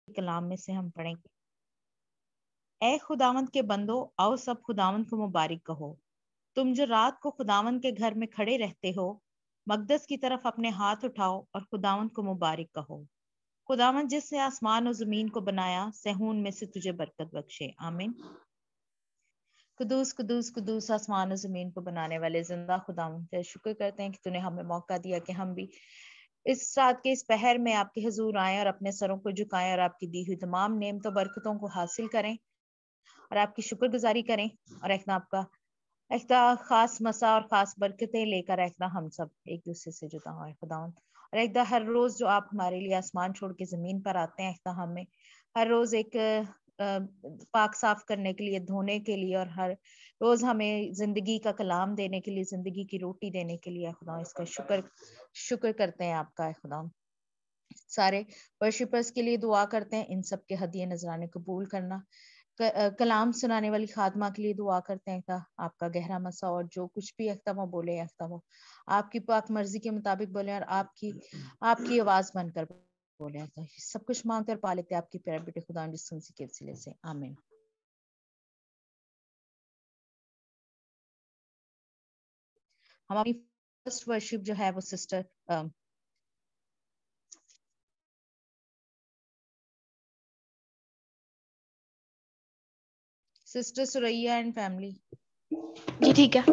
कलाम में से हम पढ़ेंगे। ए खुदावंद के बंदो, आओ सब खुदावंद को मुबारक कहो। तुम जो रात को खुदावंद के घर में खड़े रहते हो, मकदस की तरफ अपने हाथ उठाओ और खुदावंद को मुबारक कहो। खुदावंद जिसने आसमान और जमीन को बनाया, सहून में से तुझे बरकत बख्शे। आमीन। कुदूस कुदूस कुदूस आसमान और जमीन को बनाने वाले जिंदा खुदावंद तेरा शुक्र करते हैं कि तूने हमें मौका दिया कि हम भी इस रात के इस पहर में आपके हुजूर आए और अपने सरों को झुकाएं और आपकी दी हुई तमाम नेमतों बरकतों को हासिल करें और आपकी शुक्रगुजारी करें और एक आपका एक खास मसा और खास बरकतें लेकर एक हम सब एक दूसरे से जुदा हुए खुदावंद। और एक हर रोज जो आप हमारे लिए आसमान छोड़ के जमीन पर आते हैं, एक हमें हर रोज एक पाक साफ करने के लिए, धोने के लिए, और हर रोज हमें जिंदगी का कलाम देने के लिए, जिंदगी की रोटी देने के लिए खुदा इसका शुक्र करते हैं आपका खुदा। सारे वर्शिपर्स के लिए दुआ करते हैं, इन सब के हदिये नजराने कबूल करना। कलाम सुनाने वाली खादमा के लिए दुआ करते हैं, आपका गहरा मसा और जो कुछ भी वो बोले वो आपकी पाक मर्जी के मुताबिक बोले और आपकी आवाज बनकर बोले। सब कुछ मांग कर पा लेते आपकी प्यारे बेटे खुदा जिस के वसीले से। आमीन। हमारी फर्स्ट वर्शिप जो है वो सिस्टर सुरैया एंड फैमिली। जी ठीक है।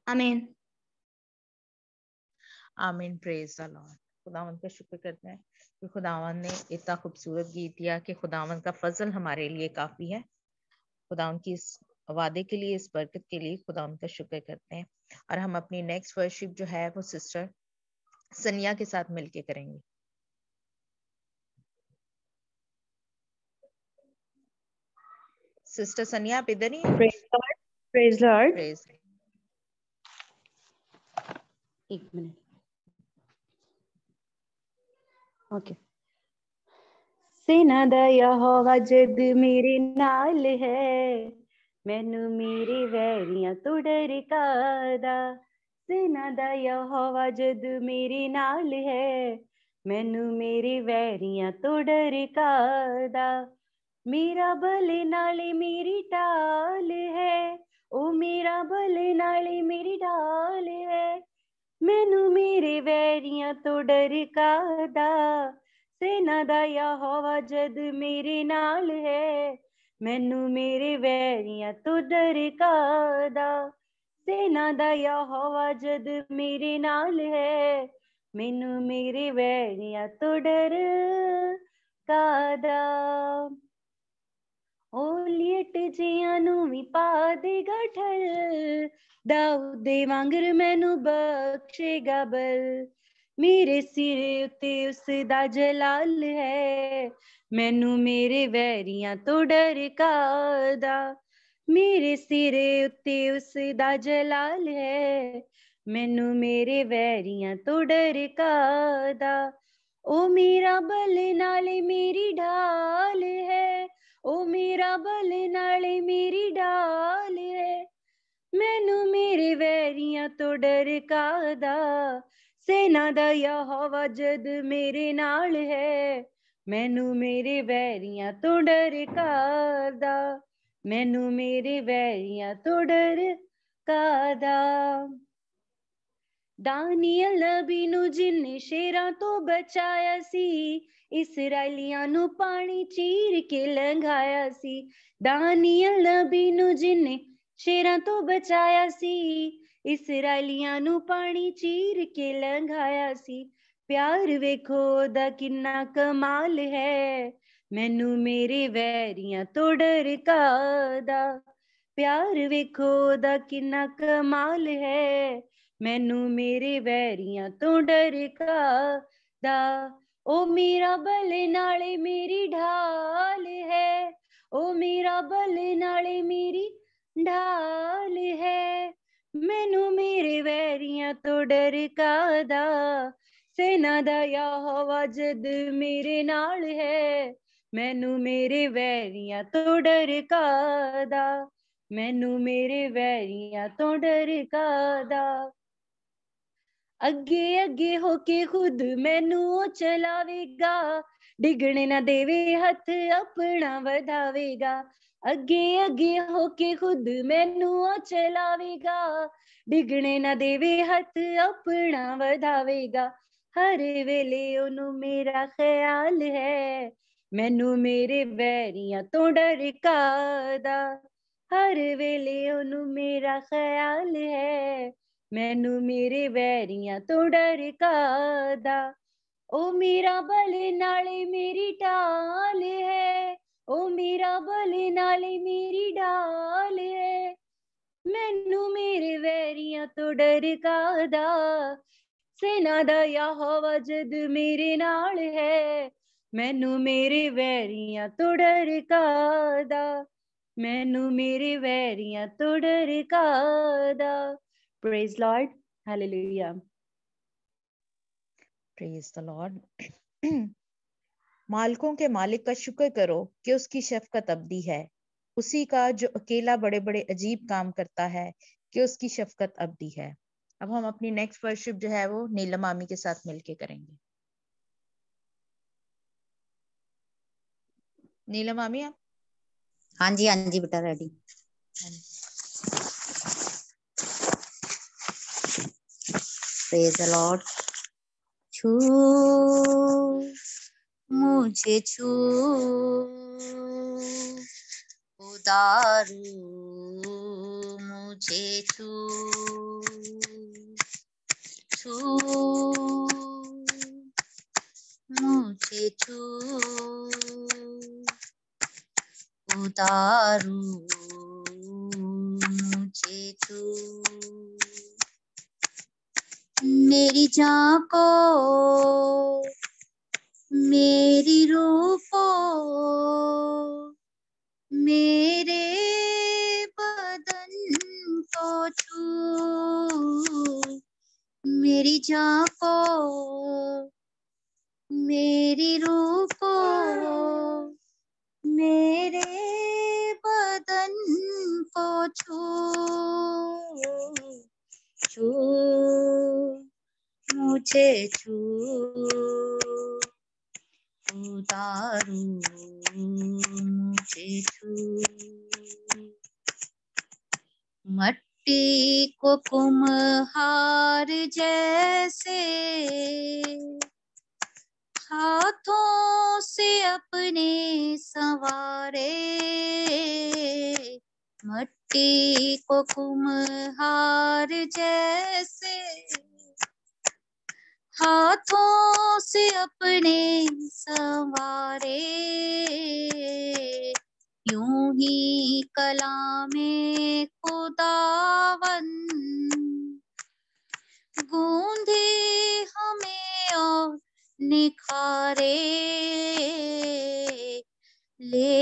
आमीन। आमीन। Praise the Lord. खुदावंद का शुक्र करते हैं कि खुदावंद ने इतना खूबसूरत गीत दिया कि खुदावंद का फजल हमारे लिए काफी है। खुदावंद की इस वादे के लिए, इस बरकत के लिए खुदावंद का शुक्र करते हैं। और हम अपनी नेक्स्ट वर्शिप जो है वो सिस्टर सनिया के साथ मिलके करेंगे। सिस्टर सनिया आप इधर ही हैं? Praise Lord. प्रेज। एक मिनट। ओके। सेना दा यहोवा जद मेरे नाल है, मैनू मेरे वैरियां तो डर कादा। सेना दा यहोवा जद मेरे नाल है, मैनू मेरे वैरियां तो डर कादा। मेरा भले नाले मेरी ढाल है, ओ मेरा भले नाले मेरी ढाल है, मैनू मेरे वैरियां तो डर कादा। सेना दा यहोवा जद मेरे नाल है, मैनू मेरे वैरियां तो डर कादा। सेना दा यहोवा जद मेरे नाल है, मैनू मेरे वैरियां तो डर कादा। ओलियट जियां नू भी पा देगा ठल, दाऊद दे वांगर मैनू बख्शेगा बल। मेरे सिर उत्ते उसदा जलाल है, मैनू मेरे वैरियां तो डर कादा। मेरे सिर उत्ते उसदा जलाल है, मैनू मेरे वैरियां तो डर कादा। ओ मेरा बल नाले मेरी ढाल है, ओ मेरा बल नाले मेरी ढाल है, मैनू मेरे वैरियां तो डर कादा। सेना दा यहोवा जद मेरे नाल है, मैनू मेरे वैरियां तो डर कादा। मैनू मेरे वैरियां तो डर कादा। दानियल नबी नू जिन्ने शेरां तो बचाया सी, इसराइलियां नू पानी चीर के लंघाया सी। दानियल नबी नू जिन्ने शेरां तो बचाया सी, इसराइलियां नू पानी चीर के लंघाया सी। प्यार वेखो दा किन्ना कमाल है, मैनू मेरे वैरियां तो डर कादा। प्यार वेखो दा किन्ना कमाल है, मैनू मेरे वैरियां तो डर कादा। ओ मेरा बल नाले मेरी ढाल है, ओ मेरा बल नाले मेरी ढाल है, मैनू मेरे वैरियां तो डर कादा। सेना दा यहोवा जद मेरे नाल है, मैनू मेरे वैरियां तो डर कादा। मैनू मेरे वैरियां तो डर कादा। अगे अगे होके खुद मैनू चलावेगा, डिगने ना देवे हथ अपना वधावेगा। अगे अगे होके खुद मैनू चलावेगा, डिगने ना देवे हथ अपना वधावेगा। हर वेले ओनू मेरा ख्याल है, मैनू मेरे वैरियां तो डर कादा। हर वेले ओनू मेरा ख्याल है, मैनू मेरे वैरियां तो डर कादा। ओ मेरा बल नाले मेरी ढाल है, ओ मेरा बल नाले मेरी ढाल है, मैनू मेरे वैरियां तो डर कादा। सेना दा यहोवा जद मेरे नाल है, मैनू मेरे वैरियां तो डर कादा। मैनू मेरे वैरियां तो डर कादा। Praise Lord. Hallelujah. Praise the Lord. मालिकों के मालिक का शुक्र करो कि उसकी शफकत अबदी है, उसी का जो अकेला बड़े बड़े अजीब काम करता है कि उसकी शफकत अबदी है। अब हम अपनी नेक्स्ट वर्शिप जो है वो नीलम मामी के साथ मिलके करेंगे। नीलम मामी आप? हाँ जी बेटा रेडी। Praise the Lord. छू मुझे छू उतारू मुझे छू, छू मुझे छू उतारू मुझे छू। मेरी जान को मेरी रूह को मेरे बदन को छू, मेरी जान को मेरी रूह को मुझे छू उतारू मुझे छू मट्टी को कुम्हार जैसे हाथों से अपने संवारे मट्टी को कुम्हार जैसे हाथों से अपने संवारे यूं ही कला में खुदावन गूंधे हमें और निखारे ले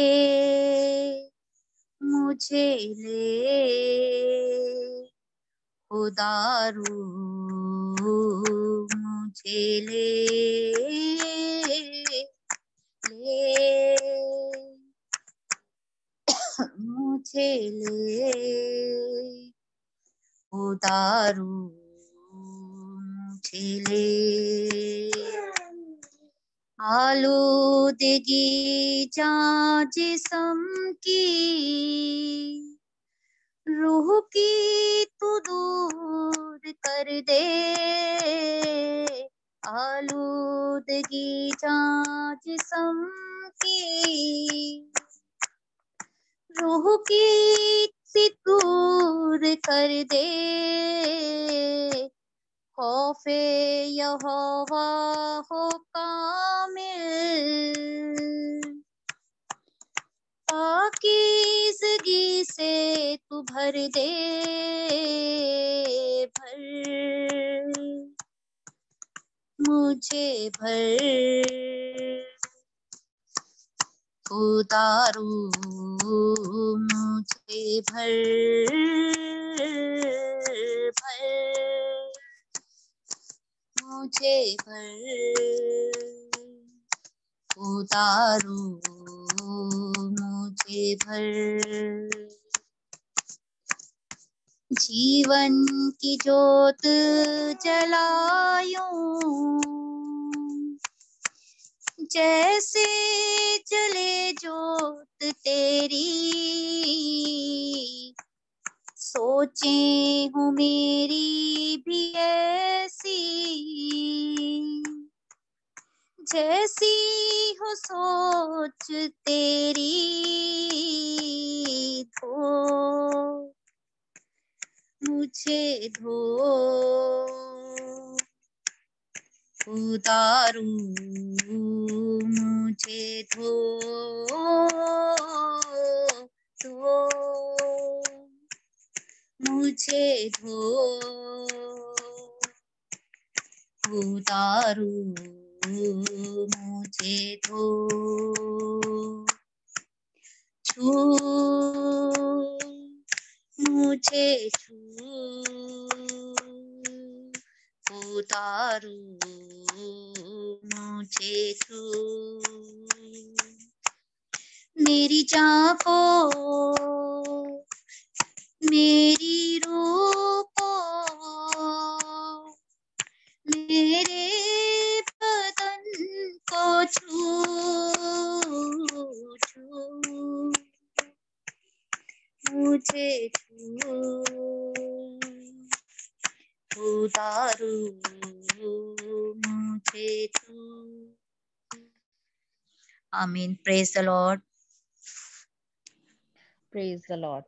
मुझे ले खुदारू मुझे ले मुझे ले खुदारू मुझे ले आलूदगी जहाँ जिस्म की रूह की तू दूर कर दे आलूदगी जहाँ जिस्म की रूह की दूर कर दे खौफे यहोवा हो कामिल पाकीज़गी से तू भर दे भर मुझे भर उतारू मुझे भर मुझे भर उतारू मुझे भर जीवन की जोत जलायूं जैसे जले जोत तेरी सोचें हूँ मेरी भी ऐसी जैसी हो सोच तेरी धो मुझे धो उतारू मुझे धो मुझे धो उतारू मुझे धो छू मुझे छू उतारू मुझे छू मेरी जान को मेरी रूह को मेरे बदन को छू मुझे छू उतारू मुझे छू आमीन praise the Lord praise the Lord.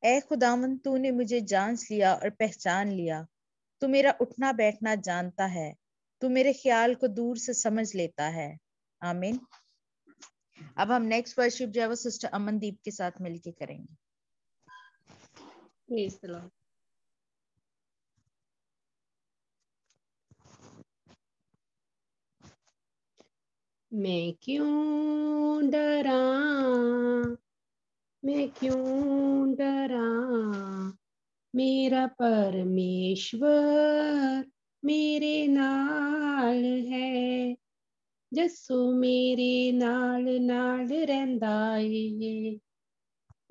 ऐ खुदावन तूने मुझे जांच लिया और पहचान लिया। तू मेरा उठना बैठना जानता है। तू मेरे ख्याल को दूर से समझ लेता है। आमीन। अब हम नेक्स्ट वर्शिप जो है वो सिस्टर अमनदीप के साथ मिलके करेंगे। Praise the Lord. मैं क्यों डरा मैं क्यों डरा मेरा परमेश्वर मेरे नाल है जस्सू मेरे नाल नाल रहिंदा ए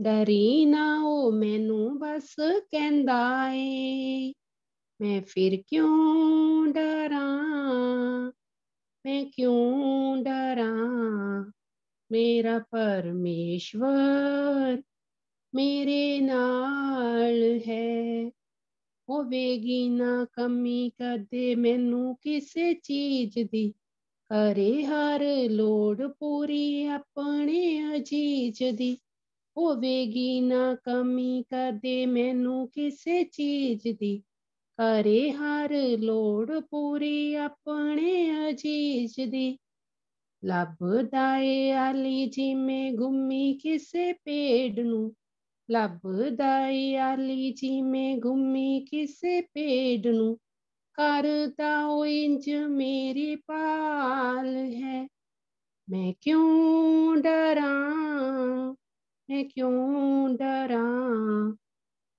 डरी ना ओ मैनू बस कहंदा ए मैं फिर क्यों डरां, मैं क्यों डरां, मेरा परमेश्वर मेरे नाल है। होवेगी ना कमी कदे मैनू किसे चीज दी, करे हर लोड़ पूरी अपने अजीज दी। होवेगी ना कमी कदे मैनू किसे चीज दी, करे हर लोड़ पूरी अपने अजीज दी। ਲੱਭਦਾ ਏ ਆਲੀ ਜਿਵੇਂ ਗੁੰਮੀ ਕਿਸੇ ਪੇੜ ਨੂੰ, ਲੱਭਦਾ ਏ ਆਲੀ ਜਿਵੇਂ ਗੁੰਮੀ ਕਿਸੇ ਪੇੜ ਨੂੰ, ਕਰਦਾ ਉਹ ਇੰਜ ਮੇਰੀ ਭਾਲ ਹੈ। मैं क्यों डरां, मैं क्यों डरां,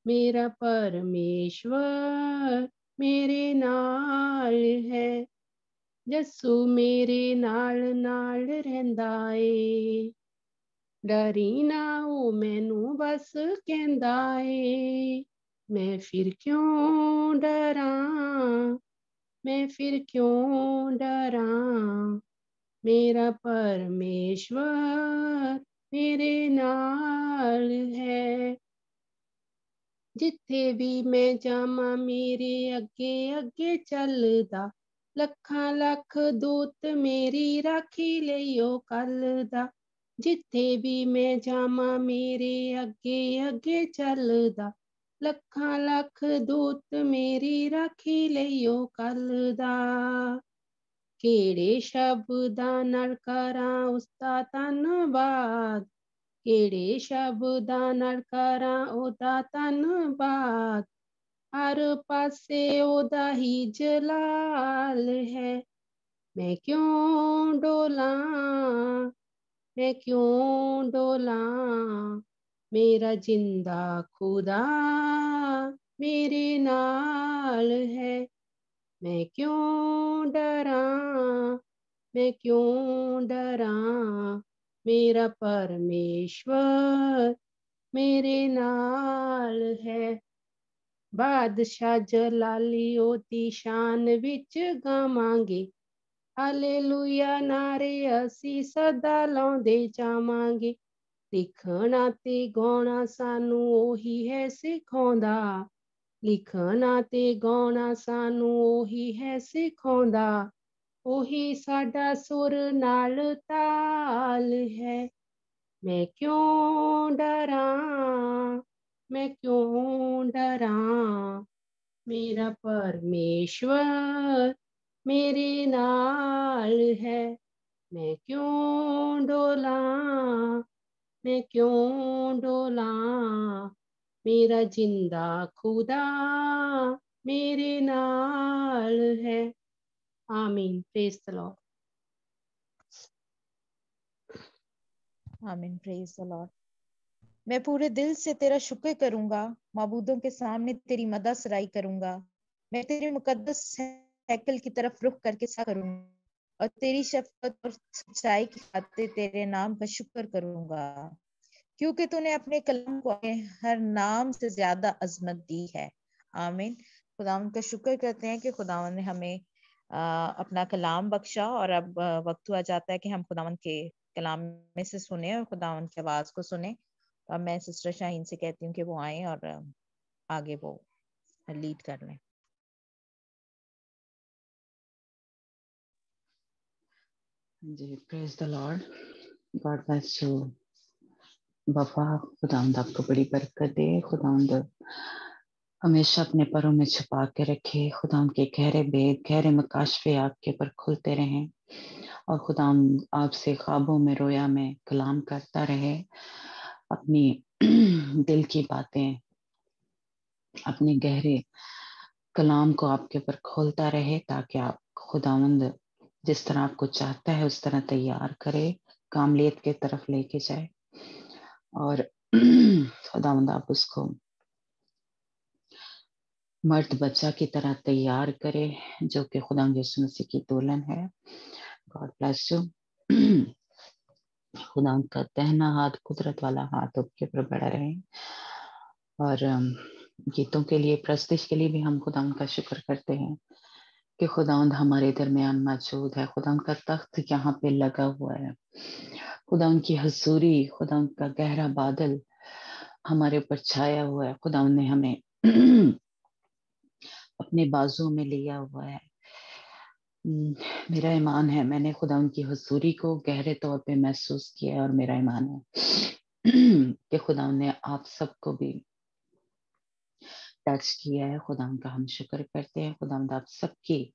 मेरा परमेश्वर मेरे नाल है। जस्सू मेरे नाल नाल रहिंदा ਏ, डरी ना ओ मैनू बस कहंदा ਏ। मैं फिर क्यों डरां, मैं फिर क्यों डरां, मेरा परमेश्वर मेरे नाल है। जिथे भी मैं जावां मेरे अगे अगे चलदा, ਲੱਖਾਂ ਲੱਖ ਦੂਤ ਮੇਰੀ ਰਾਖੀ ਲਈਓ ਕੱਲਦਾ। ਜਿੱਥੇ ਵੀ ਮੈਂ ਜਾਵਾਂ ਮੇਰੇ ਅੱਗੇ ਅੱਗੇ ਚੱਲਦਾ, ਲੱਖਾਂ ਲੱਖ ਦੂਤ ਮੇਰੀ ਰਾਖੀ ਲਈਓ ਕੱਲਦਾ। ਕਿਹੜੇ ਸ਼ਬਦਾਂ ਨਾਲ ਕਰਾਂ ਉਸਦਾ ਧੰਨਵਾਦ, ਕਿਹੜੇ ਸ਼ਬਦਾਂ ਨਾਲ ਕਰਾਂ ਉਹਦਾ ਧੰਨਵਾਦ। हर पासे ओदा ही जलाल है। मैं क्यों डोलां, मैं क्यों डोलां, मेरा जिंदा खुदा मेरे नाल है। मैं क्यों डरां, मैं क्यों डरां, मेरा परमेश्वर मेरे नाल है। बादशाह जलाली ओदी शान विच गावांगे, हालेलुया नारे असी सदा लाउंदे जावांगे। लिखना ते गाउणा सानू ओही है सिखाउंदा, लिखना ते गाउणा सानू ओही है सिखाउंदा। ओही साडा सुर नाल ताल है। मैं क्यों डरां, मैं क्यों डरां, मेरा परमेश्वर मेरे नाल है। मैं क्यों डोलां, मैं क्यों डोलां, मेरा जिंदा खुदा मेरे नाल है। आमीन। Praise the Lord. आमीन। Praise the Lord. मैं पूरे दिल से तेरा शुक्र करूंगा, माबूदों के सामने तेरी मदद सराई करूंगा। मैं तेरे मुकद्दस हैकल की तरफ रुख करके सा करूंगा और तेरी शफकत और सच्चाई की खातिर तेरे नाम का शुक्र करूंगा, क्योंकि तूने अपने कलाम को हर नाम से ज्यादा अजमत दी है। आमीन। खुदावंद का शुक्र करते हैं कि खुदावंद ने हमें अपना कलाम बख्शा और अब वक्त हुआ जाता है कि हम खुदावंद के कलाम में से सुने और खुदावंद की आवाज को सुने। अब मैं सिस्टर शाहीन से कहती हूँ कि वो आए और आगे वो लीड कर लें। जी, praise the Lord. God bless you बाबा। खुदावंद आपको बड़ी बरकत दे। खुदावंद हमेशा अपने परों में छुपा के रखे। खुदावंद के गहरे भेद, गहरे मकाशफे आपके पर खुलते रहें और खुदावंद आपसे ख्वाबों में, रोया में कलाम करता रहे। अपनी दिल की बातें, अपने गहरे कलाम को आपके ऊपर खोलता रहे, ताकि आप खुदावंद जिस तरह आपको चाहता है उस तरह तैयार करे, कामलियत के तरफ लेके जाए और खुदावंद आप उसको मर्द बच्चा की तरह तैयार करे, जो कि खुदावंद यीशु मसीह की दुल्हन है। God bless you. खुदावंद का दाहिना हाथ, कुदरत वाला हाथ आपके ऊपर बड़ा रहे और गीतों के लिए, प्रस्तुति के लिए भी हम खुदावंद का शुक्र करते हैं कि खुदावंद हमारे दरमियान मौजूद है। खुदावंद का तख्त यहाँ पे लगा हुआ है। खुदावंद की हजूरी, खुदावंद का गहरा बादल हमारे ऊपर छाया हुआ है। खुदावंद ने हमें अपने बाजुओं में लिया हुआ है। मेरा ईमान है, मैंने खुदावंद की हजूरी को गहरे तौर पे महसूस किया है, और मेरा ईमान है कि खुदावंद ने आप सबको भी टच किया है। खुदावंद का हम शुक्र करते हैं। खुदावंद आप सबकी,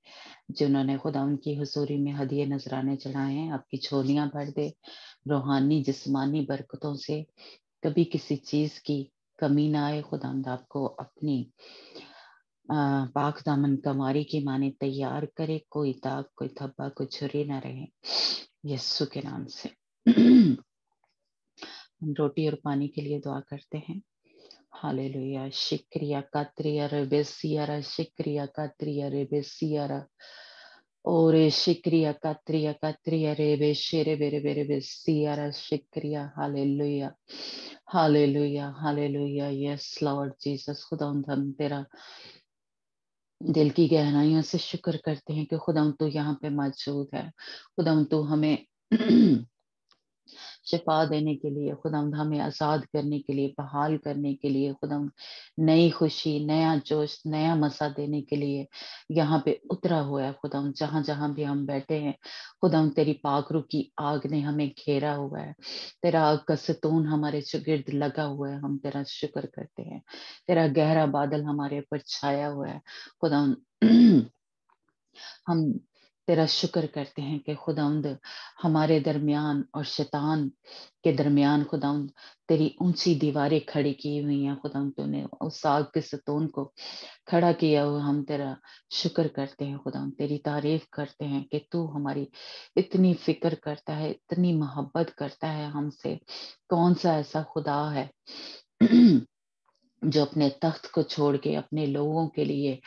जिन्होंने खुदावंद की हुजूरी में हदिये नजराने चढ़ाए हैं, आपकी झोलियां भर दे रूहानी जिस्मानी बरकतों से। कभी किसी चीज की कमी ना आए। खुदावंद आपको अपनी पाक दामन कमारी की माने तैयार करे। कोई दाग, कोई धब्बा, कोई छुरी ना रहे, यीशु के नाम से। हम रोटी और पानी के लिए दुआ करते हैं। हालेलुया। शिक्रिया कात्रिया रेबेसियारा, शिक्रिया कात्रिया रेबेसियारा, ओरे शिक्रिया कात्रिया रेबे शेरे बेरे बेरे बेसियारा, शिक्रिया। Hallelujah, hallelujah, hallelujah. Yes Lord Jesus. खुदावंद हम तेरा दिल की गहराइयों से शुक्र करते हैं कि खुदावंद तू यहाँ पे मौजूद है। खुदावंद तू हमें शिफा देने के लिए, खुदावंद हमें आजाद करने के लिए, बहाल करने के लिए, खुदावंद नई खुशी, नया जोश, नया मसा देने के लिए यहाँ पे उतरा हुआ है। खुदावंद जहां जहां भी हम बैठे हैं, खुदावंद तेरी पाकरू की आग ने हमें घेरा हुआ है। तेरा आग का सतून हमारे चुगिर्द लगा हुआ है। हम तेरा शुक्र करते हैं। तेरा गहरा बादल हमारे ऊपर छाया हुआ है। खुदावंद हम तेरा शुक्र करते हैं कि खुदावंद हमारे दरमियान और शैतान के दरमियान खुदावंद तेरी ऊंची दीवारें खड़ी की हुई हैं। खुदावंद तूने उस आग के सतून को खड़ा किया हुआ। हम तेरा शुक्र करते हैं खुदावंद, तेरी तारीफ करते हैं कि तू हमारी इतनी फिक्र करता है, इतनी मोहब्बत करता है हमसे। कौन सा ऐसा खुदा है जो अपने तख्त को छोड़ के अपने लोगों के लिए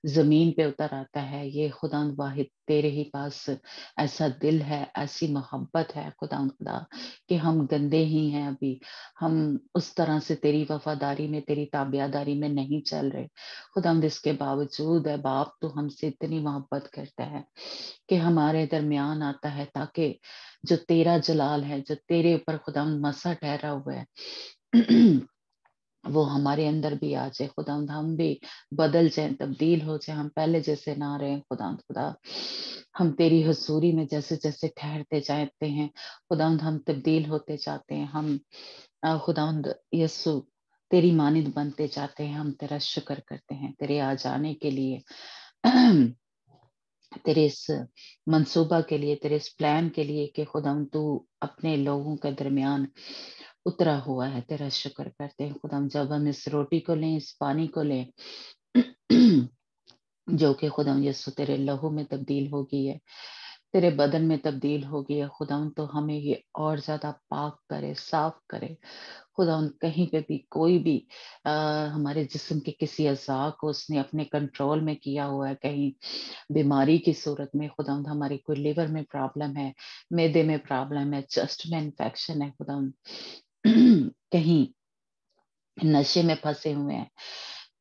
जमीन पे उतर आता है। ये खुदावंद वाहिद तेरे ही पास ऐसा दिल है, ऐसी मोहब्बत है खुदावंद खुदा, कि हम गंदे ही हैं अभी। हम उस तरह से तेरी वफादारी में, तेरी ताबियादारी में नहीं चल रहे। खुदावंद इसके बावजूद है बाप तो हमसे इतनी मोहब्बत करता है कि हमारे दरमियान आता है, ताकि जो तेरा जलाल है, जो तेरे ऊपर खुदावंद मसा ठहरा हुआ है वो हमारे अंदर भी आ जाए। खुदावंद हम भी बदल जाए, तब्दील हो जाए, हम पहले जैसे ना रहे। खुदावंद खुदा हम तेरी हजूरी में जैसे जैसे ठहरते जाते हैं, खुदावंद हम तब्दील होते जाते हैं। हम खुदावंद यस्सु तेरी मानिंद बनते जाते हैं। हम तेरा शुक्र करते हैं तेरे आ जाने के लिए, तेरे इस मंसूबा के लिए, तेरे इस प्लान के लिए कि खुदावंद तू अपने लोगों के दरमियान उतरा हुआ है। तेरा शुक्र करते हैं खुदाम, जब हम इस रोटी को लें, इस पानी को लें जो कि खुदाम यीशु तेरे लहू में तब्दील हो गई है, तेरे बदन में तब्दील हो गई है खुदाम, तो हमें ये और ज्यादा पाक करे, साफ करे। खुदाम कहीं पे भी कोई भी हमारे जिस्म के किसी अज़ा को उसने अपने कंट्रोल में किया हुआ है, कहीं बीमारी की सूरत में खुदाम, हमारी कोई लिवर में प्रॉब्लम है, मैदे में प्रॉब्लम है, चेस्ट में इन्फेक्शन है खुदाम, कहीं नशे में फंसे हुए हैं,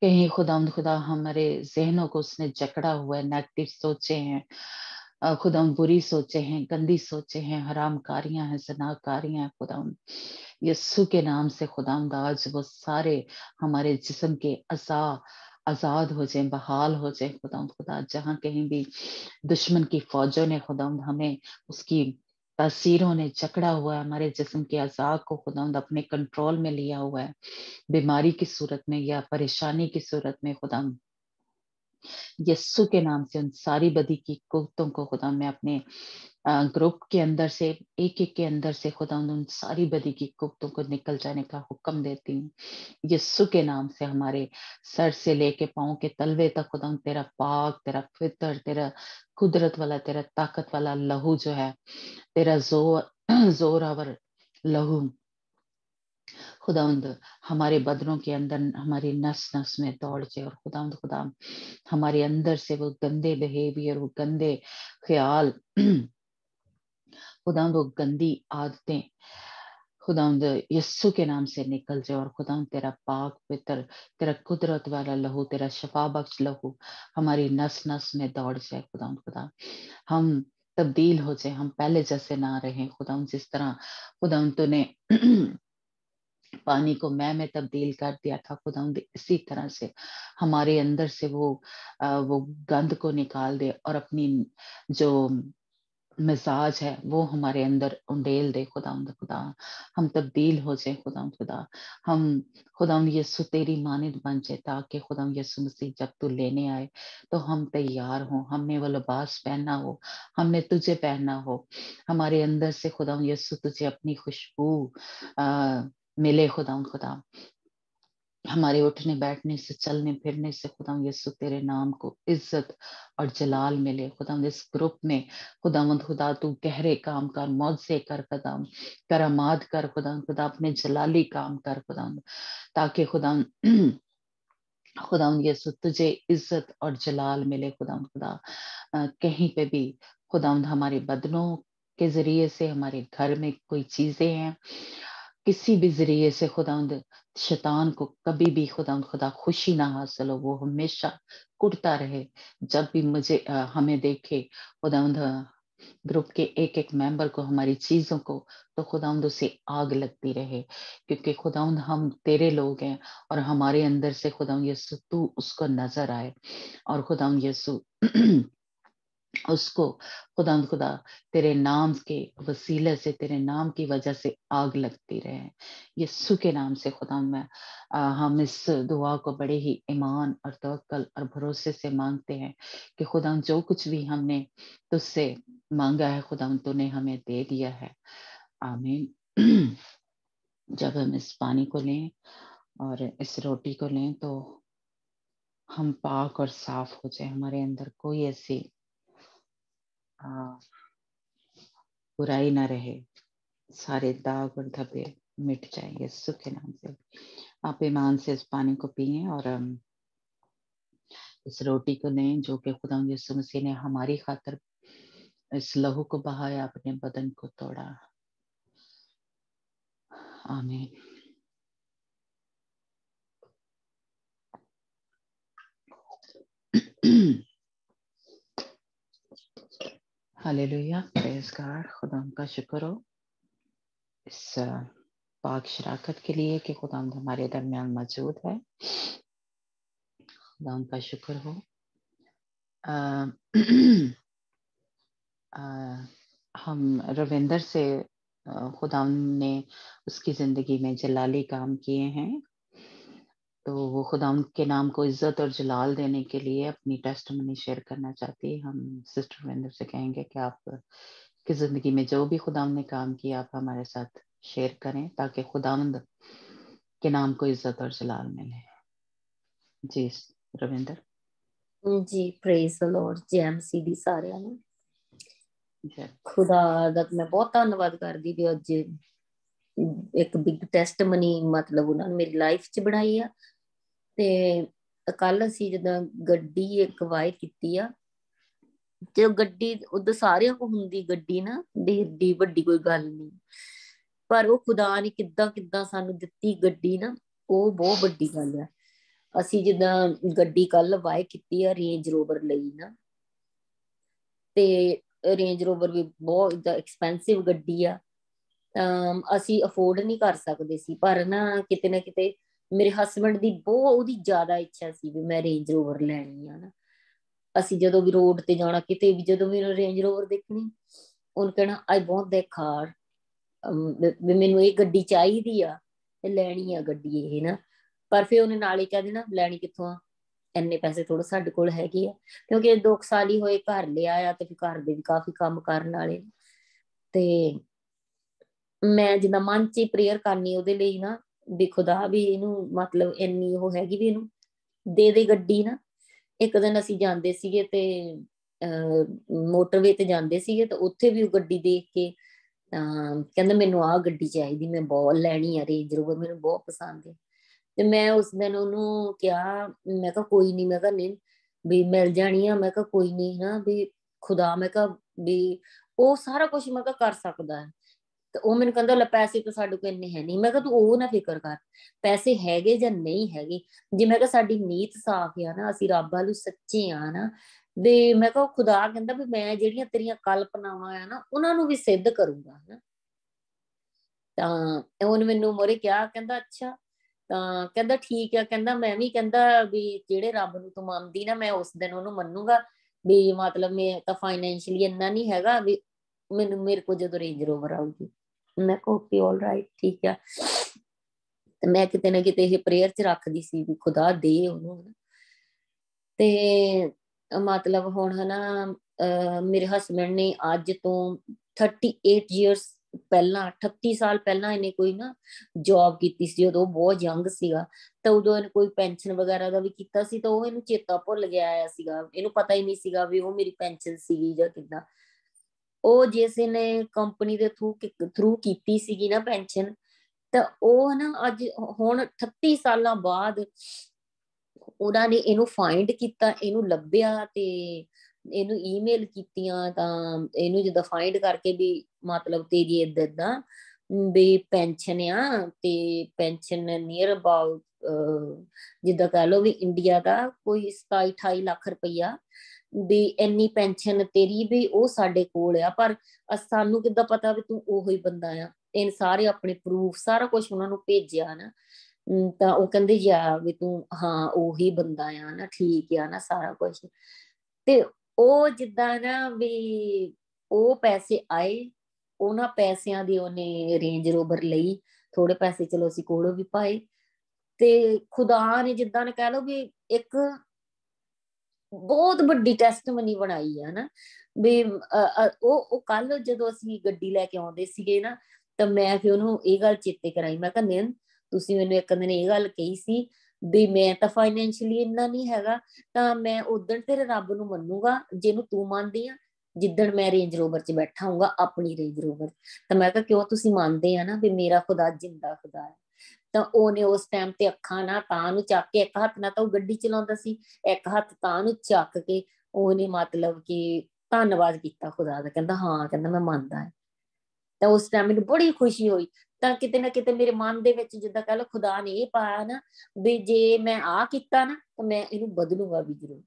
कहीं खुदावंद खुदा हमारे जहनों को उसने जकड़ा हुआ है, नेगेटिव सोचे हैं, खुदावंद बुरी सोचे हैं, गंदी सोचे हैं, हरामकारियां हैं, ज़नाकारियां हैं खुदावंद यस्सु के नाम से खुदावंद आज वो सारे हमारे जिस्म के अज़ा आजाद हो जाए, बहाल हो जाए खुदावंद खुदा। जहां कहीं भी दुश्मन की फौजों ने खुदावंद हमें उसकी तासीरों ने जकड़ा हुआ है, हमारे जिस्म के अज़ा को खुदावंद अपने कंट्रोल में लिया हुआ है, बीमारी की सूरत में या परेशानी की सूरत में, खुदा यस्सु के नाम से उन सारी बदी की कुव्वतों को खुदा मैं अपने ग्रुप के अंदर से, एक एक के अंदर से खुदा उन सारी बदी की कुव्वतों को निकल जाने का हुक्म देती हूँ यस्सु के नाम से। हमारे सर से लेके पाँव के तलवे तक खुदा तेरा पाक, तेरा फितर, तेरा कुदरत वाला, तेरा ताकत वाला लहू जो है, तेरा जोरावर लहू खुदावंद हमारे बदनों के अंदर, हमारी नस नस में दौड़ जाए, और खुदावंद खुदा हमारे अंदर से वो गंदे बिहेवियर, वो गंदे ख्याल, खुदावंद वो गंदी आदतें खुदावंद यस्सु के नाम से निकल जाए और खुदावंद तेरा पाक पवित्र, तेरा कुदरत वाला लहू, तेरा शफा बख्श लहू हमारी नस नस में दौड़ जाए। खुदावंद खुदा हम तब्दील हो जाए, हम पहले जैसे ना रहे। खुदावंद जिस तरह खुदावंद तूने पानी को मैं में तब्दील कर दिया था, खुदावंद इसी तरह से हमारे अंदर से वो गंद को निकाल दे और अपनी जो मिजाज है वो हमारे अंदर उंडेल दे। खुदावंद खुदा हम तब्दील हो जाए। खुदावंद खुदा हम खुदावंद यीशु तेरी मानिंद बन जाए, ताकि खुदावंद यीशु मसीह जब तू लेने आए तो हम तैयार हों, हमने वो लिबास पहनना हो, हमने तुझे पहनना हो, हमारे अंदर से खुदावंद यीशु तुझे अपनी खुशबू मिले। खुदावंद खुदा हमारे उठने बैठने से, चलने फिरने से खुदावंद यीशु तेरे नाम को इज्जत और जलाल मिले। खुदावंद इस ग्रुप में खुदावंद खुदा तू गहरे काम कर, मौजे कर, खुदावंद करामात कर, खुदावंद खुदा अपने जलाली काम कर खुदावंद, ताकि खुदावंद खुदावंद यीशु तुझे इज्जत और जलाल मिले। खुदावंद खुदा कहीं पे भी खुदावंद हमारे बदनों के जरिए से, हमारे घर में कोई चीजें हैं, किसी भी जरिए से खुदावंद शैतान को कभी भी खुदावंद खुदा खुशी ना हासिल हो, वो हमेशा कुटता रहे। जब भी हमें देखे खुदावंद ग्रुप के एक एक मेंबर को, हमारी चीजों को, तो खुदावंद उसे आग लगती रहे, क्योंकि खुदावंद हम तेरे लोग हैं और हमारे अंदर से खुदावंद यीशु तू उसको नजर आए और खुदावंद यीशु उसको खुदावंद खुदा तेरे नाम के वसीले से, तेरे नाम की वजह से आग लगती रहे। यीशु के नाम से खुदावंद हम इस दुआ को बड़े ही ईमान और तवक्कल और भरोसे से मांगते हैं कि खुदावंद जो कुछ भी हमने तुझसे मांगा है खुदावंद तूने हमें दे दिया है। आमीन। जब हम इस पानी को लें और इस रोटी को लें तो हम पाक और साफ हो जाए, हमारे अंदर कोई ऐसी बुराई ना रहे, सारे दाग और धब्बे मिट जाएंगे यीशु के नाम से। आप ईमान से इस पानी को पिए और इस रोटी को लें जो कि खुदा यीशु मसीह ने हमारी खातिर इस लहू को बहाया, अपने बदन को तोड़ा। आमीन। Hallelujah, praise God. खुदा का शुक्र हो इस पाक शराकत के लिए कि खुदा हमारे दरमियान मौजूद है। खुदा का शुक्र हो। हम रविंदर से खुदा ने उसकी जिंदगी में जलाली काम किए हैं, तो वो खुदा के नाम को इज्जत और जलाल देने के लिए अपनी टेस्टमनी शेयर करना चाहती है। हम सिस्टर रविंदर से कहेंगे कि आप की जिंदगी में जो भी खुदा ने काम किया आप हमारे साथ शेयर करें, ताकि खुदावंद के नाम को इज्जत और जलाल मिले। जी रविंदर। जी प्रेज द लॉर्ड। जय मसीह दी साਰਿਆਂ ਨੂੰ। खुदा ਦਾ मैं बहुत ਧੰਨਵਾਦ ਕਰਦੀ ਵੀ ਅੱਜ ਇੱਕ ਬਿਗ ਟੈਸਟਮਨੀ ਮਤਲਬ ਉਹਨਾਂ ਨੇ ਮੇਰੀ ਲਾਈਫ 'ਚ ਬਣਾਈ ਆ। ਤੇ ਕੱਲ ਅਸੀਂ ਜਦੋਂ ਗੱਡੀ ਇੱਕ ਵਾਏ ਕੀਤੀ ਆ, ਤੇ ਗੱਡੀ ਉਦੋਂ ਸਾਰਿਆਂ ਕੋਲ ਹੁੰਦੀ ਗੱਡੀ ਨਾ, ਏਡੀ ਵੱਡੀ ਕੋਈ ਗੱਲ ਨਹੀਂ, ਪਰ ਉਹ ਖੁਦਾ ਨੇ ਕਿੱਦਾਂ ਕਿੱਦਾਂ ਸਾਨੂੰ ਦਿੱਤੀ ਗੱਡੀ ਨਾ, ਉਹ ਬਹੁਤ ਵੱਡੀ ਗੱਲ ਆ। ਅਸੀਂ ਜਿੱਦਾਂ ਗੱਡੀ ਕੱਲ ਵਾਏ ਕੀਤੀ ਆ ਰੇਂਜ ਰੋਵਰ ਲਈ ਨਾ, ਤੇ ਰੇਂਜ ਰੋਵਰ ਵੀ ਬਹੁਤ ਐਕਸਪੈਂਸਿਵ ਗੱਡੀ ਆ, ਅਸੀਂ ਅਫੋਰਡ ਨਹੀਂ ਕਰ ਸਕਦੇ ਸੀ, ਪਰ ਨਾ ਕਿਤੇ ਮੇਰੇ ਹਸਬੈਂਡ ਦੀ ਬਹੁਤ ਉਹਦੀ ਜ਼ਿਆਦਾ ਇੱਛਾ ਸੀ ਵੀ ਮੈਂ ਰੇਂਜ ਰੋਵਰ ਲੈਣੀ ਆ ਨਾ। ਅਸੀਂ ਜਦੋਂ ਵੀ ਰੋਡ ਤੇ ਜਾਣਾ ਕਿਤੇ ਵੀ, ਜਦੋਂ ਵੀ ਰੇਂਜ ਰੋਵਰ ਦੇਖਣੀ, ਉਹਨੂੰ ਕਹਿਣਾ ਆਈ ਵਾਂਟ ਦੈਟ ਕਾਰ, ਵੀ ਮੈਨੂੰ ਇਹ ਗੱਡੀ ਚਾਹੀਦੀ ਆ, ਤੇ ਲੈਣੀ ਆ ਗੱਡੀ ਇਹ ਨਾ। ਪਰ ਫਿਰ ਉਹਨੇ ਨਾਲ ਹੀ ਕਹਿ ਦੇਣਾ ਲੈਣੀ ਕਿੱਥੋਂ ਆ, ਇੰਨੇ ਪੈਸੇ ਥੋੜਾ ਸਾਡੇ ਕੋਲ ਹੈਗੇ ਆ, ਕਿਉਂਕਿ 2 ਸਾਲ ਹੀ ਹੋਏ ਘਰ ਲਿਆ ਆ, ਤੇ ਫਿਰ ਘਰ ਦੇ ਵੀ ਕਾਫੀ ਕੰਮ ਕਰਨ ਵਾਲੇ। ਤੇ ਮੈਂ ਜਿੱਦਾਂ ਮਨ 'ਚ ਪ੍ਰੇਅਰ ਕਰਨੀ ਉਹਦੇ ਲਈ ਨਾ, ਵੀ ਖੁਦਾ ਵੀ ਇਹਨੂੰ ਮਤਲਬ ਇੰਨੀ ਉਹ ਹੈਗੀ ਵੀ ਇਹਨੂੰ ਦੇ ਗੱਡੀ ਨਾ। ਇੱਕ ਦਿਨ ਅਸੀਂ ਜਾਂਦੇ ਸੀਗੇ ਤੇ ਮੋਟਰਵੇ ਤੇ ਜਾਂਦੇ ਸੀਗੇ, ਤੇ ਉੱਥੇ ਵੀ ਉਹ ਗੱਡੀ ਦੇਖ ਕੇ ਕਹਿੰਦਾ ਮੈਨੂੰ ਆਹ ਗੱਡੀ ਚਾਹੀਦੀ, ਮੈਂ ਬਹੁਤ ਲੈਣੀ ਆ ਰੇਂਜ ਰੋਵਰ, ਮੈਨੂੰ ਬਹੁਤ ਪਸੰਦ ਹੈ। ਤੇ ਮੈਂ ਉਸ ਦਿਨ ਉਹਨੂੰ ਕਿਹਾ, ਮੈਂ ਕਿਹਾ ਕੋਈ ਨੀ, ਮੈਂ ਕਿਹਾ ਨਹੀਂ ਵੀ ਮਿਲ ਜਾਣੀ ਆ, ਮੈਂ ਕਿਹਾ ਕੋਈ ਨੀ ਨਾ, ਵੀ ਖੁਦਾ ਮੈਂ ਕਿਹਾ ਵੀ ਉਹ ਸਾਰਾ ਕੁਛ ਮੈਂ ਕਿਹਾ ਕਰ ਸਕਦਾ ਹੈ, ਤੇ ਉਹ ਮੈਨੂੰ ਕਹਿੰਦਾ ਲੈ ਪੈਸੇ ਤਾਂ ਸਾਡੇ ਕੋਲ ਇੰਨੇ ਹੈ ਨਹੀਂ। ਮੈਂ ਕਿਹਾ ਤੂੰ ਉਹ ਨਾ ਫਿਕਰ ਕਰ, ਪੈਸੇ ਹੈਗੇ ਜਾਂ ਨਹੀਂ ਹੈਗੇ, ਜੇ ਮੈਂ ਕਿਹਾ ਸਾਡੀ ਨੀਤ ਸਾਫ਼ ਆ ਨਾ, ਅਸੀਂ ਰੱਬ ਵੱਲ ਸੱਚੇ ਆ ਨਾ, ਵੀ ਮੈਂ ਕਿਹਾ ਖੁਦਾ ਕਹਿੰਦਾ ਵੀ ਮੈਂ ਜਿਹੜੀਆਂ ਤੇਰੀਆਂ ਕਲਪਨਾਵਾਂ ਆ ਨਾ ਉਹਨਾਂ ਨੂੰ ਵੀ ਸਿੱਧ ਕਰੂੰਗਾ ਨਾ। ਤਾਂ ਉਹਨੇ ਮੈਨੂੰ ਮੋਰੇ ਕਿਹਾ, ਕਹਿੰਦਾ ਅੱਛਾ, ਤਾਂ ਕਹਿੰਦਾ ਠੀਕ ਆ, ਕਹਿੰਦਾ ਮੈਂ ਵੀ ਕਹਿੰਦਾ ਵੀ ਜਿਹੜੇ ਰੱਬ ਨੂੰ ਤੂੰ ਮੰਨਦੀ ਨਾ, ਮੈਂ ਉਸ ਦਿਨ ਉਹਨੂੰ ਮੰਨੂਗਾ ਵੀ ਮਤਲਬ ਮੈਂ ਤਾਂ ਫਾਈਨੈਂਸ਼ੀਅਲੀ ਇੰਨਾ ਨਹੀਂ ਹੈਗਾ ਵੀ ਮੈਨੂੰ ਮੇਰੇ ਕੋਲ ਜਦੋਂ ਰੇਂਜ ਰੋਵਰ ਆਊਗੀ। ਮੈਂ ਕਿਹਾ ਓਕੇ ਆਲ ਰਾਈਟ ਠੀਕ ਆ। ਤੇ ਮੈਂ ਕਿਤੇ ਨਾ ਕਿਤੇ ਇਹ ਪ੍ਰੇਅਰ ਚ ਰੱਖਦੀ ਸੀ ਵੀ ਖੁਦਾ ਦੇ ਉਹਨੂੰ। ਤੇ ਮਤਲਬ ਹੁਣ ਹਨਾ ਮੇਰੇ ਹਸਬੈਂਡ ਨੇ ਅੱਜ ਤੋਂ 38 years ਪਹਿਲਾਂ, 38 ਸਾਲ ਪਹਿਲਾਂ ਇਹਨੇ ਕੋਈ ਨਾ ਜੌਬ ਕੀਤੀ ਸੀ, ਜਦੋਂ ਬਹੁਤ ਯੰਗ ਸੀਗਾ। ਤਾਂ ਉਦੋਂ ਇਹਨੇ ਕੋਈ ਪੈਨਸ਼ਨ ਵਗੈਰਾ ਦਾ ਵੀ ਕੀਤਾ ਸੀ, ਤਾਂ ਉਹ ਇਹਨੂੰ ਚੇਤਾ ਭੁੱਲ ਗਿਆ ਆਇਆ ਸੀਗਾ, ਇਹਨੂੰ ਪਤਾ ਹੀ ਨਹੀਂ ਸੀਗਾ ਵੀ ਉਹ ਮੇਰੀ ਪੈਨਸ਼ਨ ਸੀਗੀ ਜਾਂ ਕਿੱਦਾਂ। ਉਹ ਜਿਸ ਨੇ ਕੰਪਨੀ ਦੇ ਥਰੂ ਕੀਤੀ ਸੀਗੀ ਨਾ ਪੈਨਸ਼ਨ, ਤਾਂ ਉਹ ਨਾ ਅੱਜ ਹੁਣ 38 ਸਾਲਾਂ ਬਾਅਦ ਉਹਨਾਂ ਨੇ ਇਹਨੂੰ ਫਾਈਂਡ ਕੀਤਾ, ਇਹਨੂੰ ਲੱਭਿਆ ਤੇ ਇਹਨੂੰ ਈਮੇਲ ਕੀਤੀਆਂ। ਤਾਂ ਇਹਨੂੰ ਜਿੱਦਾਂ ਫਾਈਂਡ ਕਰਕੇ ਵੀ ਮਤਲਬ ਤੇਰੀ ਏਦਾਂ ਵੀ ਪੈਨਸ਼ਨ ਆ, ਤੇ ਪੈਨਸ਼ਨ ਨੀਅਰ ਅਬਾਊਟ ਜਿੱਦਾਂ ਕਹਿ ਲਓ ਵੀ ਇੰਡੀਆ ਦਾ ਕੋਈ 27-28 ਲੱਖ ਰੁਪਈਆ ਵੀ ਇੰਨੀ ਪੈਨਸ਼ਨ ਤੇਰੀ ਵੀ ਉਹ ਸਾਡੇ ਕੋਲ ਆ, ਪਰ ਸਾਨੂੰ ਕਿੱਦਾਂ ਪਤਾ ਵੀ ਤੂੰ ਉਹੀ ਬੰਦਾ ਆ। ਇਹਨ ਸਾਰੇ ਆਪਣੇ ਪ੍ਰੂਫ ਸਾਰਾ ਕੁਝ ਉਹਨਾਂ ਨੂੰ ਭੇਜਿਆ ਨਾ, ਤਾਂ ਉਹ ਕਹਿੰਦੇ ਯਾ ਵੀ ਤੂੰ ਹਾਂ ਉਹੀ ਬੰਦਾ ਆ ਨਾ, ਠੀਕ ਆ ਨਾ ਸਾਰਾ ਕੁਝ। ਤੇ ਉਹ ਜਿੱਦਾਂ ਨਾ ਵੀ ਉਹ ਪੈਸੇ ਆਏ, ਉਹਨਾਂ ਪੈਸਿਆਂ ਦੀ ਉਹਨੇ ਰੇਂਜ ਰੋਵਰ ਲਈ, ਥੋੜੇ ਪੈਸੇ ਚਲੋ ਅਸੀਂ ਕੋਲੋਂ ਵੀ ਪਾਏ। ਤੇ ਖੁਦਾ ਨੇ ਜਿੱਦਾਂ ਨੇ ਕਹਿ ਲਓ ਵੀ ਇੱਕ ਬਹੁਤ ਵੱਡੀ ਟੈਸਟਮਨੀ ਬਣਾਈ ਆ ਨਾ ਵੀ ਉਹ ਕੱਲ ਜਦੋਂ ਅਸੀਂ ਗੱਡੀ ਲੈ ਕੇ ਆਉਂਦੇ ਸੀਗੇ ਨਾ, ਤਾਂ ਮੈਂ ਫਿਰ ਉਹਨੂੰ ਇਹ ਗੱਲ ਚੇਤੇ ਕਰਾਈ। ਮੈਂ ਕਿਹਾ ਨਿੰਨ ਤੁਸੀਂ ਮੈਨੂੰ ਇੱਕ ਦਿਨ ਇਹ ਗੱਲ ਕਹੀ ਸੀ ਵੀ ਮੈਂ ਤਾਂ ਫਾਈਨੈਂਸ਼ੀਅਲੀ ਇੰਨਾ ਨਹੀਂ ਹੈਗਾ, ਤਾਂ ਮੈਂ ਉਦਣ ਤੇਰੇ ਰੱਬ ਨੂੰ ਮੰਨੂਗਾ ਜਿਹਨੂੰ ਤੂੰ ਮੰਨਦੀ ਆ, ਜਿੱਦਣ ਮੈਂ ਰੇਂਜ ਰੋਵਰ ਚ ਬੈਠਾ ਹੋਊਗਾ ਆਪਣੀ ਰੇਂਜ ਰੋਵਰ। ਤਾਂ ਮੈਂ ਕਿਹਾ ਕਿਉਂ ਤੁਸੀਂ ਮੰਨਦੇ ਆ ਨਾ ਵੀ ਮੇਰਾ ਖੁਦਾ ਜਿੰਦਾ ਖੁਦਾ ਹੈ। ਤਾਂ ਉਹਨੇ ਉਸ ਟਾਈਮ ਤੇ ਅੱਖਾਂ ਨਾ ਤਾਂ ਨੂੰ ਚੱਕ ਕੇ, ਇੱਕ ਹੱਥ ਨਾਲ ਤਾਂ ਉਹ ਗੱਡੀ ਚਲਾਉਂਦਾ ਸੀ, ਇੱਕ ਹੱਥ ਤਾਂ ਨੂੰ ਚੱਕ ਕੇ ਉਹਨੇ ਮਤਲਬ ਕਿ ਧੰਨਵਾਦ ਕੀਤਾ ਖੁਦਾ ਦਾ। ਕਹਿੰਦਾ ਹਾਂ, ਕਹਿੰਦਾ ਮੈਂ ਮੰਨਦਾ ਹੈ। ਤਾਂ ਉਸ ਟਾਈਮ ਮੈਨੂੰ ਬੜੀ ਖੁਸ਼ੀ ਹੋਈ। ਤਾਂ ਕਿਤੇ ਨਾ ਕਿਤੇ ਮੇਰੇ ਮਨ ਦੇ ਵਿੱਚ ਜਿੱਦਾਂ ਕਹਿ ਲਓ ਖੁਦਾ ਨੇ ਇਹ ਪਾਇਆ ਨਾ ਵੀ ਜੇ ਮੈਂ ਆਹ ਕੀਤਾ ਨਾ ਤਾਂ ਮੈਂ ਇਹਨੂੰ ਬਦਲੂਗਾ ਵੀ ਜ਼ਰੂਰ,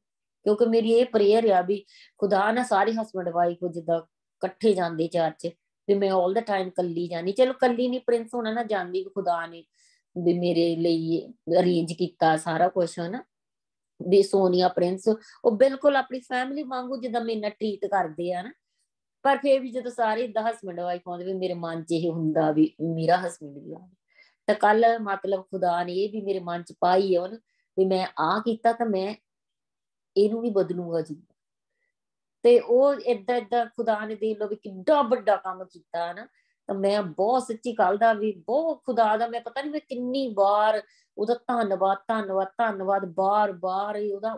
ਕਿਉਂਕਿ ਮੇਰੀ ਇਹ ਪ੍ਰੇਅਰ ਆ ਵੀ ਖੁਦਾ ਨਾ ਸਾਰੇ ਹਸਬੈਂਡ ਵਾਈਫ ਜਿੱਦਾਂ ਇਕੱਠੇ ਜਾਂਦੇ ਚਰਚ, ਵੀ ਮੈਂ ਆਲ ਦਾ ਟਾਈਮ ਕੱਲੀ ਜਾਣੀ। ਚਲੋ ਕੱਲੀ ਨੀ, ਪ੍ਰਿੰਸ ਹੋਣਾ ਨਾ ਜਾਂਦੀ, ਖੁਦਾ ਨੇ ਵੀ ਮੇਰੇ ਲਈ ਅਰੇਂਜ ਕੀਤਾ ਸਾਰਾ ਕੁਛ ਹਨਾ। ਵੀ ਸੋਨੀਆ ਪ੍ਰਿੰਸ ਉਹ ਬਿਲਕੁਲ ਆਪਣੀ ਫੈਮਿਲੀ ਵਾਂਗੂ ਜਿੱਦਾਂ ਮੇਰੇ ਨਾਲ ਟਰੀਟ ਕਰਦੇ ਆ ਨਾ। ਪਰ ਫਿਰ ਵੀ ਜਦੋਂ ਸਾਰੇ ਏਦਾਂ ਹਸਬੈਂਡ ਵਾਈਫ ਆਉਂਦੇ, ਵੀ ਮੇਰੇ ਮਨ ਚ ਇਹ ਹੁੰਦਾ ਵੀ ਮੇਰਾ ਹਸਬੈਂਡ ਵੀ ਆਵੇ। ਤਾਂ ਕੱਲ ਮਤਲਬ ਖੁਦਾ ਨੇ ਇਹ ਵੀ ਮੇਰੇ ਮਨ ਚ ਪਾਈ ਆ ਉਹਨੂੰ ਵੀ ਮੈਂ ਆਹ ਕੀਤਾ ਤਾਂ ਮੈਂ ਇਹਨੂੰ ਵੀ ਬਦਲੂਗਾ ਜੀ। ਤੇ ਉਹ ਏਦਾਂ ਖੁਦਾ ਨੇ ਦੇਖ ਲਓ ਵੀ ਕਿੱਡਾ ਵੱਡਾ ਕੰਮ ਕੀਤਾ ਨਾ। ਤਾਂ ਮੈਂ ਬਹੁਤ ਸੱਚੀ ਗੱਲ ਦਾ ਵੀ ਬਹੁਤ ਖੁਦਾ ਦਾ ਮੈਂ ਪਤਾ ਨੀ ਮੈਂ ਕਿੰਨੀ ਵਾਰ ਉਹਦਾ ਧੰਨਵਾਦ ਧੰਨਵਾਦ ਧੰਨਵਾਦ ਬਾਰ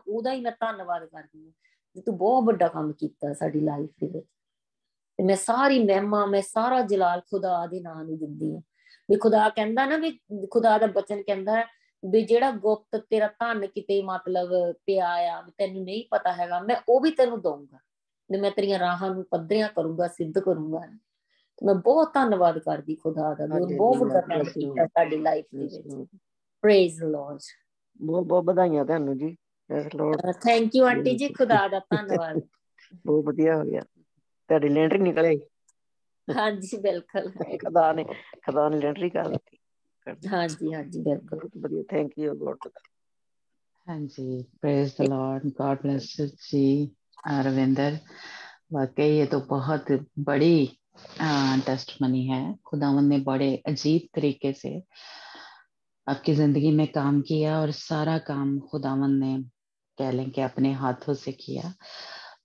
ਉਹਦਾ ਹੀ ਮੈਂ ਧੰਨਵਾਦ ਕਰਦੀ ਹਾਂ ਵੀ ਤੂੰ ਬਹੁਤ ਵੱਡਾ ਕੰਮ ਕੀਤਾ ਸਾਡੀ ਲਾਈਫ ਦੇ ਵਿੱਚ। ਤੇ ਮੈਂ ਸਾਰੀ ਮਹਿਮਾ, ਮੈਂ ਸਾਰਾ ਜਲਾਲ ਖੁਦਾ ਦੇ ਨਾਂ ਨੂੰ ਦਿੰਦੀ ਹਾਂ। ਵੀ ਖੁਦਾ ਕਹਿੰਦਾ ਨਾ ਵੀ ਖੁਦਾ ਦਾ ਬਚਨ ਕਹਿੰਦਾ ਵੀ ਜਿਹੜਾ ਗੁਪਤ ਤੇਰਾ ਧਨ ਕਿਤੇ ਮਤਲਬ ਪਿਆ ਆ ਤੈਨੂੰ ਨਹੀਂ ਪਤਾ ਹੈਗਾ, ਮੈਂ ਉਹ ਵੀ ਤੈਨੂੰ ਦਊਂਗਾ, ਵੀ ਮੈਂ ਤੇਰੀਆਂ ਰਾਹਾਂ ਨੂੰ ਪੱਧਰੀਆਂ ਕਰੂੰਗਾ, ਸਿੱਧ ਕਰੂੰਗਾ। ਮੈਂ ਬਹੁਤ ਧੰਨਵਾਦ ਕਰਦੀ ਖੁਦਾ ਦਾ ਵੀ ਉਹਨੇ ਬਹੁਤ ਵੱਡਾ ਕੰਮ ਕੀਤਾ ਸਾਡੀ ਲਾਈਫ ਦੇ ਵਿੱਚ। Praise the Lord. ਬਹੁਤ ਬਹੁਤ ਵਧਾਈਆਂ ਤੁਹਾਨੂੰ ਜੀ। ਥੈਂਕ ਯੂ ਆਂਟੀ ਜੀ, ਖੁਦਾ ਦਾ ਧੰਨਵਾਦ। ਬਹੁਤ ਵਧੀਆ ਹੋ ਗਿਆ, ਤੁਹਾਡੀ ਲੈਂਟਰੀ ਨਿਕਲ ਆਈ। ਹਾਂਜੀ ਬਿਲਕੁਲ, ਖੁਦਾ ਨੇ ਲੈਂਟਰੀ ਕਰ ਦਿੱਤੀ। ਹਾਂਜੀ ਹਾਂਜੀ ਬਿਲकुल, बहुत बढ़िया, थैंक यू लॉर्ड। हाँ जी, praise the Lord, God bless you जी रविंदर। वाकई ये तो बहुत बड़ी टेस्टमनी है। खुदावंद ने बड़े अजीब तरीके से आपकी जिंदगी में काम किया और सारा काम खुदावंद ने कह लें कि अपने हाथों से किया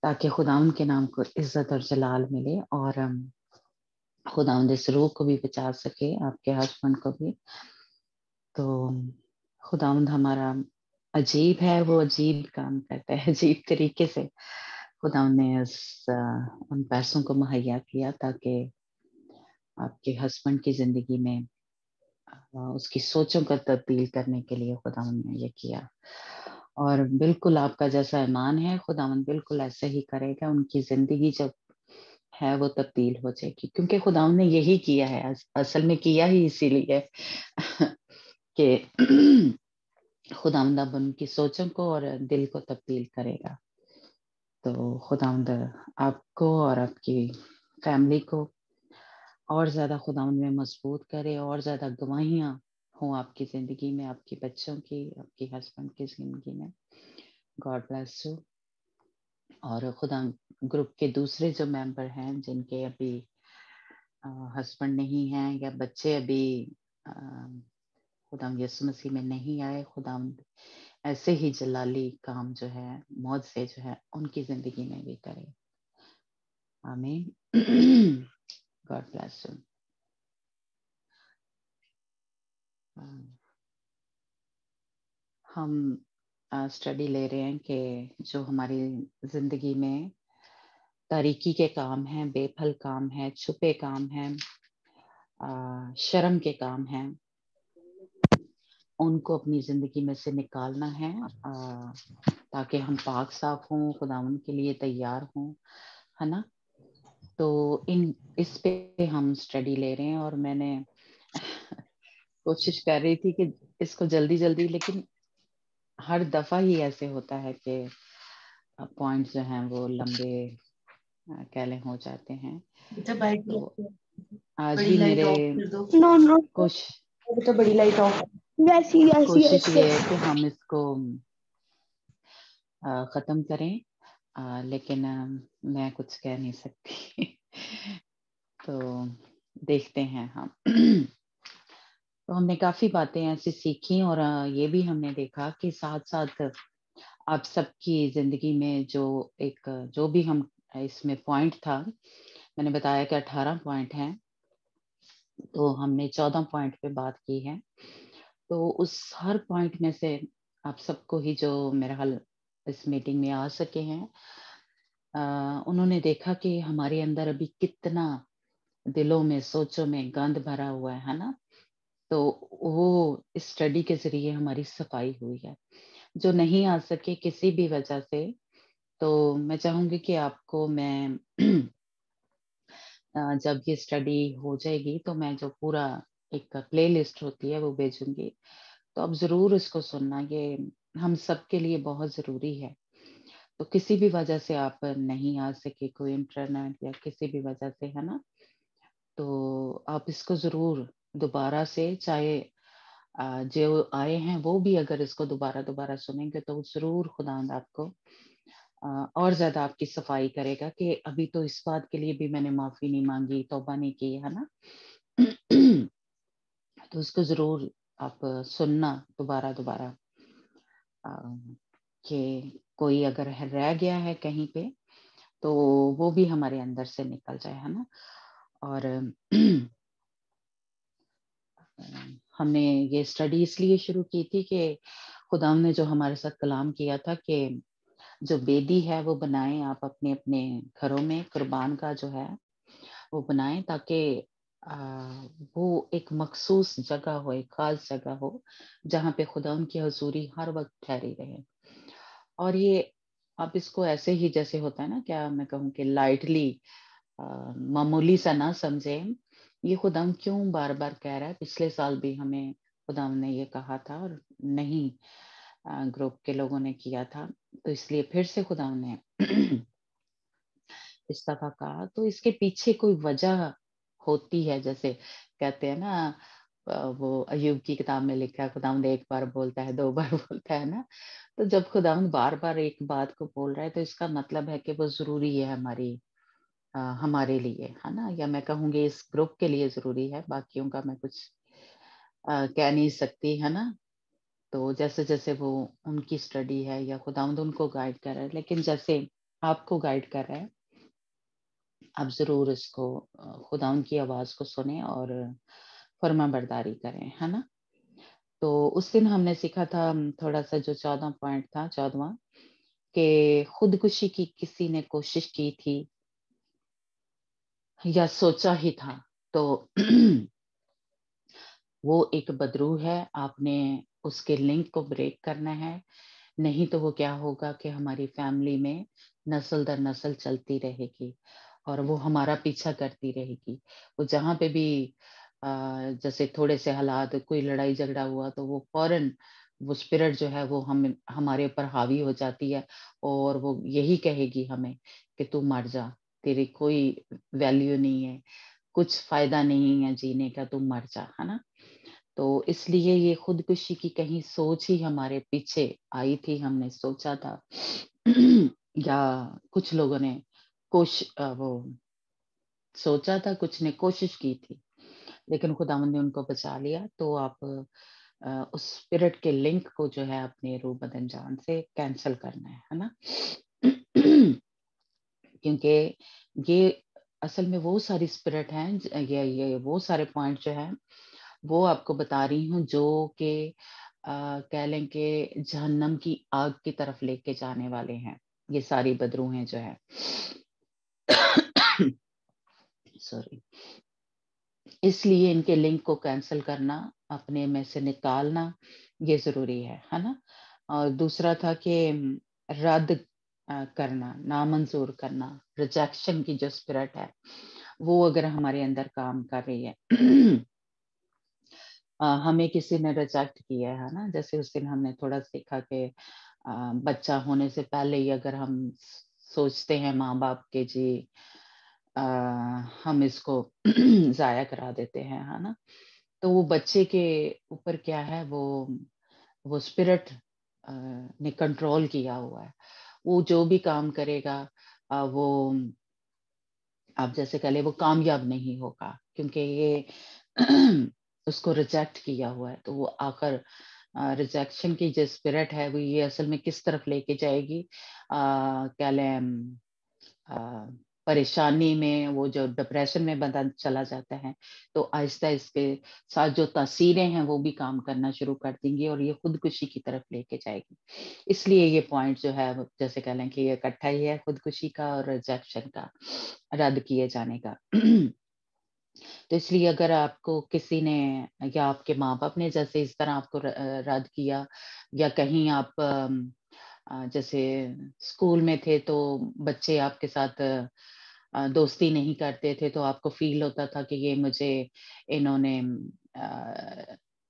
ताकि खुदावंद के नाम को इज्जत और जलाल मिले और खुदावंद इस रूह को भी बचा सके, आपके हस्बैंड को भी। तो खुदावंद हमारा अजीब है, वो अजीब काम करता है, अजीब तरीके से खुदावंद ने उन पैसों को मुहैया किया ताकि आपके हस्बैंड की जिंदगी में उसकी सोचों को तब्दील करने के लिए खुदावंद ने ये किया। और बिल्कुल आपका जैसा ईमान है खुदावंद बिल्कुल ऐसे ही करेगा। उनकी जिंदगी जब ہے وہ تبدیل ہو جائے گی، کیونکہ خدا نے یہی کیا ہے، اصل میں کیا ہی اسی لیے کہ خداوند اب ان کی سوچوں کو اور دل کو تبدیل کرے گا. تو خداوند آپ کو اور آپ کی فیملی کو اور زیادہ خداوند میں مضبوط کرے، اور زیادہ گواہیاں ہوں آپ کی زندگی میں، آپ کے بچوں کی، آپ کی ہسبینڈ کی زندگی میں. God bless you. اور خدا گروپ کے دوسرے جو ممبر ہیں جن کے ابھی ہسبینڈ نہیں ہیں یا بچے ابھی خدا یسوع مسیح میں نہیں آئے، خدا ایسے ہی جلالی کام جو ہے، موت سے جو ہے، ان کی زندگی میں بھی کرے. آمین. God bless you. ہم اسٹڈی لے رہے ہیں کہ جو ہماری زندگی میں تاریکی کے کام ہیں، بے پھل کام ہیں، چھپے کام ہیں، شرم کے کام ہیں، ان کو اپنی زندگی میں سے نکالنا ہے تاکہ ہم پاک صاف ہوں، خداوند کے لیے تیار ہوں، ہے نا. تو اس پہ ہم اسٹڈی لے رہے ہیں، اور میں نے کوشش کر رہی تھی کہ اس کو جلدی جلدی، لیکن ہر دفعہ ہی ایسے ہوتا ہے کہ پوائنٹ جو ہیں وہ لمبے کیلے ہو جاتے ہیں. تو آج بھی میرے کوشش یہ ہے کہ ہم اس کو ختم کریں، لیکن میں کچھ کہہ نہیں سکتی. تو دیکھتے ہیں ہم. تو ہم نے کافی باتیں ایسی سیکھی، اور یہ بھی ہم نے دیکھا کہ ساتھ ساتھ آپ سب کی زندگی میں جو بھی ہم اس میں پوائنٹ تھا، میں نے بتایا کہ 18 پوائنٹ ہیں، تو ہم نے 14 پوائنٹ پہ بات کی ہے. تو اس ہر پوائنٹ میں سے آپ سب کو ہی جو میرا حال اس میٹنگ میں آ سکے ہیں، انہوں نے دیکھا کہ ہمارے اندر ابھی کتنا دلوں میں، سوچوں میں گند بھرا ہوا ہے نا. تو وہ اسٹڈی کے ذریعے ہماری صفائی ہوئی ہے. جو نہیں آ سکے کسی بھی وجہ سے، تو میں چاہوں گی کہ آپ کو میں جب یہ اسٹڈی ہو جائے گی تو میں جو پورا ایک پلے لسٹ ہوتی ہے وہ بھیجوں گی. تو اب ضرور اس کو سننا، یہ ہم سب کے لیے بہت ضروری ہے. تو کسی بھی وجہ سے آپ نہیں آ سکے، کوئی انٹرنیٹ یا کسی بھی وجہ سے، ہے نا، تو آپ اس کو ضرور دوبارہ سے، چاہے جو آئے ہیں وہ بھی اگر اس کو دوبارہ سنیں گے تو ضرور خداوند آپ کو اور زیادہ آپ کی صفائی کرے گا کہ ابھی تو اس بات کے لیے بھی میں نے معافی نہیں مانگی، توبہ نہیں کی، ہے نا. تو اس کو ضرور آپ سننا دوبارہ کہ کوئی اگر رہ گیا ہے کہیں پہ تو وہ بھی ہمارے اندر سے نکل جائے، ہے نا. اور ہم نے یہ اسٹڈی اس لیے شروع کی تھی کہ خدا نے جو ہمارے ساتھ کلام کیا تھا کہ جو بیدی ہے وہ بنائیں آپ اپنے اپنے گھروں میں، قربان کا جو ہے وہ بنائیں، تاکہ وہ ایک مخصوص جگہ ہو، ایک خاص جگہ ہو جہاں پہ خدا ان کی حضوری ہر وقت ٹھہری رہے. اور یہ آپ اس کو ایسے ہی جیسے ہوتا ہے نا، کیا میں کہوں کہ لائٹلی معمولی سا نہ سمجھیں. یہ خدا کیوں بار بار کہہ رہا ہے، پچھلے سال بھی ہمیں خدا نے یہ کہا تھا اور نہیں گروپ کے لوگوں نے کیا تھا، تو اس لیے پھر سے خدا نے اس دفعہ کہا. تو اس کے پیچھے کوئی وجہ ہوتی ہے، جیسے کہتے ہیں نا وہ ایوب کی کتاب میں لکھا ہے خداوند ایک بار بولتا ہے، 2 بار بولتا ہے نا. تو جب خداوند بار بار ایک بات کو بول رہا ہے تو اس کا مطلب ہے کہ وہ ضروری ہے ہمارے لیے، ہے نا، یا میں کہوں گی اس گروپ کے لیے ضروری ہے. باقیوں کا میں کچھ کہہ نہیں سکتی، ہے نا. تو جیسے جیسے وہ ان کی اسٹڈی ہے یا خداوند ان کو گائیڈ کر رہا ہے، لیکن جیسے آپ کو گائیڈ کر رہا ہے، آپ ضرور اس کو خداوند کی آواز کو سنیں اور فرما برداری کریں، ہے نا. تو اس دن ہم نے سیکھا تھا تھوڑا سا جو 14 پوائنٹ تھا، 14واں، کہ خودکشی کی کسی نے کوشش کی تھی یا سوچا ہی تھا تو وہ ایک بدروح ہے. آپ نے اس کے لنک کو بریک کرنا ہے، نہیں تو وہ کیا ہوگا کہ ہماری فیملی میں نسل در نسل چلتی رہے گی. اور وہ ہمارا پیچھا کرتی رہے گی. وہ جہاں پہ بھی جیسے تھوڑے سے حالات کوئی لڑائی جھگڑا ہوا تو وہ فوراً وہ اسپرٹ جو ہے وہ ہمارے اوپر حاوی ہو جاتی ہے اور وہ یہی کہے گی ہمیں کہ تو مر جا, تیری کوئی ویلیو نہیں ہے, کچھ فائدہ نہیں ہے جینے کا, تو مر جا, ہے نا. تو اس لیے یہ خودکشی کی کہیں سوچ ہی ہمارے پیچھے آئی تھی, ہم نے سوچا تھا یا کچھ لوگوں نے وہ سوچا تھا, کچھ نے کوشش کی تھی, لیکن خداوند نے ان کو بچا لیا. تو آپ اس اسپرٹ کے لنک کو جو ہے اپنے روح بدن جان سے کینسل کرنا ہے نا. کیونکہ یہ اصل میں وہ ساری اسپرٹ ہیں, یہ وہ سارے پوائنٹ جو ہیں وہ آپ کو بتا رہی ہوں جو کہ کہہ لیں کہ جہنم کی آگ کی طرف لے کے جانے والے ہیں. یہ ساری بدروہیں جو ہے سوری, اس لیے ان کے لنک کو کینسل کرنا, اپنے میں سے نکالنا یہ ضروری ہے نا. اور دوسرا تھا کہ رد کرنا, نامنظور کرنا, ریجیکشن کی جو اسپرٹ ہے وہ اگر ہمارے اندر کام کر رہی ہے, ہمیں کسی نے ریجیکٹ کیا ہے نا, جیسے اس دن ہم نے تھوڑا سیکھا کہ بچہ ہونے سے پہلے ہی اگر ہم سوچتے ہیں ماں باپ کے جی ہم اس کو ضائع کرا دیتے ہیں, ہے نا. تو وہ بچے کے اوپر کیا ہے, وہ اسپرٹ نے کنٹرول کیا ہوا ہے. وہ جو بھی کام کرے گا وہ آپ جیسے کہہ لیں وہ کامیاب نہیں ہوگا, کیونکہ یہ اس کو ریجیکٹ کیا ہوا ہے. تو وہ آخر ریجیکشن کی جو اسپرٹ ہے وہ یہ اصل میں کس طرف لے کے جائے گی, کیا لیں پریشانی میں, وہ جو ڈپریشن میں بندہ چلا جاتا ہے تو آہستہ اس کے ساتھ جو تاثیریں ہیں وہ بھی کام کرنا شروع کر دیں گی اور یہ خودکشی کی طرف لے کے جائے گی. اس لیے یہ پوائنٹ جو ہے جیسے کہہ لیں کہ یہ اکٹھا ہی ہے, خودکشی کا اور ریجیکشن کا, رد کیے جانے کا. تو اس لیے اگر آپ کو کسی نے یا آپ کے ماں باپ نے جیسے اس طرح آپ کو رد کیا, یا کہیں آپ جیسے اسکول میں تھے تو بچے آپ کے ساتھ دوستی نہیں کرتے تھے, تو آپ کو فیل ہوتا تھا کہ یہ مجھے انہوں نے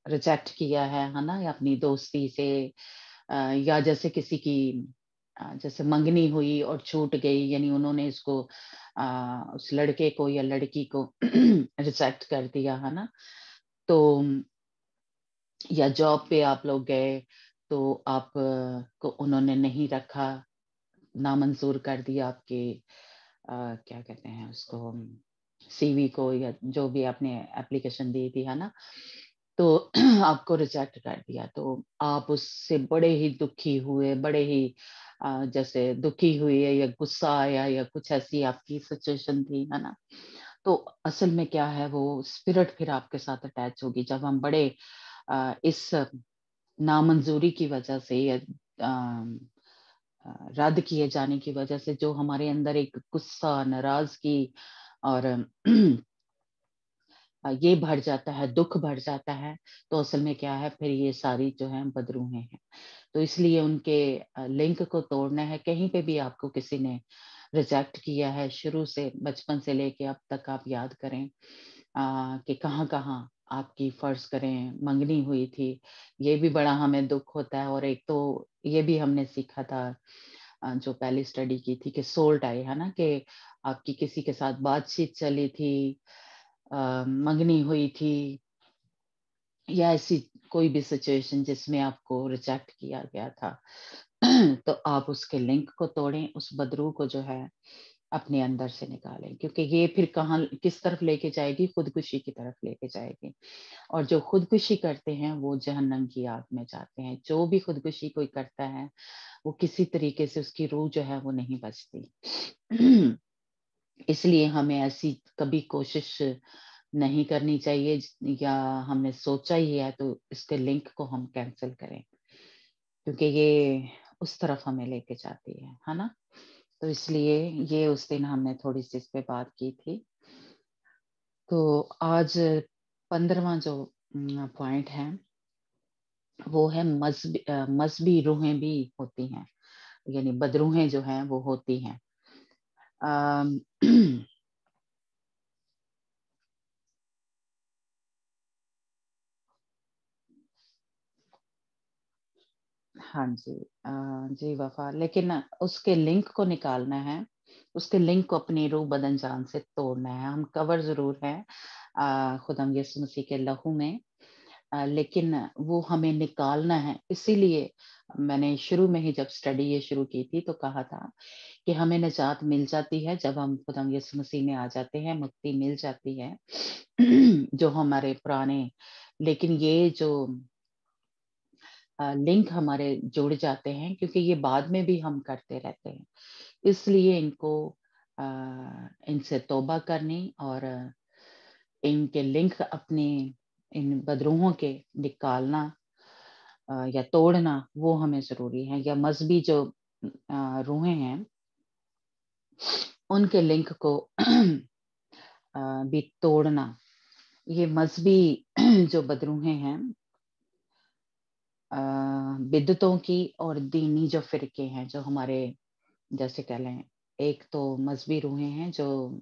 ریجیکٹ کیا ہے نا, یا اپنی دوستی سے, یا جیسے کسی کی جیسے منگنی ہوئی اور چھوٹ گئی, یعنی انہوں نے اس کو اس لڑکے کو یا لڑکی کو ریجیکٹ کر دیا, ہے نا. تو یا جاب پہ آپ لوگ گئے تو آپ کو انہوں نے نہیں رکھا, نامنظور کر دیا آپ کے کیا کہتے ہیں اس کو, سی وی کو, یا جو بھی آپ نے اپلیکیشن دی تھی, ہے نا. تو آپ کو ریجیکٹ کر دیا, تو آپ اس سے بڑے ہی دکھی ہوئے, بڑے ہی جیسے دکھی ہوئی ہے, یا غصہ آیا, یا کچھ ایسی آپ کی سچویشن تھی, ہے نا. تو اصل میں کیا ہے, وہ اسپرٹ پھر آپ کے ساتھ اٹیچ ہوگی جب ہم بڑے اس نامنظوری کی وجہ سے یا رد کیے جانے کی وجہ سے جو ہمارے اندر ایک غصہ, ناراضگی اور یہ بڑھ جاتا ہے, دکھ بڑھ جاتا ہے, تو اصل میں کیا ہے پھر یہ ساری جو ہیں بدروہیں ہیں. تو اس لیے ان کے لنک کو توڑنا ہے. کہیں پہ بھی آپ کو کسی نے ریجیکٹ کیا ہے, شروع سے بچپن سے لے کے اب تک آپ یاد کریں کہ کہاں کہاں آپ کی فرض کریں منگنی ہوئی تھی, یہ بھی بڑا ہمیں دکھ ہوتا ہے. اور ایک تو یہ بھی ہم نے سیکھا تھا جو پہلی اسٹڈی کی تھی کہ سول ٹائی, ہے نا, کہ آپ کی کسی کے ساتھ بات چیت چلی تھی, منگنی ہوئی تھی, یا ایسی کوئی بھی سچویشن جس میں آپ کو ریجیکٹ کیا گیا تھا, تو آپ اس کے لنک کو توڑیں, اس بدرو کو جو ہے اپنے اندر سے نکالیں, کیونکہ یہ پھر کہاں کس طرف لے کے جائے گی, خودکشی کی طرف لے کے جائے گی. اور جو خودکشی کرتے ہیں وہ جہنم کی آگ میں جاتے ہیں. جو بھی خودکشی کوئی کرتا ہے وہ کسی طریقے سے اس کی روح جو ہے وہ نہیں بچتی. اس لیے ہمیں ایسی کبھی کوشش نہیں کرنی چاہیے, یا ہم نے سوچا ہی ہے تو اس کے لنک کو ہم کینسل کریں, کیونکہ یہ اس طرف ہمیں لے کے جاتی ہے نا. تو اس لیے یہ اس دن ہم نے تھوڑی سی اس پہ بات کی تھی. تو آج 15واں جو پوائنٹ ہے وہ ہے مذہبی روحیں بھی ہوتی ہیں, یعنی بدروہیں جو ہیں وہ ہوتی ہیں. हाँ जी, जी वफा, लेकिन उसके लिंक को निकालना है, उसके लिंक को अपनी रूह बदन जान से तोड़ना है। हम कवर जरूर है खुदाम यीशु मसीह के लहू में, लेकिन वो हमें निकालना है। इसीलिए मैंने शुरू में ही जब स्टडी ये शुरू की थी तो कहा था कि हमें निजात मिल जाती है जब हम खुदाम यीशु मसीह में आ जाते हैं, मुक्ति मिल जाती है जो हमारे पुराने, लेकिन ये जो लिंक हमारे जुड़ जाते हैं, क्योंकि ये बाद में भी हम करते रहते हैं, इसलिए इनको इनसे तौबा करनी और इनके लिंक अपने इन बदरूहों के निकालना या तोड़ना वो हमें जरूरी है। या मजहबी जो रूहें हैं उनके लिंक को भी तोड़ना। ये मजहबी जो बदरूहें हैं, बिदतों की और दीनी जो फिरके हैं, जो हमारे जैसे कह लें, एक तो मजहबी रूहें हैं जो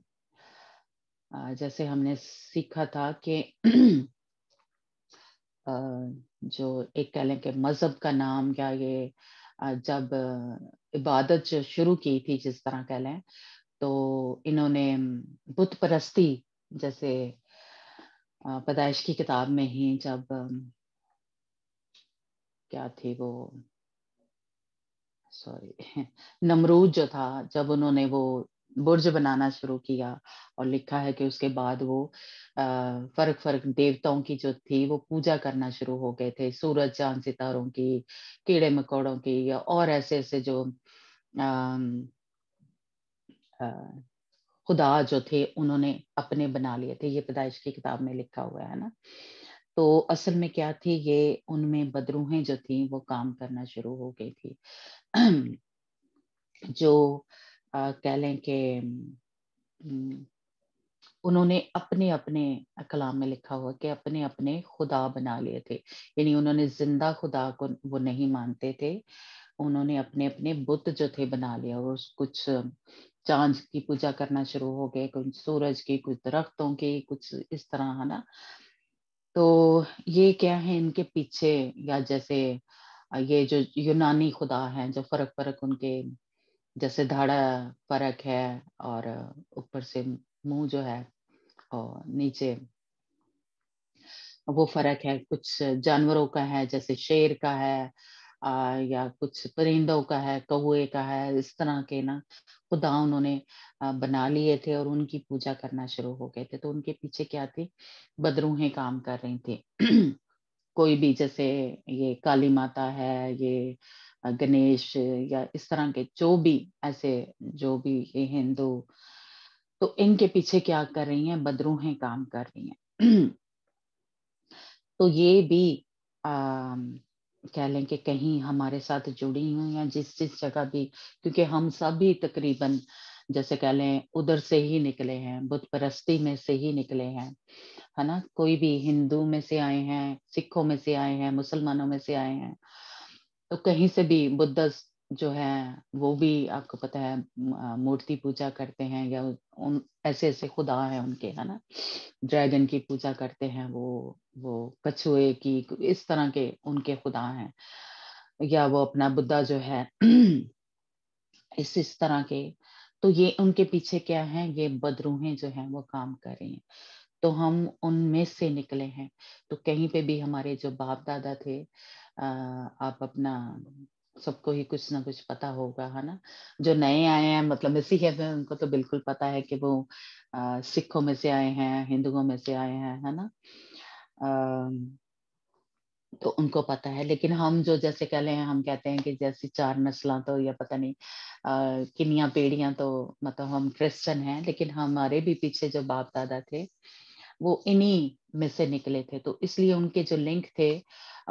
जैसे हमने सीखा था कि जो एक कह लें कि मजहब का नाम, या ये जब इबादत जो शुरू की थी, जिस तरह कह लें, तो इन्होंने बुत परस्ती, जैसे पैदाइश की किताब में ही जब क्या थी वो, सॉरी, नमरूद जो था, जब उन्होंने वो बुर्ज बनाना शुरू किया, और लिखा है कि उसके बाद वो फर्क फर्क देवताओं की जो थी वो पूजा करना शुरू हो गए थे, सूरज चांद सितारों की, कीड़े मकोड़ों की, या और ऐसे ऐसे जो खुदा जो थे उन्होंने अपने बना लिए थे। ये पैदाइश की किताब में लिखा हुआ है ना। तो असल में क्या थी, ये उनमें बदरूहें जो थी वो काम करना शुरू हो गई थी जो कह लें कि उन्होंने अपने अपने कलाम में लिखा हुआ कि अपने अपने खुदा बना लिए थे, यानी उन्होंने जिंदा खुदा को वो नहीं मानते थे, उन्होंने अपने अपने बुत जो थे बना लिया, और कुछ चांद की पूजा करना शुरू हो गए, कुछ सूरज की, कुछ दरख्तों की, कुछ इस तरह, है ना। तो ये क्या है इनके पीछे, या जैसे ये जो यूनानी खुदा हैं, जो फर्क फर्क उनके, जैसे धाड़ा फर्क है, और ऊपर से मुंह जो है और नीचे वो फर्क है, कुछ जानवरों का है, जैसे शेर का है, या कुछ परिंदों का है, कौए का है, इस तरह के ना खुदा उन्होंने बना लिए थे, और उनकी पूजा करना शुरू हो गए थे। तो उनके पीछे क्या थी, बदरूहें काम कर रही थी कोई भी, जैसे ये काली माता है, ये गणेश, या इस तरह के जो भी ऐसे, जो भी ये हिंदू, तो इनके पीछे क्या कर रही हैं, बदरूहें काम कर रही हैं तो ये भी कह लें कि कहीं हमारे साथ जुड़ी हुई हैं, जिस जिस जगह भी, क्योंकि हम सभी तकरीबन जैसे कह लें उधर से ही निकले हैं, बुत परस्ती में से ही निकले हैं, है ना। कोई भी हिंदू में से आए हैं, सिखों में से आए हैं, मुसलमानों में से आए हैं, तो कहीं से भी बुद्ध जो है वो भी आपको पता है मूर्ति पूजा करते हैं, या उन ऐसे ऐसे खुदा हैं उनके, है ना। ड्रैगन की पूजा करते हैं, वो कछुए की, इस तरह के उनके खुदा हैं, या वो अपना बुद्धा जो है इस तरह के। तो ये उनके पीछे क्या है, ये बदरूहें जो हैं वो काम कर रही हैं, तो हम उनमें से निकले हैं। तो कहीं पे भी हमारे जो बाप दादा थे, आप अपना सबको ही कुछ ना कुछ पता होगा, है ना। जो नए आए हैं, मतलब मसीह में, उनको तो बिल्कुल पता है कि वो सिखों में से आए हैं, हिंदुओं में से आए हैं, है ना। तो उनको पता है, लेकिन हम जो जैसे कह रहे हैं, हम कहते हैं कि जैसी 4 नस्लां तो, या पता नहीं किन्नियां पीढ़ियां, तो मतलब हम क्रिश्चियन हैं, लेकिन हमारे भी पीछे जो बाप दादा थे वो इन्हीं में से निकले थे, तो इसलिए उनके जो लिंक थे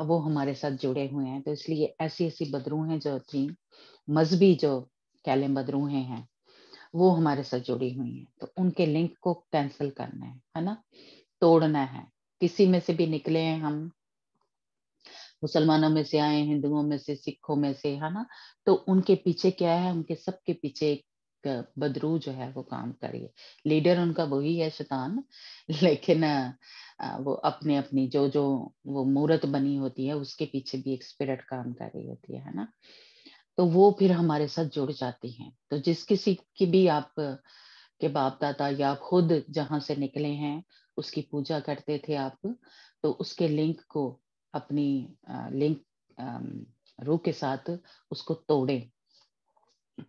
वो हमारे साथ जुड़े हुए हैं। तो इसलिए ऐसी ऐसी बदरूहें जो थी, मजहबी जो कैलें बदरूहें हैं, वो हमारे साथ जुड़ी हुई हैं, तो उनके लिंक को कैंसिल करना है ना, तोड़ना है। किसी में से भी निकले हैं हम, मुसलमानों में से आए, हिंदुओं में से, सिखों में से, है ना, तो उनके पीछे क्या है, उनके सबके पीछे ایک बदरू जो है वो काम कर रही है। लीडर उनका वही है शैतान, लेकिन वो अपने अपनी जो जो वो मूरत बनी होती है उसके पीछे भी एक स्पिरिट काम कर रही होती है ना। तो वो फिर हमारे साथ जुड़ जाती हैं। तो जिस किसी की भी आप के बाप दादा या खुद जहां से निकले हैं उसकी पूजा करते थे आप, तो उसके लिंक को अपनी लिंक रूह के साथ उसको तोड़ें,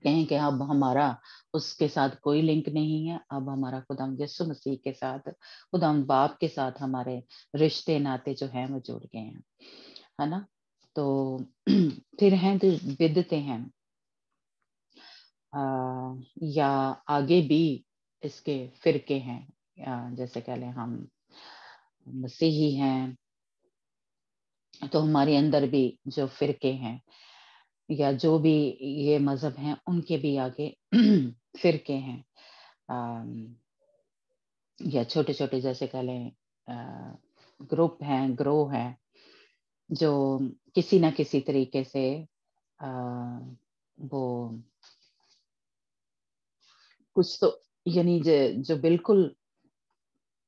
कहें कि अब हमारा उसके साथ कोई लिंक नहीं है, अब हमारा खुदाम यीशु मसीह के साथ, खुदाम बाप के साथ हमारे रिश्ते नाते जो हैं वो जुड़ गए हैं, है ना। तो फिर हैं तो बिदते हैं, या आगे भी इसके फिरके हैं, जैसे कह लें हम मसीही हैं तो हमारे अंदर भी जो फिरके हैं या जो भी ये मजहब हैं उनके भी आगे फिरके हैं, या छोटे छोटे जैसे कह लें ग्रुप हैं, ग्रोह हैं, जो किसी ना किसी तरीके से वो कुछ तो यानी जो बिल्कुल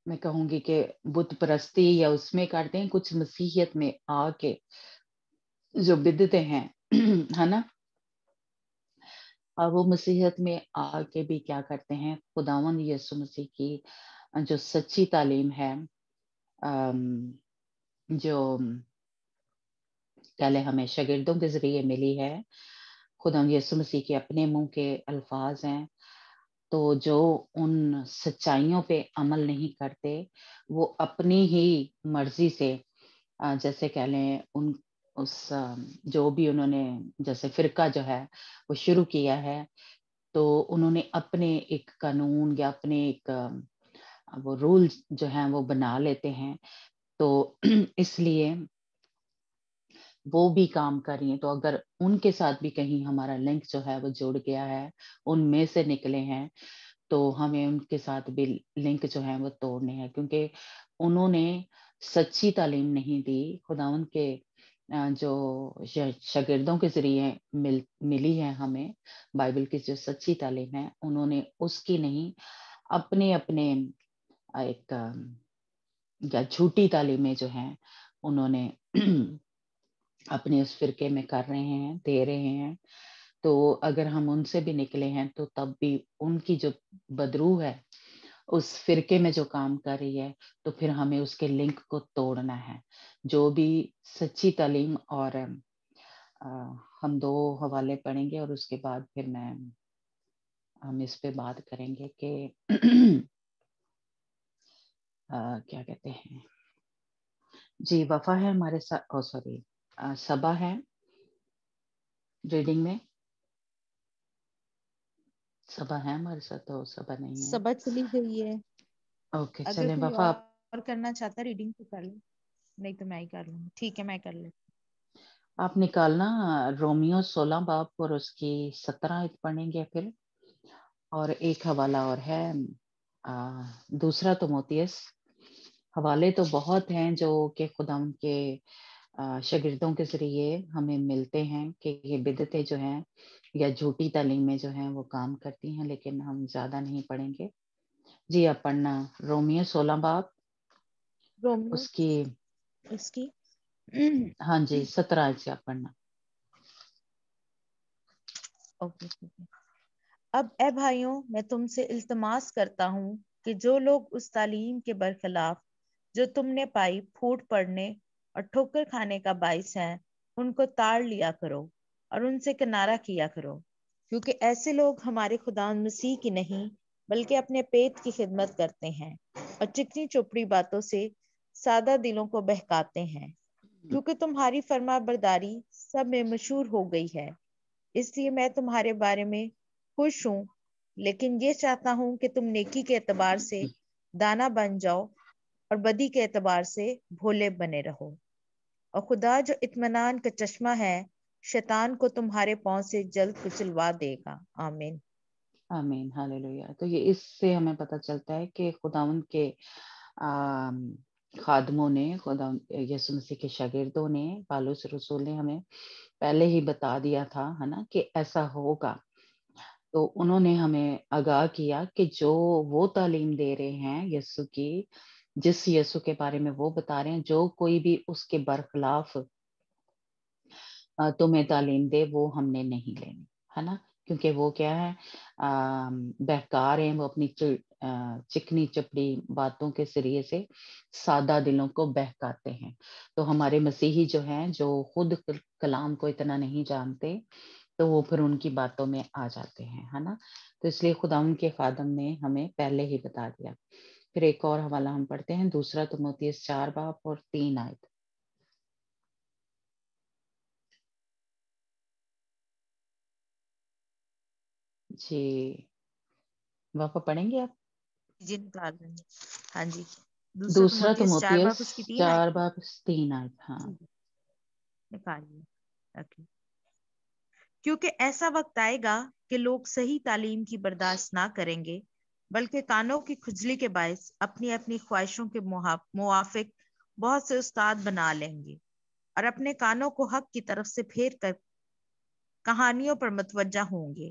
मैं कहूंगी कि बुत परस्ती या उसमें करते हैं, कुछ मसीहियत में आके जो बिदते हैं है ना, और वो मसीहत में आके भी क्या करते हैं, खुदावंद यीशु मसीह की जो सच्ची तालीम है, जो पहले हमें शागिर्दों के जरिए मिली है, खुदावंद यीशु मसीह के अपने मुंह के अल्फाज हैं, तो जो उन सच्चाइयों पे अमल नहीं करते वो अपनी ही मर्जी से जैसे कह लें उन उस जो भी उन्होंने जैसे फिरका जो है वो शुरू किया है, तो उन्होंने अपने एक कानून या अपने एक वो रूल जो हैं वो बना लेते हैं, तो इसलिए वो भी काम कर रही हैं। तो अगर उनके साथ भी कहीं हमारा लिंक जो है वो जुड़ गया है, उनमें से निकले हैं, तो हमें उनके साथ भी लिंक जो है वो तोड़ने हैं, क्योंकि उन्होंने सच्ची तालीम नहीं दी। खुदावंद के जो शागिर्दों के जरिए मिली है हमें बाइबल की जो सच्ची तालीम है, उन्होंने उसकी नहीं अपने अपने एक या झूठी तालीमें जो हैं उन्होंने अपने उस फिरके में कर रहे हैं, दे रहे हैं। तो अगर हम उनसे भी निकले हैं तो तब भी उनकी जो बदरू है उस फिरके में जो काम कर रही है, तो फिर हमें उसके लिंक को तोड़ना है। जो भी सच्ची तालीम, और हम 2 हवाले पढ़ेंगे और उसके बाद फिर हम इस पे बात करेंगे कि क्या कहते हैं जी, वफा है हमारे साथ, सॉरी सबा है रीडिंग में, सबा है हमारे साथ, तो सबा नहीं है, सबा चली गई है। ओके अगर चलें कोई वफा और करना चाहता रीडिंग तो कर लो, नहीं तो मैं ही कर लूँ। ठीक है, मैं कर लेती। आप निकालना रोमियो 16 बाब और उसकी 17 आयत पढ़ेंगे फिर, और एक हवाला और है दूसरा तिमोथियस। हवाले तो बहुत हैं जो कि खुदा के शागिर्दों के जरिए हमें मिलते हैं कि ये बिदतें जो हैं या झूठी तालीमें जो हैं वो काम करती हैं, लेकिन हम ज्यादा नहीं पढ़ेंगे। जी आप पढ़ना रोमियो 16 बाब रोमियो उसकी उसकी हाँ जी 17 आयत से आप पढ़ना। ओके ठीक है। अब ए भाइयों, मैं तुमसे इल्तमास करता हूँ कि जो लोग उस तालीम के बरखिलाफ जो तुमने पाई फूट पड़ने और ठोकर खाने का बाइस है, उनको ताड़ लिया करो और उनसे किनारा किया करो, क्योंकि ऐसे लोग हमारे खुदा मसीह की नहीं बल्कि अपने पेट की खिदमत करते हैं और चिकनी चोपड़ी बातों से सादा दिलों को बहकाते हैं। क्योंकि तुम्हारी फर्मा बरदारी सब में मशहूर हो गई है, इसलिए मैं तुम्हारे बारे में खुश हूँ, लेकिन ये चाहता हूँ कि तुम नेकी के एतबार से दाना बन जाओ और बदी के एतबार से भोले बने रहो। और खुदा जो इत्मीनान का चश्मा है, शैतान को तुम्हारे पांव से जल्द कुचलवा देगा। आमीन। आमीन हालेलुया। तो ये इससे हमें पता चलता है कि खुदावंद के खादमों ने, खुदा यीशु मसीह के शागिर्दों ने, पालूस रसूल ने हमें पहले ही बता दिया था, है ना, कि ऐसा होगा। تو انہوں نے ہمیں آگاہ کیا کہ جو وہ تعلیم دے رہے ہیں یسوع کی، جس یسوع کے بارے میں وہ بتا رہے ہیں، جو کوئی بھی اس کے برخلاف تمہیں تعلیم دے، وہ ہم نے نہیں لینی، ہے نا، کیونکہ وہ کیا ہے، بہکار ہیں، وہ اپنی چکنی چپڑی باتوں کے ذریعے سے سادہ دلوں کو بہکاتے ہیں۔ تو ہمارے مسیحی جو ہیں، جو خود کلام کو اتنا نہیں جانتے، تو وہ پھر ان کی باتوں میں آ جاتے ہیں، ہے نا۔ تو اس لیے خدا ان کے خادم نے ہمیں پہلے ہی بتا دیا۔ پھر ایک اور حوالہ ہم پڑھتے ہیں، دوسرا تموتھیوس 4 باب اور 3 آیت۔ جی واپس پڑھیں گے آپ؟ جی نکال رہے ہیں، ہاں جی، دوسرا تموتھیوس 4 تموتھیوس باب اس کی 3 4 آیت باب 3 آیت، ہاں۔ نکالیے۔ اوکے۔ کیونکہ ایسا وقت آئے گا کہ لوگ صحیح تعلیم کی برداشت نہ کریں گے، بلکہ کانوں کی کھجلی کے باعث اپنی اپنی خواہشوں کے موافق بہت سے استاد بنا لیں گے، اور اپنے کانوں کو حق کی طرف سے پھیر کر کہانیوں پر متوجہ ہوں گے۔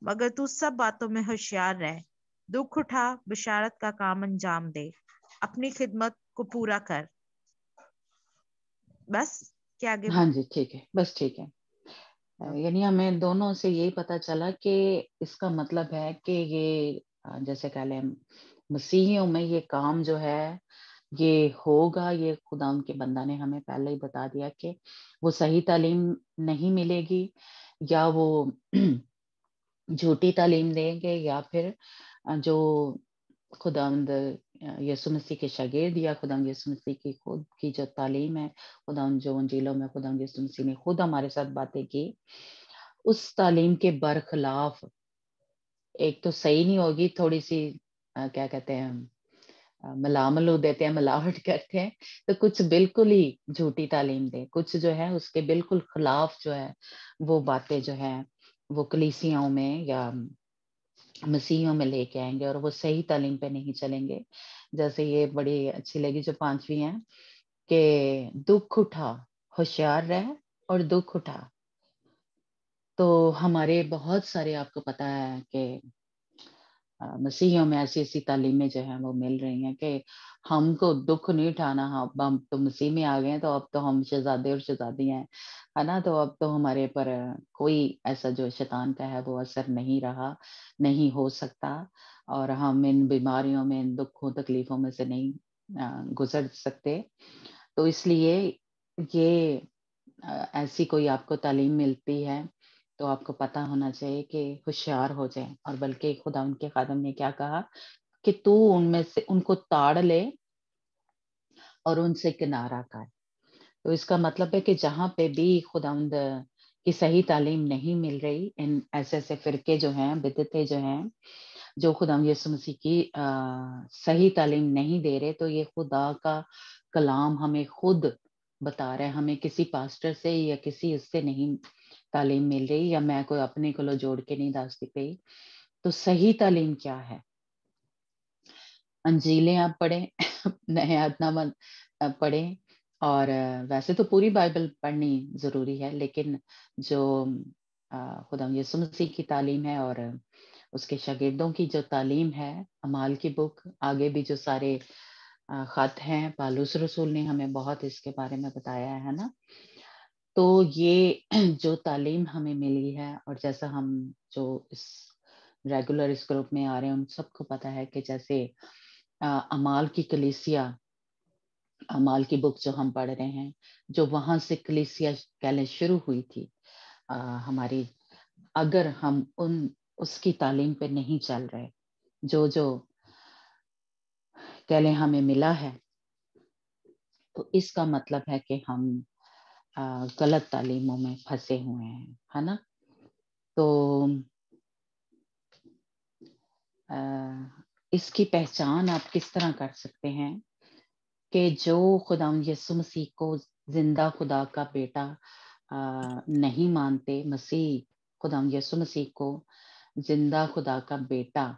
مگر تو سب باتوں میں ہوشیار رہ، دکھ اٹھا، بشارت کا کام انجام دے، اپنی خدمت کو پورا کر۔ بس کیا آگے؟ ہاں جی ٹھیک ہے، بس ٹھیک ہے۔ یعنی ہمیں دونوں سے یہی پتا چلا کہ اس کا مطلب ہے کہ یہ جیسے کہہ لیں مسیحیوں میں یہ کام جو ہے یہ ہوگا، یہ خدا ان کے بندہ نے ہمیں پہلے ہی بتا دیا کہ وہ صحیح تعلیم نہیں ملے گی، یا وہ جھوٹی تعلیم دیں گے، یا پھر جو خداوند یسوع مسیح کے شاگرد یا خداوند یسوع مسیح کی خود کی جو تعلیم ہے، خداوند جو انجیلوں میں خداوند یسوع مسیح نے خود ہمارے ساتھ باتیں کی، اس تعلیم کے برخلاف ایک تو صحیح نہیں ہوگی، تھوڑی سی کیا کہتے ہیں ملاملو دیتے ہیں، ملاوٹ کرتے ہیں، تو کچھ بالکل ہی جھوٹی تعلیم دے، کچھ جو ہے اس کے بالکل خلاف جو ہے وہ باتیں جو ہیں وہ کلیسیاؤں میں یا مسیحیوں میں لے کے آئیں گے، اور وہ صحیح تعلیم پہ نہیں چلیں گے۔ جیسے یہ بڑی اچھی لگی جو 5ویں ہے کہ دکھ اٹھا، ہوشیار رہ اور دکھ اٹھا۔ تو ہمارے بہت سارے آپ کو پتا ہے کہ مسیحیوں میں ایسی ایسی تعلیمیں جو ہیں وہ مل رہی ہیں کہ ہم کو دکھ نہیں اٹھانا، ہم تو مسیح میں آ گئے ہیں، تو اب تو ہم شہزادے اور شہزادی ہیں، ہے نا، تو اب تو ہمارے پر کوئی ایسا جو شیطان کا ہے وہ اثر نہیں رہا، نہیں ہو سکتا، اور ہم ان بیماریوں میں، ان دکھوں تکلیفوں میں سے نہیں گزر سکتے۔ تو اس لیے یہ ایسی کوئی آپ کو تعلیم ملتی ہے تو آپ کو پتا ہونا چاہیے کہ ہوشیار ہو جائیں، اور بلکہ خدا ان کے خادم نے کیا کہا کہ تو ان میں سے ان کو تاڑ لے اور ان سے کنارہ کر۔ تو اس کا مطلب ہے کہ جہاں پہ بھی خداوند کی صحیح تعلیم نہیں مل رہی، ان ایسے ایسے فرقے جو ہیں، بدعتیں جو ہیں، جو خداوند یسوع مسیح کی صحیح تعلیم نہیں دے رہے، تو یہ خدا کا کلام ہمیں خود بتا رہا ہے، ہمیں کسی پاسٹر سے یا کسی اس سے نہیں تعلیم مل رہی، یا میں کوئی اپنے کو جوڑ کے نہیں دستی پئی۔ تو صحیح تعلیم کیا ہے؟ انجیلیں آپ پڑھیں، نئے عہدنامہ پڑھیں، اور ویسے تو پوری بائبل پڑھنی ضروری ہے، لیکن جو خدا یسوع مسیح کی تعلیم ہے اور اس کے شاگردوں کی جو تعلیم ہے، اعمال کی بک، آگے بھی جو سارے خط ہیں، پالوس رسول نے ہمیں بہت اس کے بارے میں بتایا ہے نا۔ تو یہ جو تعلیم ہمیں ملی ہے، اور جیسا ہم جو اس ریگولر اس گروپ میں آ رہے ہیں ان سب کو پتا ہے کہ جیسے اعمال کی کلیسیا، اعمال کی بک جو ہم پڑھ رہے ہیں، جو وہاں سے کلیسیا کہلے شروع ہوئی تھی ہماری، اگر ہم اس کی تعلیم پہ نہیں چل رہے، جو کہلے ہمیں ملا ہے، تو اس کا مطلب ہے کہ ہم غلط تعلیموں میں پھنسے ہوئے ہیں، ہے نا۔ تو اس کی پہچان آپ کس طرح کر سکتے ہیں کہ جو خدا یسوع مسیح کو زندہ خدا کا بیٹا نہیں مانتے، مسیح خدا یسوع مسیح کو زندہ خدا کا بیٹا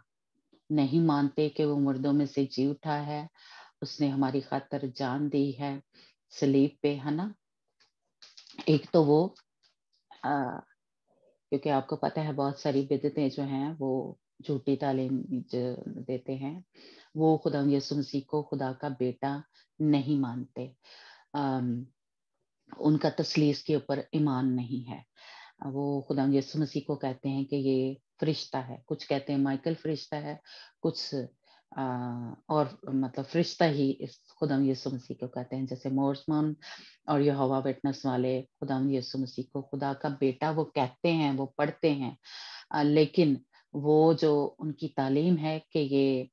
نہیں مانتے کہ وہ مردوں میں سے جی اٹھا ہے، اس نے ہماری خاطر جان دی ہے صلیب پہ، ہے نا۔ ایک تو وہ क्योंकि आपको पता है बहुत सारी बिदअतें जो हैं वो झूठी तालीम देते हैं, वो खुदा यीशु मसीह को खुदा का बेटा नहीं मानते, उनका तसलीस के ऊपर ईमान नहीं है। वो खुदा यीशु मसीह को कहते हैं कि ये फरिश्ता है, कुछ कहते हैं माइकल फरिश्ता है, कुछ और मतलब फरिश्ता ही इस खुदा यीशु मसीह को कहते हैं। जैसे मोर्समन और यहोवा विटनेस वाले खुदा यीशु मसीह को खुदा का बेटा वो कहते हैं, वो पढ़ते हैं, लेकिन वो जो उनकी तालीम है कि ये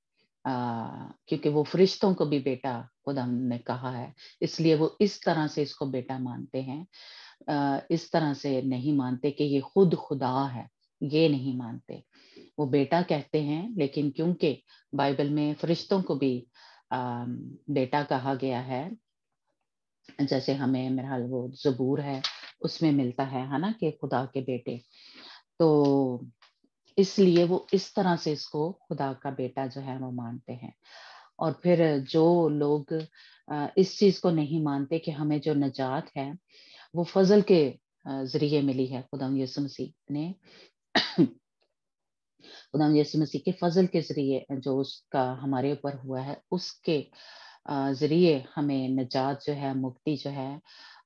क्योंकि वो फरिश्तों को भी बेटा खुदा ने कहा है, इसलिए वो इस तरह से इसको बेटा मानते हैं, इस तरह से नहीं मानते कि ये खुद खुदा है, ये नहीं मानते। वो बेटा कहते हैं, लेकिन क्योंकि बाइबल में फरिश्तों को भी बेटा कहा गया है, जैसे हमें मेरा हाल वो ज़बूर है उसमें मिलता है ना, कि खुदा के बेटे, तो इसलिए वो इस तरह से इसको खुदा का बेटा जो है वो मानते हैं। और फिर जो लोग इस चीज को नहीं मानते कि हमें जो नजात है वो फजल के जरिए मिली है, खुदा यीशु मसीह ने खुदा यीशु मसीह के फजल के जरिए जो उसका हमारे ऊपर हुआ है, उसके जरिए हमें नजात जो है, मुक्ति जो है,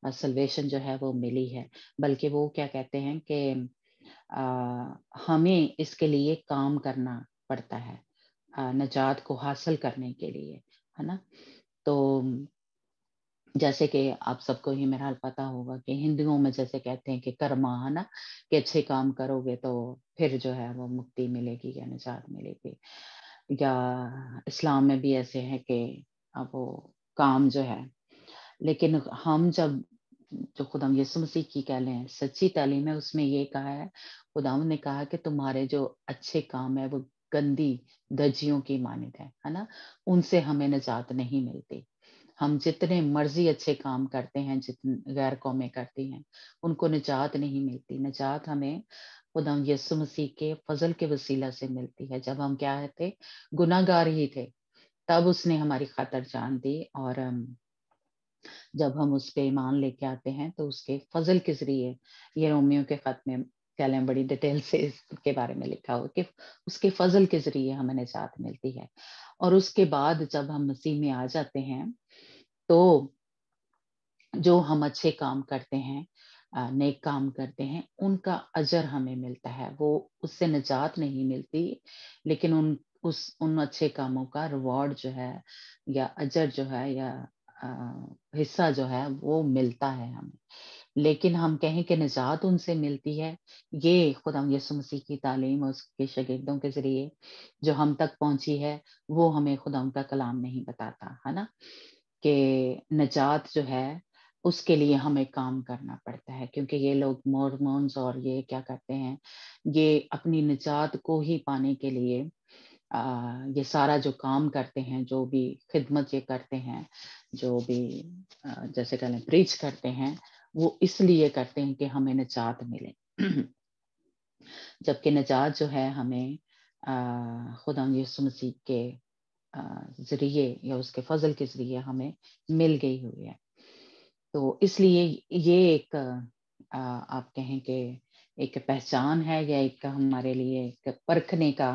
सल्वेशन जो है वो मिली है। बल्कि वो क्या कहते हैं कि हमें इसके लिए काम करना पड़ता है नजात को हासिल करने के लिए, है ना। तो जैसे कि आप सबको ही मेरा हाल पता होगा कि हिंदुओं में जैसे कहते हैं कि कर्मा, है ना, कि अच्छे काम करोगे तो फिर जो है वो मुक्ति मिलेगी या निजात मिलेगी। या इस्लाम में भी ऐसे है कि अब वो काम जो है, लेकिन हम जब जो खुदा यीशु मसीह की कह लें सच्ची तालीम है, उसमें ये कहा है, खुदावंद ने कहा कि तुम्हारे जो अच्छे काम है वो गंदी धज्जियों की मानित है ना, उनसे हमें निजात नहीं मिलती। हम जितने मर्जी अच्छे काम करते हैं, जितने गैर कौमें करती हैं, उनको निजात नहीं मिलती। निजात हमें खुदा यीशु मसीह के फजल के वसीला से मिलती है। जब हम क्या थे, गुनाहगार ही थे, तब उसने हमारी खातिर जान दी, और जब हम उस पे ईमान लेके आते हैं तो उसके फजल के जरिए, ये रोमियो के खत में कह लें बड़ी डिटेल से इसके बारे में लिखा हो कि उसके फजल के जरिए हमें निजात मिलती है। और उसके बाद जब हम मसीह में आ जाते हैं तो जो हम अच्छे काम करते हैं, नेक काम करते हैं, उनका अजर हमें मिलता है। वो उससे निजात नहीं मिलती, लेकिन उन अच्छे कामों का रिवॉर्ड जो है या अजर जो है या हिस्सा जो है वो मिलता है हमें। लेकिन हम कहें कि निजात उनसे मिलती है, ये खुदा यीशु मसीह की तालीम और उसके शागिर्दों के जरिए जो हम तक पहुंची है, वो हमें खुदा का कलाम नहीं बताता, है ना, कि निजात जो है उसके लिए हमें काम करना पड़ता है। क्योंकि ये लोग मोर्मन्स और ये क्या करते हैं, ये अपनी निजात को ही पाने के लिए ये सारा जो काम करते हैं, जो भी खिदमत ये करते हैं, जो भी जैसे कहें प्रीच करते हैं, वो इसलिए करते हैं कि हमें निजात मिले। जबकि निजात जो है हमें खुदा यीशु मसीह के जरिए या उसके फजल के जरिए हमें मिल गई हुई है। तो इसलिए ये एक आप कहें कि एक पहचान है या एक हमारे लिए एक परखने का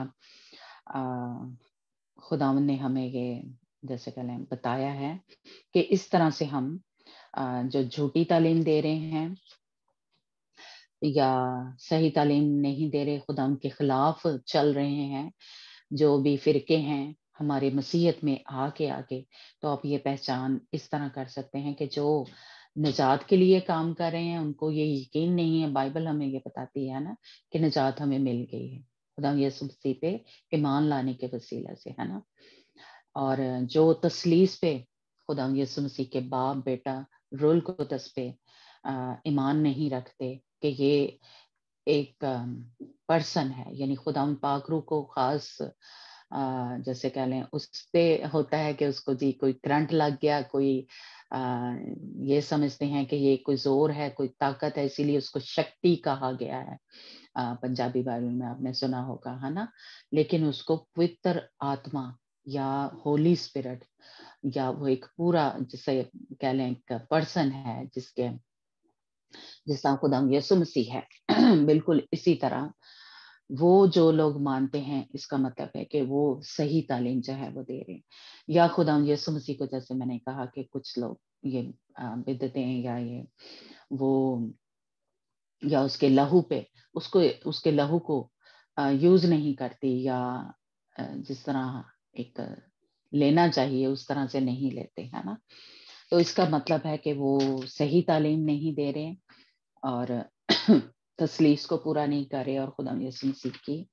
खुदावंद ने हमें ये जैसे कहें बताया है कि इस तरह से हम जो झूठी तालीम दे रहे हैं या सही तालीम नहीं दे रहे, खुदा उनके खिलाफ चल रहे हैं, जो भी फिरके हैं हमारे मसीहत में आगे, तो आप ये पहचान इस तरह कर सकते हैं कि जो निजात के लिए काम कर रहे हैं उनको ये यकीन नहीं है। बाइबल हमें ये बताती है ना कि निजात हमें मिल गई है खुदा यीशु मसीह पे ईमान लाने के वसीला से, है ना। और जो तसलीस पे खुदा यीशु मसीह के बाप बेटा रूल कुदस पे ईमान नहीं रखते कि ये एक पर्सन है, यानी खुदा पाक रूह को खास जैसे कह लें उस पे होता है कि उसको जी कोई करंट लग गया, कोई ये समझते हैं कि ये कोई जोर है, कोई ताकत है, इसीलिए उसको शक्ति कहा गया है। पंजाबी बाइबल में आपने सुना होगा, है ना। लेकिन उसको पवित्र आत्मा या होली स्पिरिट या वो एक पूरा जिसे कह लें एक पर्सन है जिस तरह खुदा यीशु मसीह है बिल्कुल इसी तरह वो जो लोग मानते हैं, इसका मतलब है कि वो सही तालीम जो है वो दे रहे हैं। या खुदा यीशु मसीह को, जैसे मैंने कहा कि कुछ लोग ये बिदअतें या ये वो या उसके लहू पे उसके लहू को यूज नहीं करती, या जिस तरह एक लेना चाहिए उस तरह से नहीं लेते, है ना। तो इसका मतलब है कि वो सही तालीम नहीं दे रहे और तसलीस को पूरा नहीं कर रहे, और खुदा यीशु मसीह की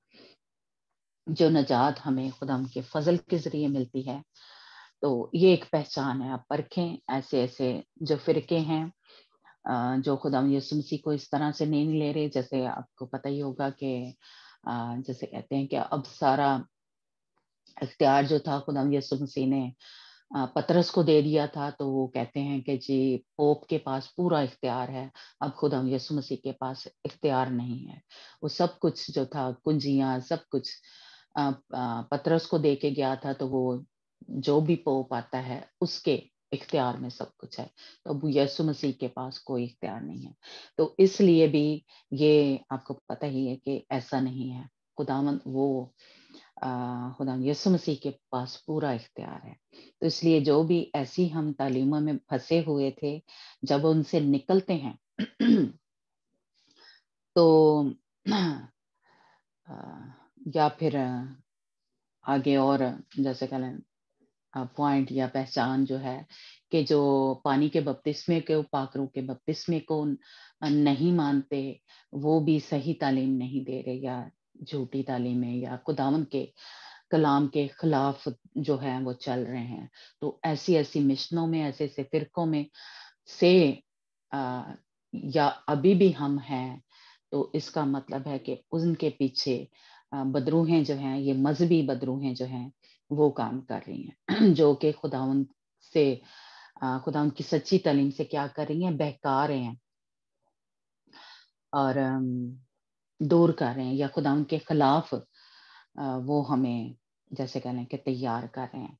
जो नजात हमें खुदा के फजल के जरिए मिलती है, तो ये एक पहचान है। आप परखें, ऐसे ऐसे जो फिरके हैं जो खुदा यीशु मसीह को इस तरह से नहीं ले रहे, जैसे आपको पता ही होगा कि जैसे कहते हैं कि अब सारा इख्तियार जो था खुदा यीशु मसीह ने पतरस को दे दिया था, तो वो कहते हैं कि जी पोप के पास पूरा इख्तियार है, अब खुदा यीशु मसीह के पास इख्तियार नहीं है। वो सब कुछ जो था, कुंजियां सब कुछ पतरस को दे के गया था, तो वो जो भी पोप आता है उसके इख्तियार में सब कुछ है, तो अब यीशु मसीह के पास कोई इख्तियार नहीं है। तो इसलिए भी ये आपको पता ही है कि ऐसा नहीं है। खुदावंद वो खुदा यीशु मसीह के पास पूरा इख्तियार है। तो इसलिए जो भी ऐसी हम तालीमों में फंसे हुए थे, जब उनसे निकलते हैं तो या फिर आगे और जैसे कहें पॉइंट या पहचान जो है कि जो पानी के बपतिस्मे को, पाकरू के बपतिस्मे को नहीं मानते, वो भी सही तालीम नहीं दे रहे, या झूठी तालीम है, या खुदावंद के कलाम के खिलाफ जो है वो चल रहे हैं। तो ऐसी ऐसी मिशनों में, ऐसे ऐसे फिरकों में से या अभी भी हम हैं, तो इसका मतलब है कि उनके पीछे बदरूहें जो हैं, ये मजहबी बदरूहें जो हैं वो काम कर रही हैं जो कि खुदावंद से खुदावंद की सच्ची तालीम से क्या कर रही हैं, बहका रहे हैं और दूर कर रहे हैं, या खुदावंद के खिलाफ वो हमें जैसे कह लें कि तैयार कर रहे हैं।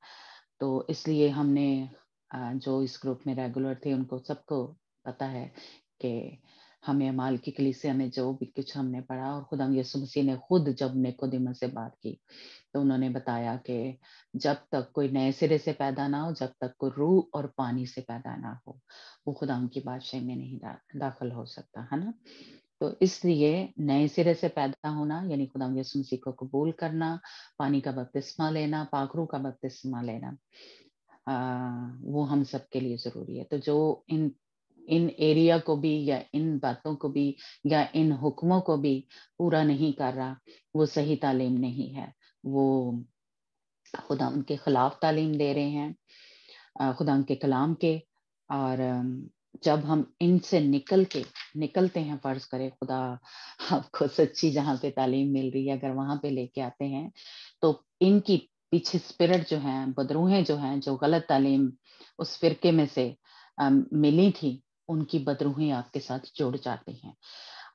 तो इसलिए हमने जो इस ग्रुप में रेगुलर थे उनको सबको पता है कि हमें अमाल की कलीसिया में जो भी कुछ हमने पढ़ा, और खुदा यीशु मसीह ने खुद जब निकोदेमुस से बात की तो उन्होंने बताया कि जब तक कोई नए सिरे से पैदा ना हो, जब तक कोई रूह और पानी से पैदा ना हो, वो खुदा की बादशाही में नहीं दाखिल हो सकता, है ना। तो इसलिए नए सिरे से पैदा होना यानी खुदा यीशु मसीह को कबूल करना, पानी का बपतिस्मा लेना, पाखरू का बपतिस्मा लेना, वो हम सब के लिए जरूरी है। तो जो इन एरिया को भी या इन बातों को भी या इन हुक्मों को भी पूरा नहीं कर रहा, वो सही तालीम नहीं है, वो खुदा उनके खिलाफ तालीम दे रहे हैं खुदा उनके कलाम के। और जब हम इनसे निकलते हैं, फर्ज करें खुदा आपको सच्ची जहाँ पे तालीम मिल रही है, अगर वहां पे लेके आते हैं, तो इनकी पीछे स्पिरिट जो है, बदरूहें जो हैं, जो गलत तालीम उस फिरके में से मिली थी, उनकी बदरूहें आपके साथ जुड़ जाती हैं।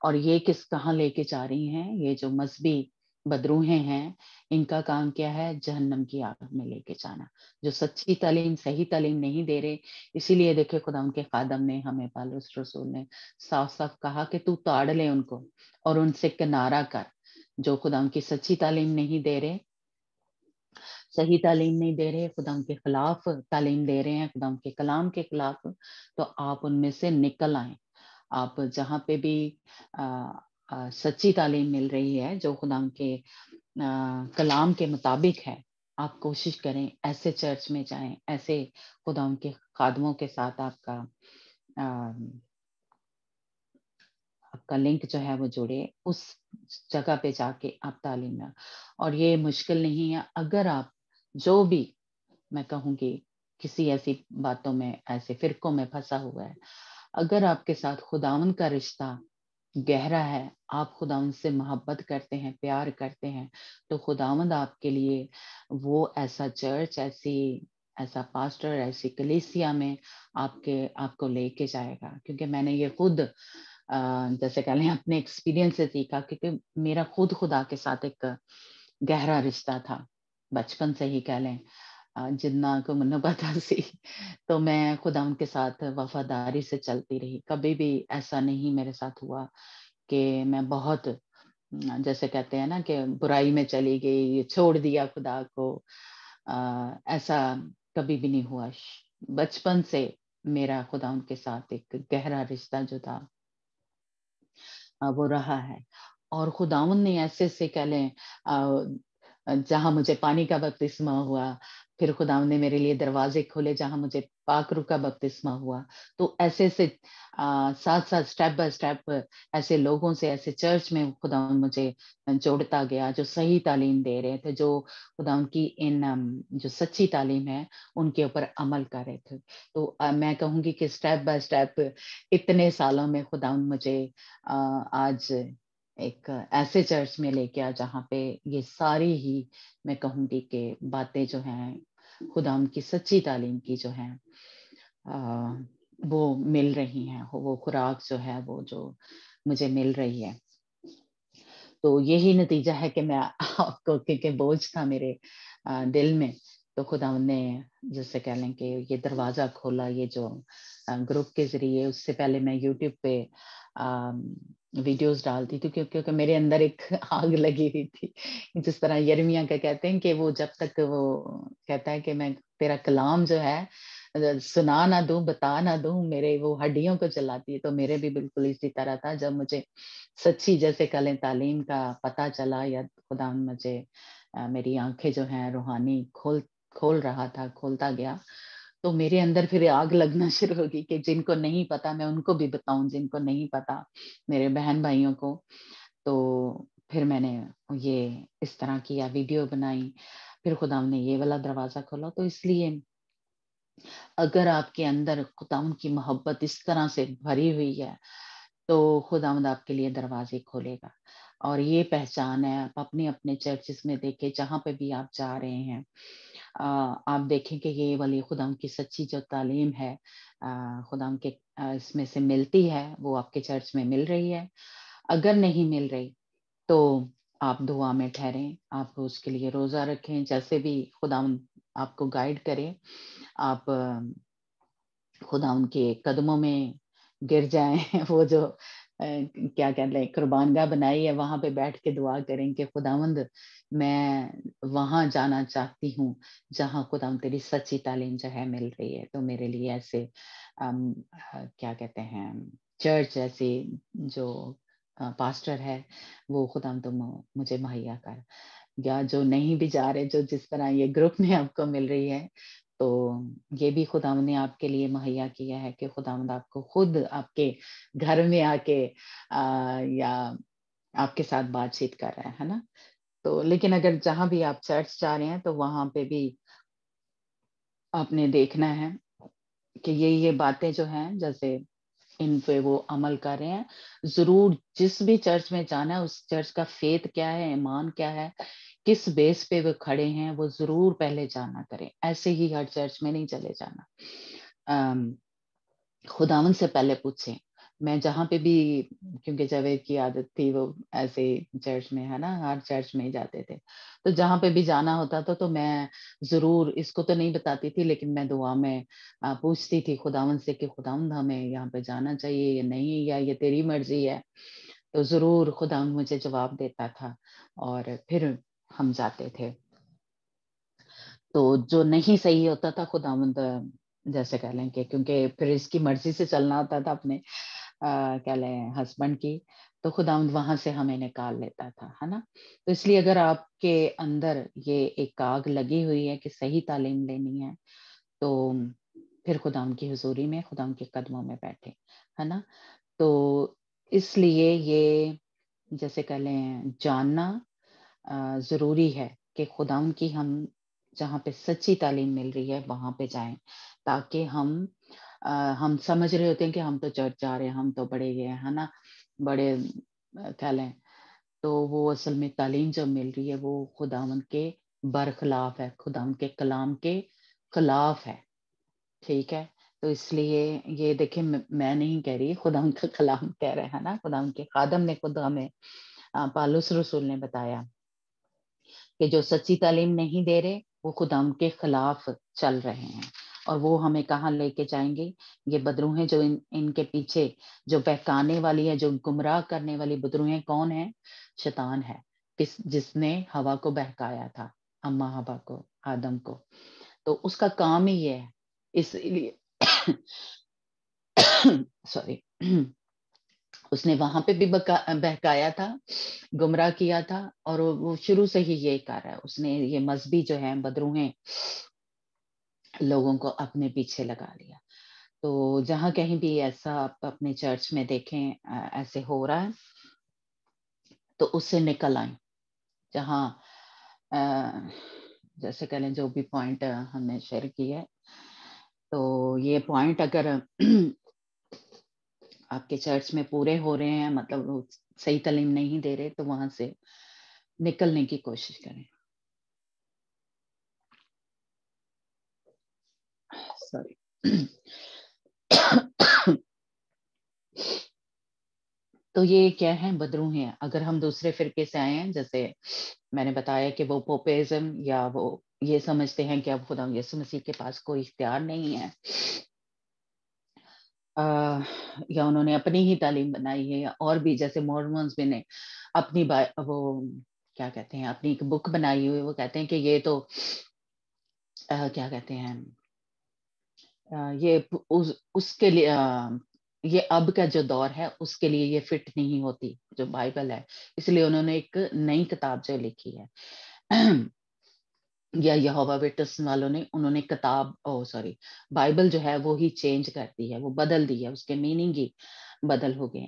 और ये कहाँ लेके जा रही हैं? ये जो मजहबी बदरूहें हैं, इनका काम क्या है? जहन्नम की आग में लेके जाना, जो सच्ची तालीम, सही तालीम नहीं दे रहे। इसीलिए देखिए खुदा उनके खादम ने, हमें पौलुस रसूल ने साफ साफ कहा कि तू ताड़ ले उनको और उनसे किनारा कर। जो खुदा उनकी सच्ची तालीम नहीं दे रहे, सही तालीम नहीं दे रहे, खुदा उनके खिलाफ तालीम दे रहे हैं, खुदा उनके कलाम के खिलाफ, तो आप उनमें से निकल आए। आप जहाँ पे भी सच्ची तालीम मिल रही है, जो खुदा के कलाम के मुताबिक है, आप कोशिश करें ऐसे चर्च में जाएं, ऐसे खुदा उनके खादमों के साथ आपका लिंक जो है वो जुड़े, उस जगह पे जाके आप तालीम लें। और ये मुश्किल नहीं है। अगर आप जो भी, मैं कहूँगी, किसी ऐसी बातों में, ऐसे फिरकों में फंसा हुआ है, अगर आपके साथ खुदावन का रिश्ता गहरा है, आप खुदावंद से मोहब्बत करते हैं, प्यार करते हैं, तो खुदावंद आपके लिए वो ऐसा चर्च, ऐसा पास्टर, ऐसी कलीसिया में आपको लेके जाएगा। क्योंकि मैंने ये खुद जैसे कह लें अपने एक्सपीरियंस से सीखा, क्योंकि मेरा खुद खुदा के साथ एक गहरा रिश्ता था, बचपन से ही कह लें। جتنا کو منو پتا سی تو میں خدا ان کے ساتھ وفاداری سے چلتی رہی. کبھی بھی ایسا نہیں میرے ساتھ ہوا کہ میں بہت جیسے کہتے ہیں نا کہ برائی میں چلی گئی, چھوڑ دیا خدا کو. ایسا کبھی بھی نہیں ہوا. بچپن سے میرا خدا ان کے ساتھ ایک گہرا رشتہ جو تھا وہ رہا ہے. اور خداون نے ایسے سے کہہ لیں جہاں مجھے پانی کا بپتسمہ ہوا, پھر خداون نے میرے لیے دروازے کھولے جہاں مجھے پاک روح کا بپتسمہ ہوا. تو ایسے سے ساتھ ساتھ اسٹیپ بائی اسٹیپ ایسے لوگوں سے, ایسے چرچ میں خداون مجھے جوڑتا گیا جو صحیح تعلیم دے رہے تھے, جو خداون کی ان جو سچی تعلیم ہے ان کے اوپر عمل کر رہے تھے. تو میں کہوں گی کہ اسٹیپ بائی اسٹیپ اتنے سالوں میں خداون مجھے آج ایک ایسے چرچ میں لے کے جہاں پہ یہ ساری ہی میں کہوں گی کہ باتیں جو ہیں خدا ان کی سچی تعلیم کی جو ہیں وہ مل رہی ہیں, وہ خوراک جو ہے وہ جو مجھے مل رہی ہے. تو یہی نتیجہ ہے کہ میں آپ کو کیونکہ بوجھ تھا میرے دل میں, تو خدا نے جیسے کہہ لیں کہ یہ دروازہ کھولا, یہ جو گروپ کے ذریعے. اس سے پہلے میں یوٹیوب پہ ویڈیوز ڈالتی تھی کیونکہ میرے اندر ایک آگ لگی ہوئی تھی, جس طرح یرمیہ کا کہتے ہیں کہ وہ جب تک وہ کہتا ہے کہ میں تیرا کلام جو ہے سنا نہ دوں, بتا نہ دوں, میرے وہ ہڈیوں کو جلاتی ہے. تو میرے بھی بالکل اسی طرح تھا. جب مجھے سچی جیسے کلیں تعلیم کا پتہ چلا, یا خدا مجھے میری آنکھیں جو ہیں روحانی کھول رہا تھا, کھولتا گیا, تو میرے اندر پھر آگ لگنا شروع ہوگی کہ جن کو نہیں پتا میں ان کو بھی بتاؤں, جن کو نہیں پتا میرے بہن بھائیوں کو. تو پھر میں نے یہ اس طرح کیا, ویڈیو بنائی, پھر خدا نے یہ والا دروازہ کھولا. تو اس لیے اگر آپ کے اندر خدا کی محبت اس طرح سے بھری ہوئی ہے تو خداوند آپ کے لیے دروازے کھولے گا. اور یہ پہچان ہے, آپ اپنے اپنے چرچز میں دیکھیں, جہاں پہ بھی آپ جا رہے ہیں آپ دیکھیں کہ یہ والی خدا کی سچی جو تعلیم ہے خدا کے اس میں سے ملتی ہے, وہ آپ کے چرچ میں مل رہی ہے. اگر نہیں مل رہی تو آپ دعا میں ٹھہریں, آپ اس کے لیے روزہ رکھیں, جیسے بھی خدا آپ کو گائیڈ کرے. آپ خدا ان کے قدموں میں گر جائیں, وہ جو کیا کہتے ہیں قربان گاہ بنائی ہے وہاں پہ بیٹھ کے دعا کریں کہ خداوند میں وہاں جانا چاہتی ہوں جہاں خداوند تیری سچی تعلیم جو ہے مل رہی ہے. تو میرے لیے ایسے کیا کہتے ہیں چرچ ایسی جو پاسٹر ہے وہ خداوند تم مجھے مہیا کر, یا جو نہیں بھی جا رہے, جو جس طرح یہ گروپ میں آپ کو مل رہی ہے, تو یہ بھی خداوند نے آپ کے لیے مہیا کیا ہے کہ خداوند آپ کو خود آپ کے گھر میں آ کے یا آپ کے ساتھ بات چیت کر رہا ہے نا. تو لیکن اگر جہاں بھی آپ چرچ جا رہے ہیں تو وہاں پہ بھی آپ نے دیکھنا ہے کہ یہ باتیں جو ہیں جیسے ان پہ وہ عمل کر رہے ہیں. ضرور جس بھی چرچ میں جانا ہے اس چرچ کا فیتھ کیا ہے, ایمان کیا ہے, کس بیس پہ وہ کھڑے ہیں, وہ ضرور پہلے جانا کریں. ایسے ہی ہر چرچ میں نہیں چلے جانا, خداوند سے پہلے پوچھیں. میں جہاں پہ بھی, کیونکہ جاوید کی عادت تھی وہ ایسے چرچ میں ہے نا, ہر چرچ میں ہی جاتے تھے, تو جہاں پہ بھی جانا ہوتا تھا تو میں ضرور اس کو تو نہیں بتاتی تھی, لیکن میں دعا میں پوچھتی تھی خداوند سے کہ خداوند ہمیں یہاں پہ جانا چاہیے یا نہیں, یا یہ تیری مرضی ہے. تو ضرور خداوند مجھے جواب دیتا تھا اور پھر ہم جاتے تھے. تو جو نہیں صحیح ہوتا تھا خداوند جیسے کہہ لیں کہ کیونکہ پھر اس کی مرضی سے چلنا ہوتا تھا اپنے کہہ لیں ہسبینڈ کی, تو خداوند وہاں سے ہمیں نکال لیتا تھا, ہے نا. تو اس لیے اگر آپ کے اندر یہ ایک آگ لگی ہوئی ہے کہ صحیح تعلیم لینی ہے تو پھر خداوند کی حضوری میں خداوند کے قدموں میں بیٹھے, ہے نا. تو اس لیے یہ جیسے کہہ لیں جاننا ضروری ہے کہ خداوند کی ہم جہاں پہ سچی تعلیم مل رہی ہے وہاں پہ جائیں, تاکہ ہم سمجھ رہے ہوتے ہیں کہ ہم تو چرچ جا رہے ہیں, ہم تو بڑے یہ ہے نا, بڑے کہہ لیں, تو وہ اصل میں تعلیم جو مل رہی ہے وہ خداوند کے برخلاف ہے, خداوند کے کلام کے خلاف ہے. ٹھیک ہے, تو اس لیے یہ دیکھیں میں نہیں کہہ رہی, خداوند کا کلام کہہ رہے ہیں نا, خداوند کے خادم نے خود ہمیں پالوس رسول نے بتایا کہ جو سچی تعلیم نہیں دے رہے وہ خداوند کے خلاف چل رہے ہیں، اور وہ ہمیں کہاں لے کے جائیں گے؟ یہ بدروہیں جو ان کے پیچھے جو بہکانے والی ہے، جو گمراہ کرنے والی بدروہیں کون ہے؟ شیطان ہے، جس نے ہوا کو بہکایا تھا، اماں ہوا کو، آدم کو. تو اس کا کام ہی یہ ہے. اس لیے سوری اس نے وہاں پہ بھی بہکایا تھا، گمراہ کیا تھا، اور وہ شروع سے ہی یہ کر رہا ہے. اس نے یہ مذہبی جو ہے بدروہیں لوگوں کو اپنے پیچھے لگا لیا. تو جہاں کہیں بھی ایسا آپ اپنے چرچ میں دیکھیں ایسے ہو رہا ہے تو اس سے نکل آئیں. جہاں جیسے کہ لیں جو بھی پوائنٹ ہم نے شیئر کی ہے، تو یہ پوائنٹ اگر آپ کے چرچ میں پورے ہو رہے ہیں، مطلب صحیح تعلیم نہیں دے رہے، تو وہاں سے نکلنے کی کوشش کریں. سوری. تو یہ کیا ہے؟ بدروہیں. اگر ہم دوسرے فرقے سے آئے ہیں، جیسے میں نے بتایا کہ وہ پوپیزم، یا وہ یہ سمجھتے ہیں کہ اب خدا یسوع مسیح کے پاس کوئی اختیار نہیں ہے، یا انہوں نے اپنی ہی تعلیم بنائی ہے، اور بھی جیسے مورمونز بھی نے اپنی وہ کیا کہتے ہیں اپنی ایک بک بنائی ہوئی. وہ کہتے ہیں کہ یہ تو کیا کہتے ہیں یہ اس کے لیے یہ اب کا جو دور ہے اس کے لیے یہ فٹ نہیں ہوتی جو بائبل ہے، اس لیے انہوں نے ایک نئی کتاب جو لکھی ہے. یا یہوہ وٹنس والوں نے، انہوں نے کتاب سوری بائبل جو ہے وہ ہی چینج کر دی ہے، وہ بدل دی ہے، اس کے میننگ ہی بدل ہو گئے،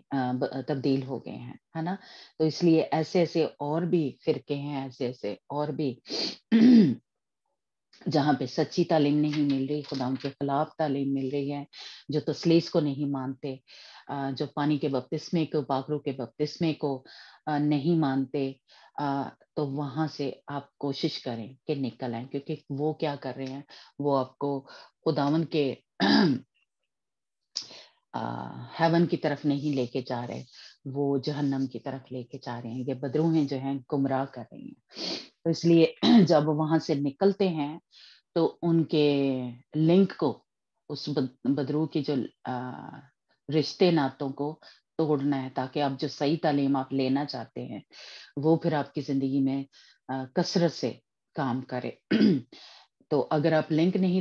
تبدیل ہو گئے ہیں، ہے نا. تو اس لیے ایسے ایسے اور بھی فرقے ہیں، ایسے ایسے اور بھی جہاں پہ سچی تعلیم نہیں مل رہی، خدا کے خلاف تعلیم مل رہی ہے، جو تثلیث کو نہیں مانتے، جو پانی کے بپتسمے کو، پاکرو کے بپتسمے کو نہیں مانتے، تو وہاں سے آپ کوشش کریں کہ نکل آئیں، کیونکہ وہ کیا کر رہے ہیں؟ وہ آپ کو خداوند کے ہیون کی طرف نہیں لے کے جا رہے، وہ جہنم کی طرف لے کے جا رہے ہیں. یہ بدروہیں جو ہیں گمراہ کر رہی ہیں. تو اس لیے جب وہاں سے نکلتے ہیں تو ان کے لنک کو، اس بدرو کی جو رشتے ناتوں کو توڑنا ہے، تاکہ آپ جو صحیح تعلیم آپ لینا چاہتے ہیں وہ پھر آپ کی زندگی میں کثرت سے کام کرے. تو اگر آپ لنک نہیں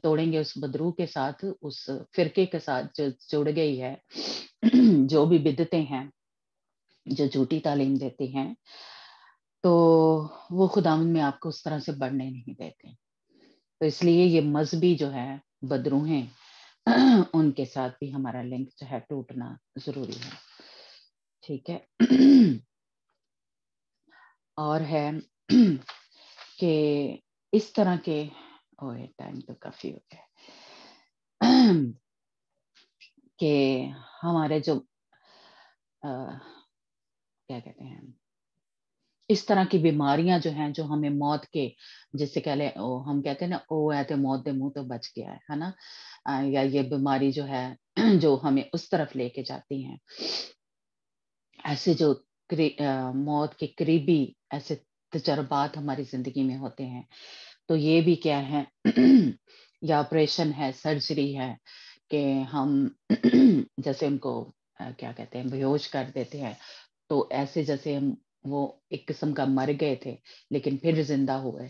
توڑیں گے اس بدرو کے ساتھ، اس فرقے کے ساتھ جو جڑ گئی ہے، جو بھی بدعتیں ہیں، جو جھوٹی تعلیم دیتی ہیں، تو وہ خداوند میں آپ کو اس طرح سے بڑھنے نہیں دیتے. تو اس لیے یہ مذہبی جو ہے بدروہیں، ان کے ساتھ بھی ہمارا لنک جو ہے ٹوٹنا ضروری ہے. ٹھیک ہے. اور ہے کہ اس طرح کے ٹائم تو کافی ہو گیا کہ ہمارے جو کیا کہتے ہیں اس طرح کی بیماریاں جو ہیں، جو ہمیں موت کے، جس سے کہہ لیں ہم کہتے ہیں نا، او ہے تو موت دے منہ تو بچ گیا ہے نا، یا یہ بیماری جو ہے جو ہمیں اس طرف لے کے جاتی ہیں، ایسے جو موت کے قریبی ایسے تجربات ہماری زندگی میں ہوتے ہیں، تو یہ بھی کیا ہے یا آپریشن ہے، سرجری ہے، کہ ہم جیسے ان کو کیا کہتے ہیں بیہوش کر دیتے ہیں. تو ایسے جیسے وہ ایک قسم کا مر گئے تھے لیکن پھر زندہ ہوئے.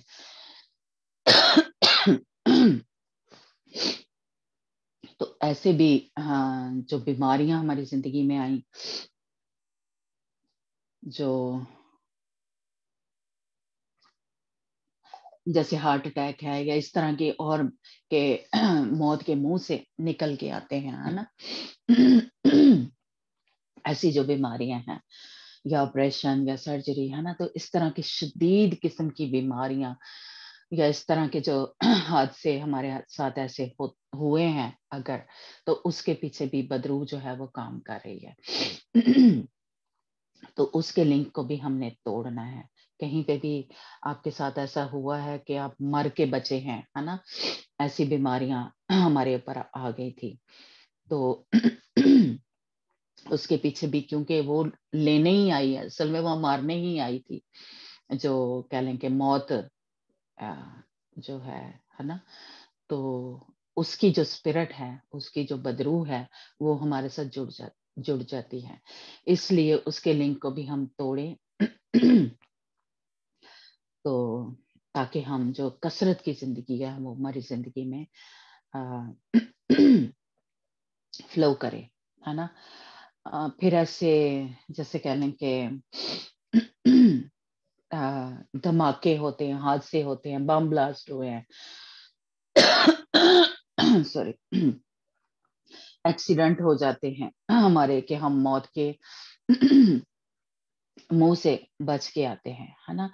تو ایسے بھی جو بیماریاں ہماری زندگی میں آئیں، جو جیسے ہارٹ اٹیک ہے یا اس طرح کے اور کہ موت کے منہ سے نکل کے آتے ہیں، ہے نا. ایسی جو بیماریاں ہیں یا آپریشن یا سرجری ہے نا، تو اس طرح کی شدید قسم کی بیماریاں یا اس طرح کے جو حادثے ہمارے ساتھ ایسے ہوئے ہیں اگر، تو اس کے پیچھے بھی بدرو جو ہے وہ کام کر رہی ہے. تو اس کے لنک کو بھی ہم نے توڑنا ہے. کہیں پہ بھی آپ کے ساتھ ایسا ہوا ہے کہ آپ مر کے بچے ہیں، ہے نا، ایسی بیماریاں ہمارے اوپر آ گئی تھی، تو اس کے پیچھے بھی کیونکہ وہ لینے ہی آئی ہے، اصل میں وہ مارنے ہی آئی تھی، جو کہہ لیں کہ موت जो है ना, तो उसकी जो स्पिरिट है, उसकी जो बदरूह है, वो हमारे साथ जुड़ जाती है। इसलिए उसके लिंक को भी हम तोड़ें तो ताकि हम जो कसरत की जिंदगी है वो हमारी जिंदगी में फ्लो करे, है ना। फिर ऐसे जैसे कह लें कि धमाके होते हैं, हादसे होते हैं, बम ब्लास्ट हुए हैं, सॉरी, एक्सीडेंट हो जाते हैं हमारे, कि हम मौत के मुंह से बच के आते हैं, है ना।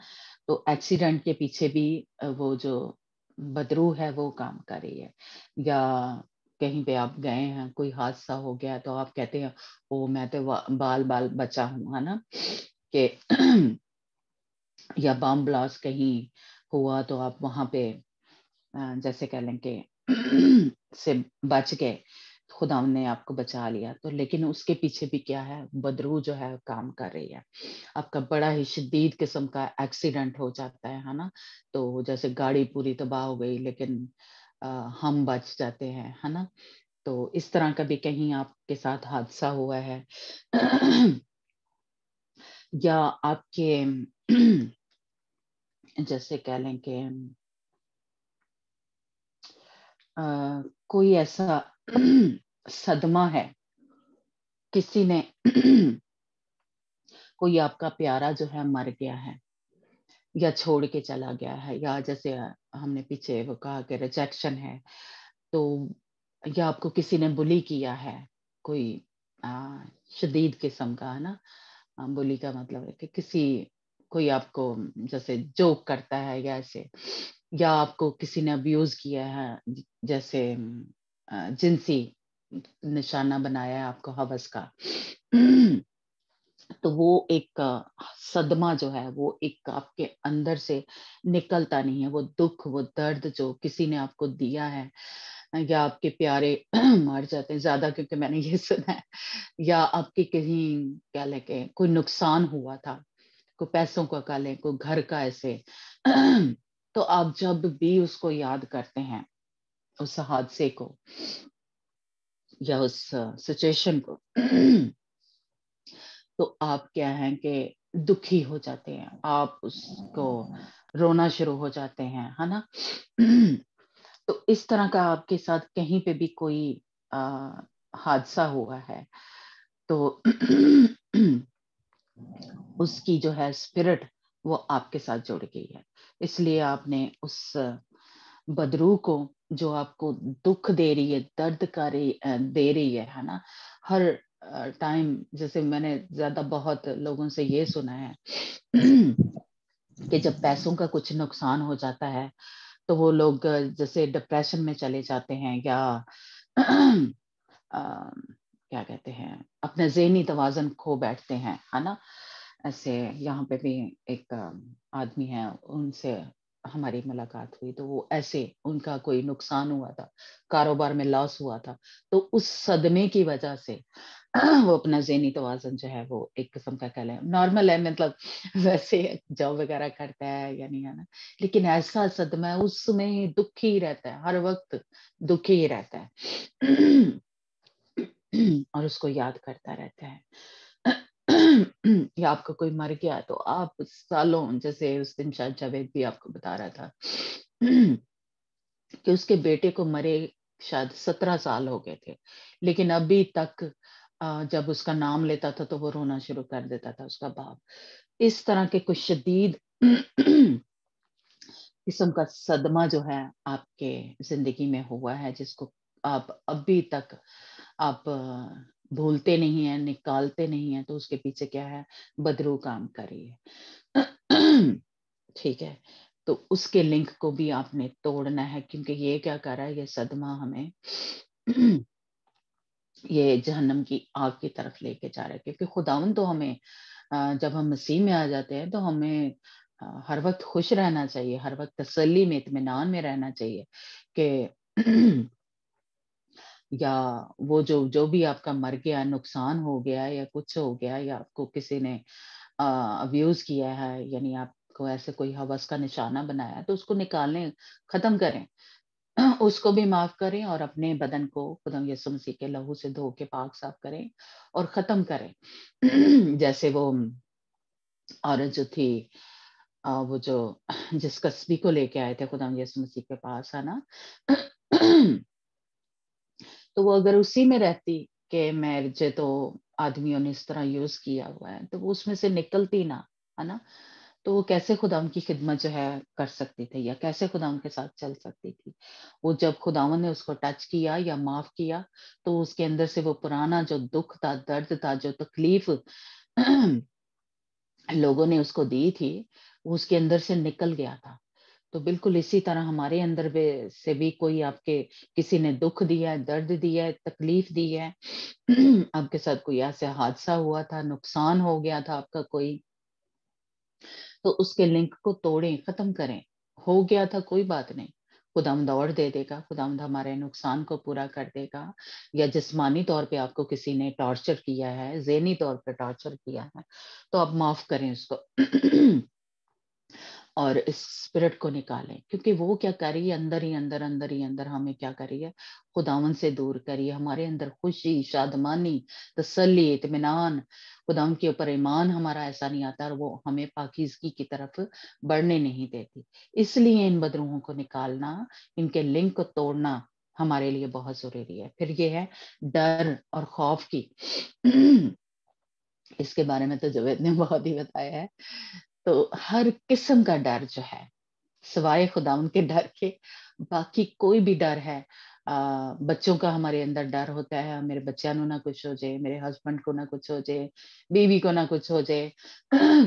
तो एक्सीडेंट के पीछे भी वो जो बदरू है वो काम कर रही है। या कहीं पे आप गए हैं, कोई हादसा हो गया, तो आप कहते हैं ओ मैं तो बाल बाल बचा हूं, है ना, कि या बम ब्लास्ट कहीं हुआ तो आप वहां पे जैसे कह लें कि से बच गए, खुदा ने आपको बचा लिया। तो लेकिन उसके पीछे भी क्या है, बदरू जो है काम कर रही है। आपका बड़ा ही शदीद किस्म का एक्सीडेंट हो जाता है ना, तो जैसे गाड़ी पूरी तबाह हो गई, लेकिन हम बच जाते हैं, है ना। तो इस तरह का भी कहीं आपके साथ हादसा हुआ है या आपके जैसे कह लें कि कोई ऐसा सदमा है, किसी ने कोई आपका प्यारा जो है मर गया है या छोड़ के चला गया है, या जैसे हमने पीछे वो कहा कि रिजेक्शन है, तो या आपको किसी ने बुली किया है, कोई शदीद किस्म का, है ना। बुली का मतलब है कि कोई आपको जैसे जोक करता है या ऐसे, या आपको किसी ने अब्यूज किया है, जैसे जिनसी निशाना बनाया है आपको हवस का तो वो एक सदमा जो है वो एक आपके अंदर से निकलता नहीं है। वो दुख, वो दर्द जो किसी ने आपको दिया है, या आपके प्यारे मर जाते हैं ज्यादा, क्योंकि मैंने ये सुना है, या आपके कहीं क्या लेके कोई नुकसान हुआ था, कोई पैसों का कह लें, कोई घर का ऐसे तो आप जब भी उसको याद करते हैं, उस हादसे को या उस सिचुएशन को तो आप क्या हैं कि दुखी हो जाते हैं, आप उसको रोना शुरू हो जाते हैं, है ना। तो इस तरह का आपके साथ कहीं पे भी कोई हादसा हुआ है, तो उसकी जो है स्पिरिट वो आपके साथ जुड़ गई है। इसलिए आपने उस बदरू को, जो आपको दुख दे रही है, दर्द दे रही है ना, हर टाइम, जैसे मैंने ज्यादा बहुत लोगों से ये सुना है कि जब पैसों का कुछ नुकसान हो जाता है तो वो लोग जैसे डिप्रेशन में चले जाते हैं, या क्या कहते हैं, अपने ज़हनी तवाज़ुन खो बैठते हैं, है ना। ऐसे यहाँ पे भी एक आदमी है, उनसे हमारी मुलाकात हुई, तो वो ऐसे उनका कोई नुकसान हुआ था, कारोबार में लॉस हुआ था, तो उस सदमे की वजह से वो अपना ज़हनी तवाज़ुन जो है वो एक किस्म का कह लें नॉर्मल है, मतलब वैसे जॉब वगैरह करता है या नहीं, है ना, लेकिन ऐसा सदमा है, उसमें दुखी रहता है, हर वक्त दुखी ही रहता है और उसको याद करता रहता है या आपका कोई मर गया तो आप सालों, जैसे उस दिन शायद जावेद भी आपको बता रहा था कि उसके बेटे को मरे शायद 17 साल हो गए थे, लेकिन अभी तक जब उसका नाम लेता था तो वो रोना शुरू कर देता था, उसका बाप। इस तरह के कुछ शदीद किस्म का सदमा जो है आपके जिंदगी में हुआ है, जिसको आप अभी तक आप भूलते नहीं है, निकालते नहीं है, तो उसके पीछे क्या है, बदरू काम कर रही है ठीक है। तो उसके लिंक को भी आपने तोड़ना है, क्योंकि ये क्या कर रहा है, ये सदमा हमें ये जहन्नम की आग की तरफ लेके जा रहा है। क्योंकि खुदावन तो हमें जब हम मसीह में आ जाते हैं तो हमें हर वक्त खुश रहना चाहिए, हर वक्त तसल्ली में, इत्मीनान में रहना चाहिए कि या वो जो भी आपका मर गया, नुकसान हो गया या कुछ हो गया, या आपको किसी ने अब्यूज किया है, यानी आपको کو ایسے کوئی ہوس کا نشانہ بنایا تو اس کو نکالیں، ختم کریں، اس کو بھی معاف کریں اور اپنے بدن کو خدا یسوع مسیح کے لہو سے دھو کے پاک صاف کریں اور ختم کریں۔ جیسے وہ عورت جو تھی وہ جو جس کسبی کو لے کے آئے تھے خدا یسوع مسیح کے پاس، ہے نا، تو وہ اگر اسی میں رہتی کہ مجھے تو آدمیوں نے اس طرح یوز کیا ہوا ہے، تو وہ اس میں سے نکلتی نہ، ہے نا، تو وہ کیسے خدا کی خدمت جو ہے کر سکتی تھی یا کیسے خدا کے ساتھ چل سکتی تھی؟ وہ جب خداوند نے اس کو ٹچ کیا یا معاف کیا تو اس کے اندر سے وہ پرانا جو دکھ تھا، درد تھا، جو تکلیف لوگوں نے اس کو دی تھی، وہ اس کے اندر سے نکل گیا تھا۔ تو بالکل اسی طرح ہمارے اندر سے بھی کوئی آپ کے کسی نے دکھ دیا ہے، درد دیا ہے، تکلیف دی ہے، آپ کے ساتھ کوئی ایسا حادثہ ہوا تھا، نقصان ہو گیا تھا آپ کا کوئی، تو اس کے لنک کو توڑیں، ختم کریں۔ ہو گیا تھا کوئی بات نہیں، خداوند اور دے دے گا، خداوند ہمارے نقصان کو پورا کر دے گا، یا جسمانی طور پہ آپ کو کسی نے ٹارچر کیا ہے، ذہنی طور پہ ٹارچر کیا ہے، تو آپ معاف کریں اس کو اور اس اسپرٹ کو نکالیں، کیونکہ وہ کیا کر رہی ہے، اندر ہی اندر اندر ہی اندر ہمیں کیا کر رہی ہے، خداوند سے دور کریے، ہمارے اندر خوشی، شادمانی، تسلی، اطمینان، خداوند کے اوپر ایمان ہمارا ایسا نہیں آتا اور وہ ہمیں پاکیزگی کی طرف بڑھنے نہیں دیتی۔ اس لیے ان بدروہوں کو نکالنا، ان کے لنک کو توڑنا ہمارے لیے بہت ضروری ہے۔ پھر یہ ہے ڈر اور خوف کی، اس کے بارے میں تو جاوید نے بہت ہی بتایا ہے۔ تو ہر قسم کا ڈر جو ہے سوائے خداوند کے ڈر کے باقی کوئی بھی ڈر ہے، بچوں کا ہمارے اندر ڈر ہوتا ہے، میرے بچوں نہ کچھ ہو جائے، میرے ہسبینڈ کو نہ کچھ ہو جائے، بیوی کو نہ کچھ ہو جائے،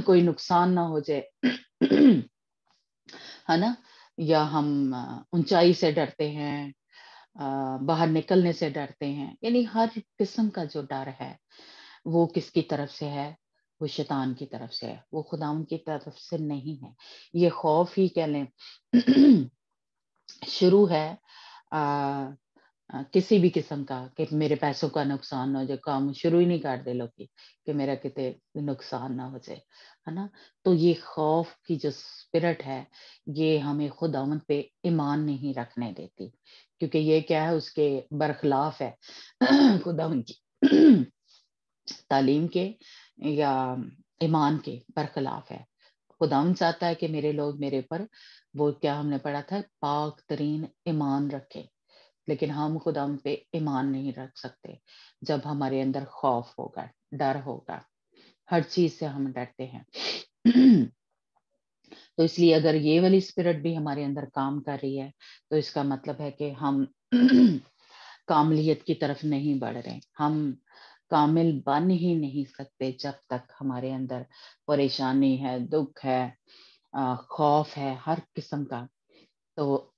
کوئی نقصان نہ ہو جائے، ہے نا، یا ہم اونچائی سے ڈرتے ہیں، باہر نکلنے سے ڈرتے ہیں، یعنی ہر قسم کا جو ڈر ہے وہ کس کی طرف سے ہے؟ وہ شیطان کی طرف سے ہے، وہ خداوند کی طرف سے نہیں ہے۔ یہ خوف ہی کہہ لیں شروع ہے کسی بھی قسم کا کہ میرے پیسوں کا نقصان نہ ہو جائے، کام شروع ہی نہیں کر دے لوگ کہ میرا کتے نقصان نہ ہو جائے، ہے نا۔ تو یہ خوف کی جو اسپرٹ ہے یہ ہمیں خداوند پہ ایمان نہیں رکھنے دیتی، کیونکہ یہ کیا ہے، اس کے برخلاف ہے، خداوند کی تعلیم کے یا ایمان کے برخلاف ہے۔ خداوند چاہتا ہے کہ میرے لوگ میرے پر وہ کیا ہم نے پڑھا تھا، پاک ترین ایمان رکھے، لیکن ہم خداوند پہ ایمان نہیں رکھ سکتے جب ہمارے اندر خوف ہوگا، ڈر ہوگا، ہر چیز سے ہم ڈرتے ہیں۔ تو اس لیے اگر یہ والی اسپرٹ بھی ہمارے اندر کام کر رہی ہے تو اس کا مطلب ہے کہ ہم کاملیت کی طرف نہیں بڑھ رہے، ہم کامل بن ہی نہیں سکتے جب تک ہمارے اندر پریشانی ہے، دکھ ہے، خوف ہے، ہر قسم کا، تو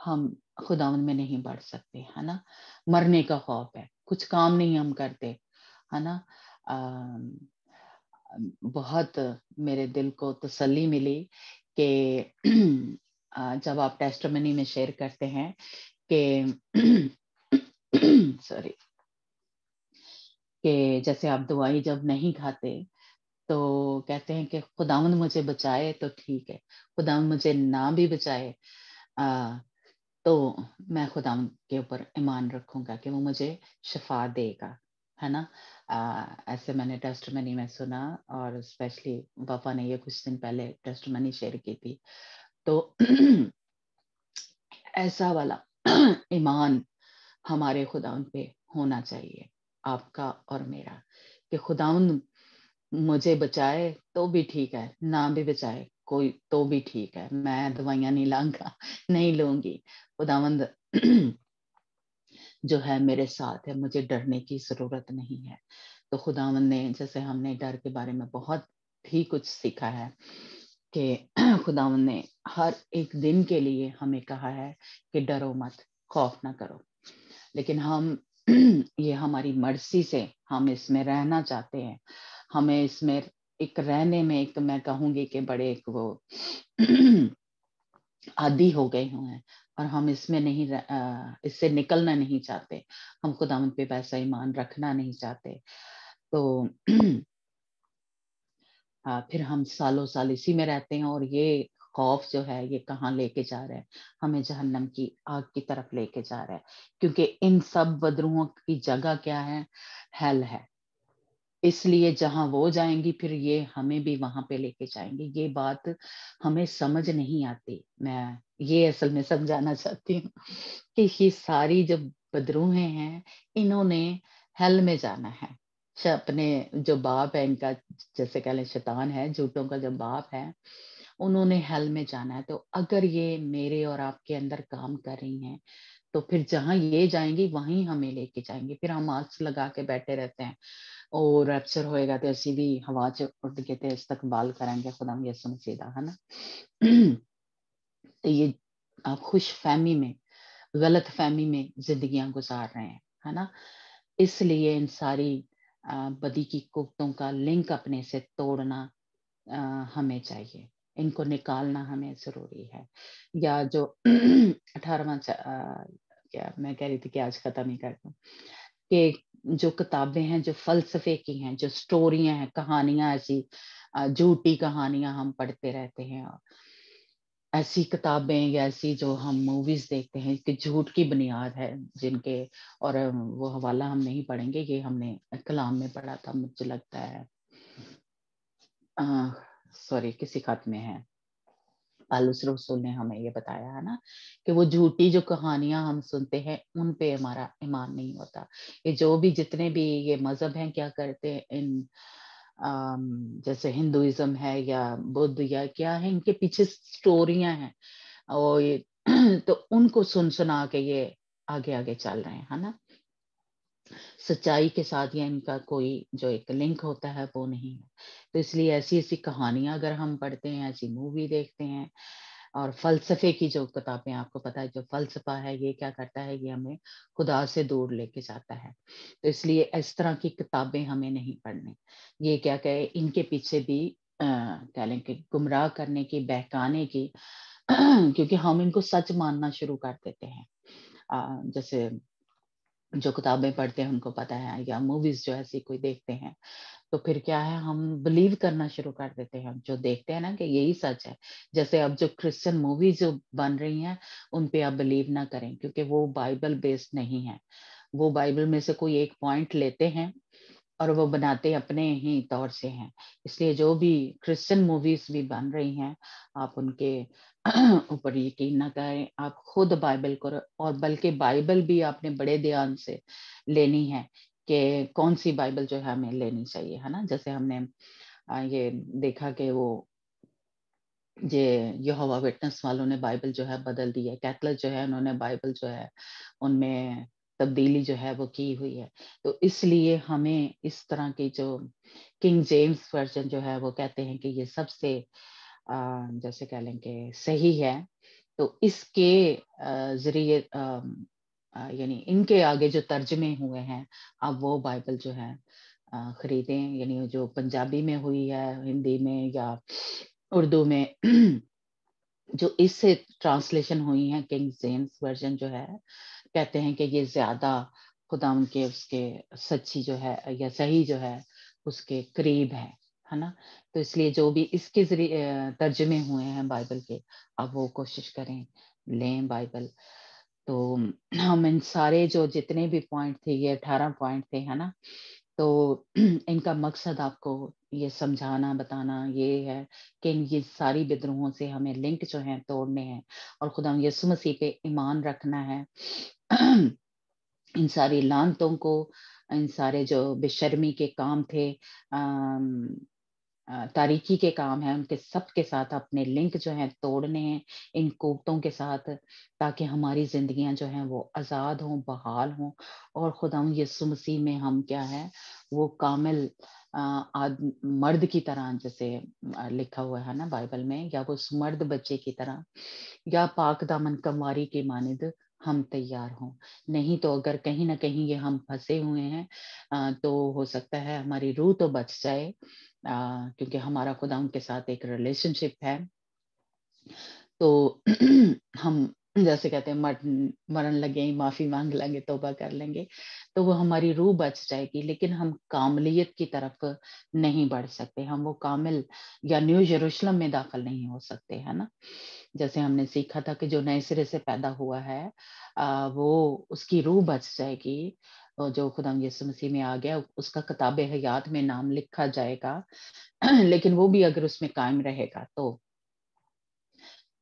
ہم خداوند میں نہیں بڑھ سکتے، ہے نا۔ مرنے کا خوف ہے، کچھ کام نہیں ہم کرتے، ہے نا۔ بہت میرے دل کو تسلی ملی کہ جب آپ ٹیسٹمنی میں شیئر کرتے ہیں کہ سوری، کہ جیسے آپ دوائی جب نہیں کھاتے تو کہتے ہیں کہ خداوند مجھے بچائے تو ٹھیک ہے، خداوند مجھے نہ بھی بچائے تو میں خداوند کے اوپر ایمان رکھوں گا کہ وہ مجھے شفا دے گا، ہے نا۔ ایسے میں نے ٹیسٹمنی میں سنا، اور اسپیشلی پاپا نے یہ کچھ دن پہلے ٹیسٹمنی شیئر کی تھی، تو ایسا والا ایمان ہمارے خداوند پہ ہونا چاہیے، آپ کا اور میرا، کہ خداوند مجھے بچائے تو بھی ٹھیک ہے، نہ بھی بچائے کوئی تو بھی ٹھیک ہے، میں دوائیاں نہیں لوں گی، خداوند جو ہے میرے ساتھ ہے، مجھے ڈرنے کی ضرورت نہیں ہے۔ تو خداوند نے، جیسے ہم نے ڈر کے بارے میں بہت ہی کچھ سیکھا ہے کہ خداوند نے ہر ایک دن کے لیے ہمیں کہا ہے کہ ڈرو مت، خوف نہ کرو، لیکن ہم یہ ہماری مرضی سے ہم اس میں رہنا چاہتے ہیں، ہمیں اس میں ایک رہنے میں ایک میں کہوں گی کہ بڑے ایک وہ عادی ہو گئے ہوئے ہیں، اور ہم اس میں نہیں اس سے نکلنا نہیں چاہتے، ہم خداوند پہ ویسا ایمان رکھنا نہیں چاہتے۔ تو फिर हम सालों साल इसी में रहते हैं, और ये खौफ जो है ये कहाँ लेके जा रहा है, हमें जहन्नम की आग की तरफ लेके जा रहा है, क्योंकि इन सब बदरूहों की जगह क्या है, हेल है। इसलिए जहां वो जाएंगी फिर ये हमें भी वहां पे लेके जाएंगे। ये बात हमें समझ नहीं आती। मैं ये असल में समझाना चाहती हूँ कि ये सारी जो बदरूहें हैं इन्होंने हेल में जाना है। अपने जो बाप है इनका, जैसे कह लें शैतान है, झूठों का जो बाप है, उन्होंने हेल में जाना है। तो अगर ये मेरे और आपके अंदर काम कर रही हैं तो फिर जहां ये जाएंगी वहीं हमें लेके जाएंगे। फिर हम मास्क लगा के बैठे रहते हैं और रैप्चर होएगा तो ऐसी भी हवा च उड़ के ते इस्तकबाल करेंगे खुदा यसु मसीह दा, है ना। तो ये आप खुश फहमी में, गलत फहमी में जिंदगियां गुजार रहे हैं, है ना। इसलिए इन सारी बदी की कुफ्तों का लिंक अपने से तोड़ना हमें चाहिए, इनको निकालना हमें जरूरी है। या जो 18वां क्या मैं कह रही थी कि आज खत्म ही कर दूं, कि जो किताबें हैं जो फलसफे की हैं, जो स्टोरियां हैं, कहानियां, ऐसी झूठी कहानियां हम पढ़ते रहते हैं, और ऐसी किताबें या ऐसी जो हम मूवीज देखते हैं कि झूठ की बुनियाद है जिनके, और वो हवाला हम नहीं पढ़ेंगे, ये हमने कलाम में पढ़ा था, मुझे लगता है सॉरी किसी खत में है, पालूस रसूल ने हमें ये बताया है ना, कि वो झूठी जो कहानियां हम सुनते हैं उन पे हमारा ईमान नहीं होता। ये जो भी जितने भी ये मजहब हैं क्या करते हैं, इन जैसे हिंदुइज्म है या बुद्ध या क्या है, इनके पीछे स्टोरियां हैं, और ये तो उनको सुन सुना के ये आगे आगे चल रहे हैं, है ना। सच्चाई के साथ या इनका कोई जो एक लिंक होता है वो नहीं है। तो इसलिए ऐसी ऐसी कहानियां अगर हम पढ़ते हैं, ऐसी मूवी देखते हैं, और फलसफे की जो किताबें, आपको पता है जो फलसफा है ये क्या करता है, ये हमें खुदा से दूर लेके जाता है। तो इसलिए इस तरह की किताबें हमें नहीं पढ़नी। ये क्या कहे, इनके पीछे भी कह लें कि गुमराह करने की, बहकाने की क्योंकि हम इनको सच मानना शुरू कर देते हैं। जैसे जो किताबें पढ़ते हैं उनको पता है, या मूवीज जो ऐसी कोई देखते हैं, तो फिर क्या है, हम बिलीव करना शुरू कर देते हैं, हम जो देखते हैं ना कि यही सच है। जैसे अब जो क्रिश्चियन मूवीज जो बन रही हैं उन पे आप बिलीव ना करें, क्योंकि वो बाइबल बेस्ड नहीं है। वो बाइबल में से कोई एक पॉइंट लेते हैं और वो बनाते अपने ही तौर से हैं। इसलिए जो भी क्रिश्चियन मूवीज भी बन रही हैं, आप उनके ऊपर यकीन ना करें, आप खुद बाइबल को, और बल्कि बाइबल भी आपने बड़े ध्यान से लेनी है कि कौन सी बाइबल जो है हमें लेनी चाहिए, है ना। जैसे हमने ये देखा कि वो ये यहोवा विटनेस वालों ने बाइबल जो है बदल दी है, कैथलिक जो है उन्होंने बाइबल जो है उनमें तब्दीली जो है वो की हुई है। तो इसलिए हमें इस तरह की जो किंग जेम्स वर्जन जो है वो कहते हैं कि ये सबसे जैसे कह लें कि सही है। तो इसके जरिए यानी इनके आगे जो तर्जमे हुए हैं, आप वो बाइबल जो है खरीदें, यानी जो पंजाबी में हुई है, हिंदी में या उर्दू में जो इससे ट्रांसलेशन हुई है, किंग जेम्स वर्जन जो है, कहते हैं कि ये ज्यादा खुदा के उसके सच्ची जो है या सही जो है उसके करीब है ना। तो इसलिए जो भी इसके जरिए तर्जमे हुए हैं बाइबल के, अब वो कोशिश करें, लें बाइबल। तो हम इन सारे जो जितने भी पॉइंट थे, ये 18 पॉइंट थे, है ना। तो इनका मकसद आपको ये समझाना, बताना ये है कि ये सारी विद्रोहों से हमें लिंक जो है तोड़ने हैं, और खुदा यीशु मसीह पे ईमान रखना है। इन सारी लानतों को, इन सारे जो बेशर्मी के काम थे, तारीकी के काम है, उनके सब के साथ अपने लिंक जो है तोड़ने हैं इन कुव्वतों के साथ, ताकि हमारी जिंदगियां जो हैं वो आजाद हों, बहाल हों, और खुदा यीशु मसीह में हम क्या है वो कामिल मर्द की तरह, जैसे लिखा हुआ है ना बाइबल में, या वो उस मर्द बच्चे की तरह, या पाक दामन कमवारी के मानिद हम तैयार हों। नहीं तो अगर कहीं ना कहीं ये हम फंसे हुए हैं तो हो सकता है हमारी रूह तो बच जाए, क्योंकि हमारा खुदा उनके साथ एक रिलेशनशिप है। तो हम जैसे कहते हैं मरण लगे माफी मांग लेंगे, तौबा कर लेंगे, तो वो हमारी रूह बच जाएगी, लेकिन हम कामलियत की तरफ नहीं बढ़ सकते, हम वो कामिल या न्यू यरूशलेम में दाखिल नहीं हो सकते, है ना। जैसे हमने सीखा था कि जो नए सिरे से पैदा हुआ है वो उसकी रूह बच जाएगी, और जो खुदा यीशु मसीह में आ गया उसका किताबे हयात में नाम लिखा जाएगा लेकिन वो भी अगर उसमें कायम रहेगा तो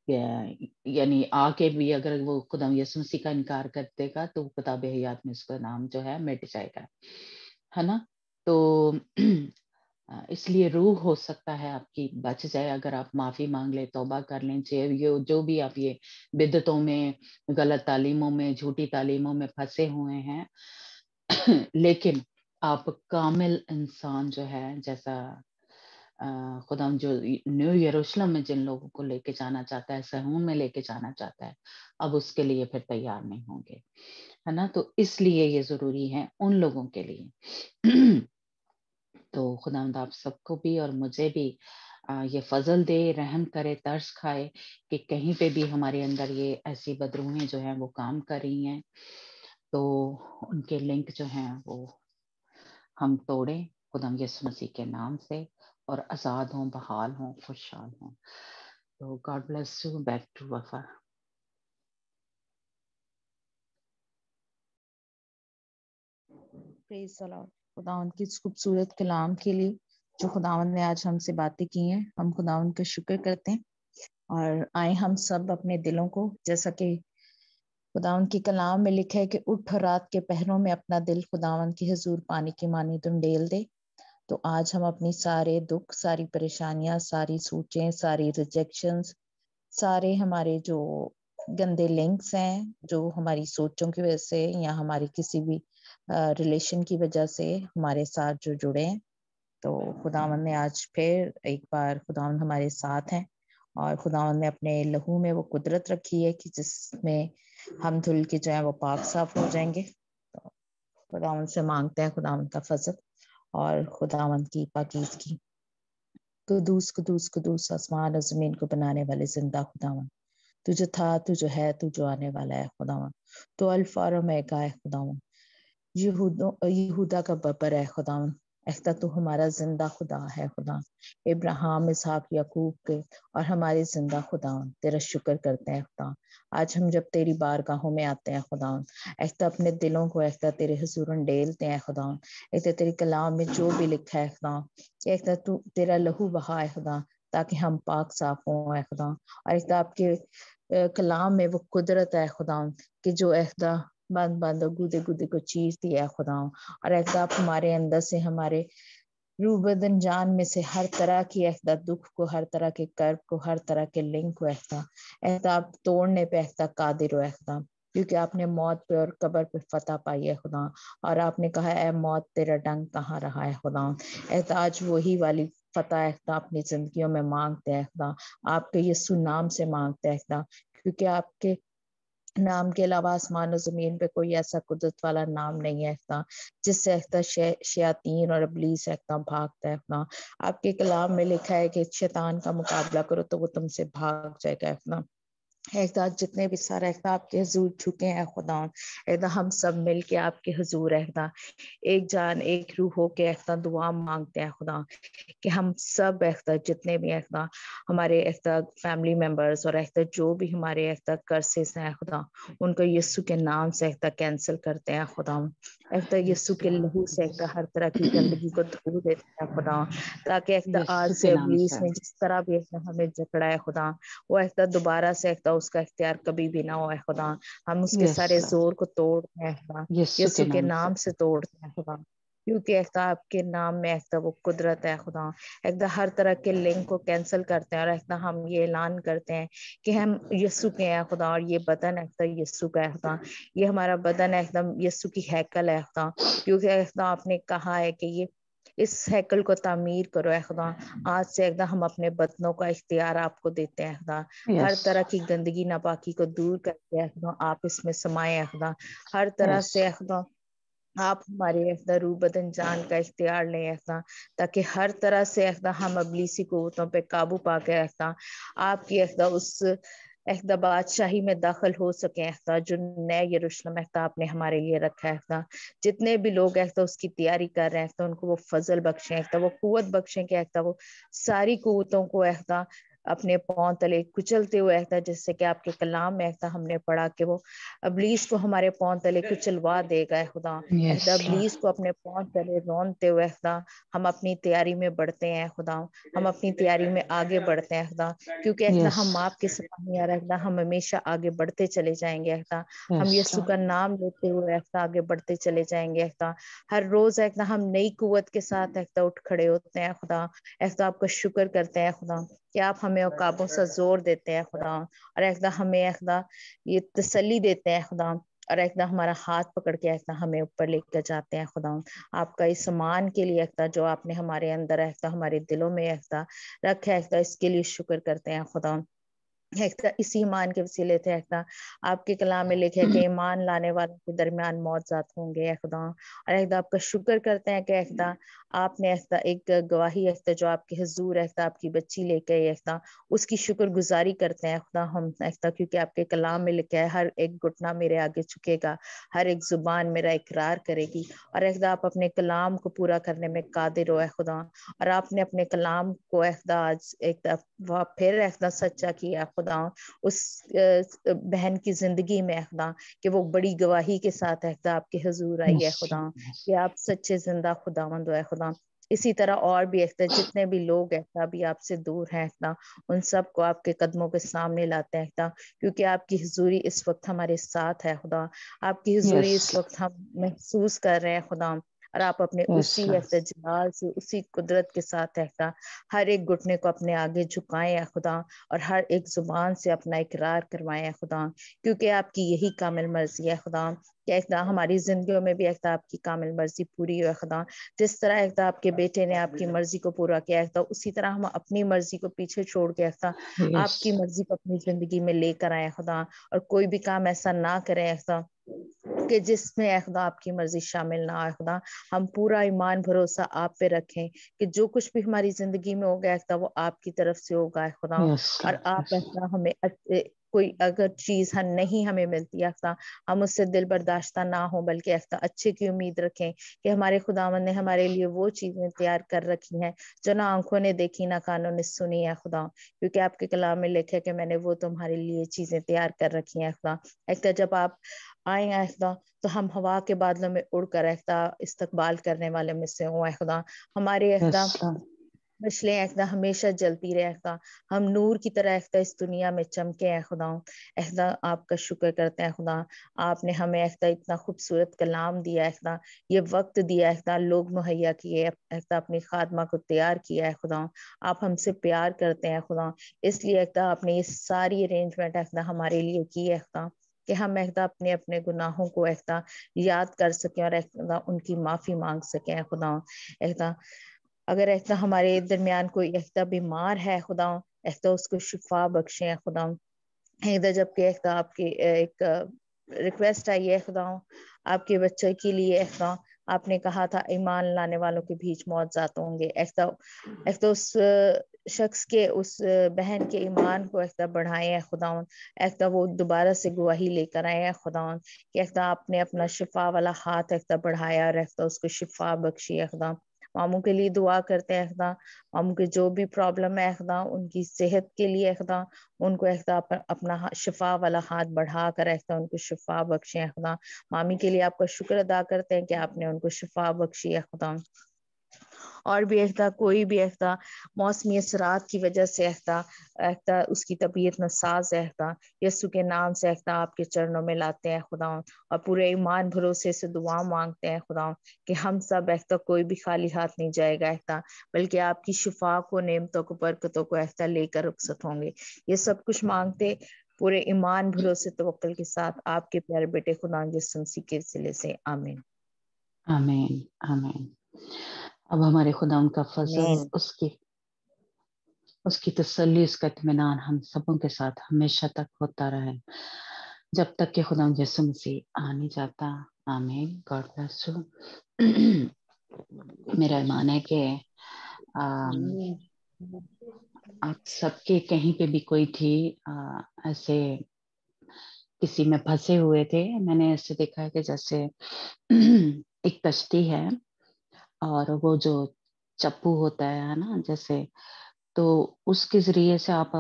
यानी आके भी अगर वो खुदा यीशु मसीह का इनकार कर देगा तो किताब हयात में उसका नाम जो है मिट जाएगा, है ना। तो इसलिए रूह हो सकता है आपकी बच जाए अगर आप माफी मांग ले, तौबा कर लें, जो भी आप ये बिदतों में, गलत तालीमों में, झूठी तालीमों में फंसे हुए हैं लेकिन आप कामिल इंसान जो है, जैसा खुदा जो न्यू यरूशलेम में जिन लोगों को लेके जाना चाहता है, सहून में लेके जाना चाहता है, अब उसके लिए फिर तैयार नहीं होंगे, है ना। तो इसलिए ये जरूरी है उन लोगों के लिए तो खुदा आप सबको भी और मुझे भी ये फजल दे, रहम करे, तरस खाए कि कहीं पे भी हमारे अंदर ये ऐसी बदरूहें जो हैं वो काम कर रही हैं, तो उनके लिंक जो हैं वो हम तोड़ें खुदा यीशु मसीह के नाम से, और आजाद हों, बहाल हों, खुशहाल हों। तो God bless you. Back to Wafa. Praise the Lord. खुदावंद की इस खूबसूरत कलाम के लिए जो खुदावंद ने आज हमसे बातें की हैं, हम खुदावंद का शुक्र करते हैं। और आए हम सब अपने दिलों को, जैसा कि खुदावंद की कलाम में लिखा है कि उठ रात के पहरों में अपना दिल खुदावंद की हुजूर पानी की मानी तुम डेल दे। तो आज हम अपनी सारे दुख, सारी परेशानियां, सारी सोचें, सारी रिजेक्शंस, सारे हमारे जो गंदे लिंक्स हैं जो हमारी सोचों की वजह से या हमारी किसी भी रिलेशन की वजह से हमारे साथ जो जुड़े हैं, तो खुदावंद ने आज फिर एक बार खुदावंद हमारे साथ हैं, और खुदावंद ने अपने लहू में वो कुदरत रखी है कि जिसमें हम धुल के जो है वो पाक साफ हो जाएंगे। तो खुदावंद से मांगते हैं खुदावंद का फजल और खुदावंद की पाकीज़गी। कुदूस कुदूस कुदूस आसमान और जमीन को बनाने वाले जिंदा खुदावंद, तू जो था, तू जो है, तू जो आने वाला है खुदावंद, तो अल्फा और ओमेगा है खुदावंद, यहूदा का बबर है खुदावंद। ऐसा तो हमारा जिंदा खुदा है खुदा, इब्राहिम, इसहाक, याकूब के और हमारे जिंदा खुदावंद, तेरा शुक्र करते हैं खुदा। आज हम जब तेरी बारगाहों में आते हैं खुदावंद, ऐसा अपने दिलों को ऐसा तेरे हुजूर डेलते हैं खुदावंद। ऐसा तेरी कलाम में जो भी लिखा है खुदा, ऐसा तू तेरा लहू बहा है खुदा, ताकि हम पाक साफ हों है खुदा। और ऐसा आपके कलाम में वो कुदरत है खुदा कि जो ऐसा बंद बंद गुदे गुदे को चीरती है खुदा, और ऐसा आप हमारे अंदर से, हमारे रूह बदन जान में से हर तरह की ऐसा दुख को, हर तरह के कर्ब को, हर तरह के लिंक को ऐसा आप तोड़ने पे ऐसा कादिर हो ऐसा, क्योंकि आपने मौत पे और कब्र पे फतह पाई है खुदा। और आपने कहा है मौत तेरा डंक कहाँ रहा है खुदा। ऐसा आज वही वाली फतह ऐसा अपनी जिंदगियों में मांगते हैं खुदा, आपके यीशु नाम से मांगते हैं खुदा, क्योंकि आपके नाम के अलावा आसमान और जमीन पे कोई ऐसा कुदरत वाला नाम नहीं है ऐसा जिससे ऐसा शयातीन और इब्लीस ऐसा भागता है अपना। आपके कलाम में लिखा है कि शैतान का मुकाबला करो तो वो तुमसे भाग जाएगा अपना। ऐसा जितने भी सारे ऐसा आपके हुजूर झुके हैं खुदा, ऐसा हम सब मिल के आपके हुजूर ऐसा एक जान एक रूह हो के ऐसा दुआ मांगते हैं खुदा, कि हम सब ऐसा जितने भी ऐसा हमारे ऐसा फैमिली मेंबर्स और ऐसा जो भी हमारे ऐसा कर्सेस हैं खुदा, उनको यीशु के नाम से ऐसा कैंसिल करते हैं खुदा। ऐसा यीशु के लहू से ऐसा हर तरह की गंदगी को धो देते हैं खुदा, ताकि ऐसा आज यीशु से के नाम इब्लीस से। ने जिस तरह भी ऐसा हमें जकड़ा है खुदा, वो ऐसा दोबारा से ऐसा उसका इख्तियार कभी भी ना हो खुदा। हम उसके यस सारे लॉर्ड, जोर को तोड़ते हैं खुदा, यीशु यीशु के नाम नाम से तोड़ते हैं खुदा, क्योंकि ऐसा आपके नाम में ऐसा वो कुदरत है खुदा। ऐसा हर तरह के लिंक को कैंसिल करते हैं, और ऐसा हम ये ऐलान करते हैं कि हम यीशु के हैं खुदा, और ये बदन ऐसा यीशु का है खुदा, ये हमारा बदन एकदम यीशु की हैकल है खुदा, क्योंकि ऐसा आपने कहा है कि ये इस हैकल को तामीर करो है खुदा। आज से एकदम हम अपने बदनों का इख्तियार आपको देते हैं खुदा, हर यस तरह की गंदगी नापाकी को दूर करके खुदा आप इसमें समाये है खुदा, हर तरह यस से खुदा आप हमारे ऐसा रूह बदन जान का इख्तियार लें ऐसा, ताकि हर तरह से ऐसा हम अबलीसी कुव्वतों पे काबू पाके ऐसा आपकी ऐसा उस اہدا بادشاہی میں داخل ہو سکیں اہدا جو نئے یروشلم اہدا آپ نے ہمارے لیے رکھا ہے اہدا جتنے بھی لوگ اہدا اس کی تیاری کر رہے ہیں اہدا ان کو وہ فضل بخشیں اہدا وہ قوت بخشیں کہ اہدا وہ ساری قوتوں کو اہدا اپنے پاؤں تلے کچلتے ہوئے اہدا جس سے کہ آپ کے کلام میں اہدا ہم نے پڑھا کہ وہ ابلیس کو ہمارے پاؤں تلے کچلوا دے گا خدا Yes, اہدا Lord. ابلیس کو اپنے پاؤں تلے رونتے ہوئے اہدا ہم اپنی تیاری میں بڑھتے ہیں خدا ہم اپنی تیاری میں آگے بڑھتے ہیں خدا کیونکہ اہدا Yes, ہم آپ کے سپاہی اہدا ہم ہمیشہ آگے بڑھتے چلے جائیں گے اہدا ہم yes, یسوع Lord. کا نام لیتے ہوئے اہدا آگے بڑھتے چلے جائیں گے اہدا ہر روز اہدا ہم نئی قوت کے ساتھ اہدا اٹھ کھڑے ہوتے ہیں خدا اہدا آپ کا شکر کرتے ہیں خدا کہ آپ ہمیں عقابوں سے زور دیتے ہیں خدا اور اہدا ہمیں اہدا یہ تسلی دیتے ہیں خدا اور اہدا ہمارا ہاتھ پکڑ کے اہدا ہمیں اوپر لے کے جاتے ہیں خدا آپ کا اس سامان کے لیے اہدا جو آپ نے ہمارے اندر اہدا ہمارے دلوں میں اہدا رکھا اہدا اس کے لیے شکر کرتے ہیں خدا اہدا اسی ایمان کے وسیلے تھے اہدا آپ کے کلام میں لکھے کہ ایمان لانے والوں کے درمیان موت ہوں گے خدا اور اہدا آپ کا شکر کرتے ہیں کہ اہدا آپ نے اہدا ایک گواہی اہدا جو آپ کے حضور اہدا آپ کی بچی لے کے اہدا اس کی شکر گزاری کرتے ہیں خدا ہم اہدا کیونکہ آپ کے کلام میں لکھا ہے ہر ایک گھٹنا میرے آگے جھکے گا ہر ایک زبان میرا اقرار کرے گی اور اہدا آپ اپنے کلام کو پورا کرنے میں قادر ہو خدا اور آپ نے اپنے کلام کو اہدا آج ایک دفعہ پھر اہدا سچا کیا خدا اس بہن کی زندگی میں خدا کہ وہ بڑی گواہی کے ساتھ اہدا آپ کے حضور آئی ہے Yes, خدا yes. کہ آپ سچے زندہ خداوند ہے خدا اسی طرح اور بھی اہدا جتنے بھی لوگ اہدا بھی آپ سے دور ہیں اہدا ان سب کو آپ کے قدموں کے سامنے لاتے ہیں اہدا کیونکہ آپ کی حضوری اس وقت ہمارے ساتھ ہے خدا آپ کی حضوری Yes, اس وقت ہم محسوس کر رہے ہیں خدا اور آپ اپنے yes, اسی Lord. اہدا جلال سے اسی قدرت کے ساتھ اہدا ہر ایک گھٹنے کو اپنے آگے جھکائیں ہے خدا اور ہر ایک زبان سے اپنا اقرار کروائیں ہے خدا کیونکہ آپ کی یہی کامل مرضی ہے خدا کہ اہدا ہماری زندگیوں میں بھی اہدا آپ کی کامل مرضی پوری ہو خدا جس طرح اہدا آپ کے بیٹے نے آپ کی مرضی کو پورا کیا اہدا اسی طرح ہم اپنی مرضی کو پیچھے چھوڑ کے اہدا آپ کی Yes, مرضی کو اپنی زندگی میں لے کر آئے خدا اور کوئی بھی کام ایسا نہ کرے اہدا کہ جس میں اہدا آپ کی مرضی شامل نہ آئے خدا ہم پورا ایمان بھروسہ آپ پہ رکھیں کہ جو کچھ بھی ہماری زندگی میں ہوگا اہدا وہ آپ کی طرف سے ہوگا خدا yes, اور Lord. آپ Yes. ایسا ہمیں کوئی اگر چیز نہیں ہمیں ملتی اہدا ہم اس سے دل برداشتہ نہ ہو بلکہ اہدا اچھے کی امید رکھیں کہ ہمارے خداوند نے ہمارے لیے وہ چیزیں تیار کر رکھی ہیں جو نہ آنکھوں نے دیکھی نہ کانوں نے سنی ہے خدا کیونکہ آپ کے کلام میں لکھا ہے کہ میں نے وہ تمہارے لیے چیزیں تیار کر رکھی ہیں خدا اہدا جب آپ آئے اہدا تو ہم ہوا کے بادلوں میں اڑ کر اہدا استقبال کرنے والے میں سے ہوں خدا ہمارے اہدا Yes, Lord. مشلیں اہدا ہمیشہ جلتی رہے اہدا ہم نور کی طرح اہدا اس دنیا میں چمکے ہیں خدا اہدا آپ کا شکر کرتے ہیں خدا آپ نے ہمیں اہدا اتنا خوبصورت کلام دیا اہدا یہ وقت دیا اہدا لوگ مہیا کیے اہدا اپنی خادمہ کو تیار کیا ہے خدا آپ ہم سے پیار کرتے ہیں خدا اس لیے اہدا آپ نے یہ ساری ارینجمنٹ اہدا ہمارے لیے کی ہے اہدا کہ ہم اہدا اپنے اپنے گناہوں کو اہدا یاد کر سکیں اور اہدا ان کی معافی مانگ سکیں خدا اہدا اگر اہدا ہمارے درمیان کوئی اہدا بیمار ہے خدا اہدا اس کو شفا بخشے خدا اہدا جب کہ اہدا آپ کی ایک ریکویسٹ آئی ہے خدا آپ کے بچے کے لیے اہدا آپ نے کہا تھا ایمان لانے والوں کے بیچ معجزات ہوں گے اہدا اس شخص کے اس بہن کے ایمان کو اہدا بڑھائے ہیں خدا اہدا وہ دوبارہ سے گواہی لے کر آئے ہیں خدا کہ اہدا آپ نے اپنا شفا والا ہاتھ اہدا بڑھایا اور اہدا اس کو شفا بخشی اہدا ماموں کے لیے دعا کرتے ہیں اہدا ماموں کے جو بھی پرابلم ہے اہدا ان کی صحت کے لیے اہدا ان کو اہدا اپنا شفا والا ہاتھ بڑھا کر اہدا ان کو شفا بخشے خدا مامی کے لیے آپ کا شکر ادا کرتے ہیں کہ آپ نے ان کو شفا بخشی ہے خدا اور بھی اہدا کوئی بھی اہدا موسمی اثرات کی وجہ سے اہدا اس کی طبیعت ناساز اہدا یسوع کے نام سے اہدا آپ کے چرنوں میں لاتے ہیں خدا اور پورے ایمان بھروسے سے دعا مانگتے ہیں خدا کہ ہم سب اہدا کوئی بھی خالی ہاتھ نہیں جائے گا اہدا بلکہ آپ کی شفا کو نعمتوں کو برکتوں کو اہدا لے کر رخصت ہوں گے یہ سب کچھ مانگتے پورے ایمان بھروسے توکل کے ساتھ آپ کے پیارے بیٹے خدا یسوع مسیح کے وسیلے سے آمین آمین آمین اب ہمارے خدا ان کا فضل آمین اس کی تسلی اس کا اطمینان ہم سبوں کے ساتھ ہمیشہ تک ہوتا رہے جب تک کہ خدا یسوع مسیح آ نہیں جاتا آمین گاڈ بلیس یو میرا ایمان ہے کہ आप सबके कहीं पे भी कोई थी ऐसे किसी में फंसे हुए थे, मैंने ऐसे देखा है कि जैसे एक कश्ती है और वो जो चप्पू होता है ना, जैसे तो उसके जरिए से आप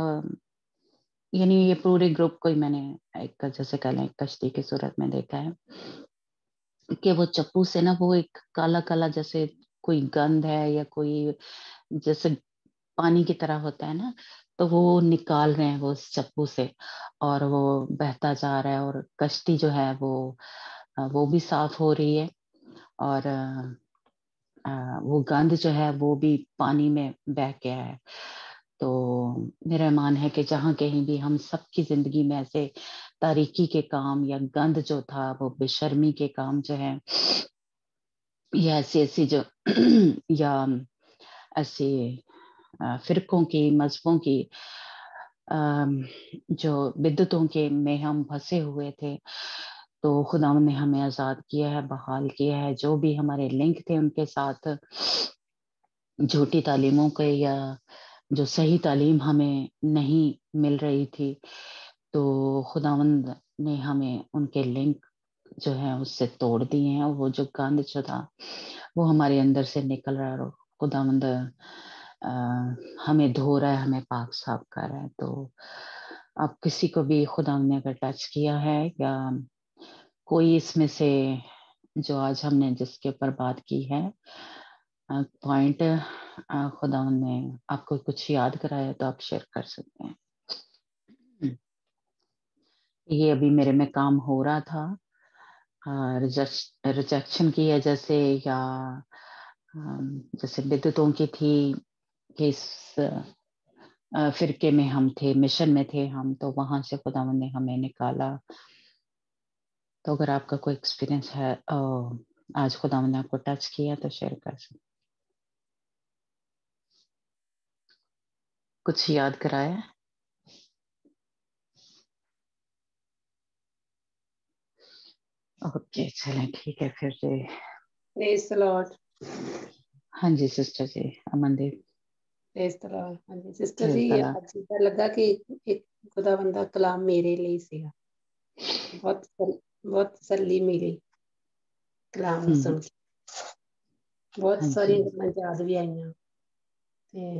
यानी ये पूरे ग्रुप को ही मैंने एक जैसे कह लें कश्ती की सूरत में देखा है कि वो चप्पू से ना वो एक काला काला जैसे कोई गंध है या कोई जैसे पानी की तरह होता है ना, तो वो निकाल रहे हैं वो उस चप्पू से और वो बहता जा रहा है और कश्ती जो है वो भी साफ हो रही है और वो गंध जो है वो भी पानी में बह गया है। तो मेरा मान है कि जहाँ कहीं भी हम सबकी जिंदगी में ऐसे तारीकी के काम या गंद जो था वो बेशर्मी के काम जो है या ऐसी ऐसी जो या ऐसे फिरकों की मजहबों की जो बिद्दतों के में हम फंसे हुए थे, तो खुदा ने हमें आज़ाद किया है, बहाल किया है। जो भी हमारे लिंक थे उनके साथ झूठी तालीमों के या जो सही तालीम हमें नहीं मिल रही थी, तो खुदावंद ने हमें उनके लिंक जो है उससे तोड़ दिए हैं और वो जो गंद जो था वो हमारे अंदर से निकल रहा है और खुदावंद हमें धो रहा है, हमें पाक साफ कर रहा है। तो अब किसी को भी खुदा ने अगर टच किया है या कोई इसमें से जो आज हमने जिसके ऊपर बात की है पॉइंट खुदा ने आपको कुछ याद कराया तो आप शेयर कर सकते हैं। ये अभी मेरे में काम हो रहा था रिजेक्शन की वजह से या जैसे बिद्दतों की थी कि इस फिरके में हम थे, मिशन में थे हम, तो वहां से खुदावन ने हमें निकाला। तो अगर आपका कोई एक्सपीरियंस है आज खुदावन ने आपको टच किया तो शेयर कर सकते। कुछ याद कराया? ओके चलें ठीक है फिर जी। Praise the Lord. हाँ जी सिस्टर जी अमनदीप। Praise the Lord. हाँ जी सिस्टर प्रेज जी, द लॉर्ड। ਅੱਜ ਤਾਂ ਲੱਗਾ ਕਿ ਇੱਕ ਖੁਦਾਵੰਦ ਦਾ ਕਲਾਮ ਮੇਰੇ ਲਈ ਸੀਗਾ। ਬਹੁਤ ਤਸੱਲੀ ਮਿਲੀ ਕਲਾਮ ਨੂੰ ਸੁਣ ਕੇ। ਬਹੁਤ हाँ जी ਸਾਰੀਆਂ ਗੱਲਾਂ ਯਾਦ ਵੀ ਆਈਆਂ ਤੇ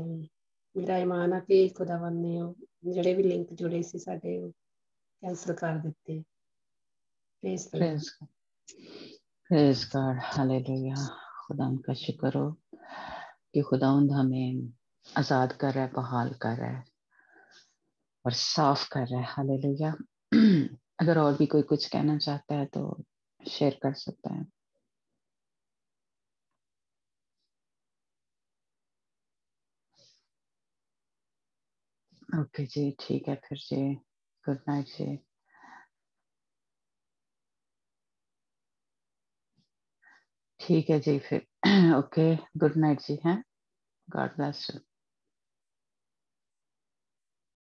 ਮੇਰਾ ਇਮਾਨ ਆ ਕਿ ਖੁਦਾਵੰਦ ਨੇ ਜਿਹੜੇ ਵੀ ਲਿੰਕ ਜੁੜੇ ਸੀ ਸਾਡੇ ਉਹ कैंसिल कर देते। Praise the Lord. Praise God hallelujah. खुदा का शुक्र हो कि खुदावंद हमें आजाद कर रहा है, बहाल कर रहा है और साफ कर रहा है। हालेलुया। अगर और भी कोई कुछ कहना चाहता है तो शेयर कर सकता है। ओके जी ठीक है फिर जी। गुड नाइट जी। ठीक है जी फिर ओके गुड नाइट जी। हैं गॉड ब्लेस यू।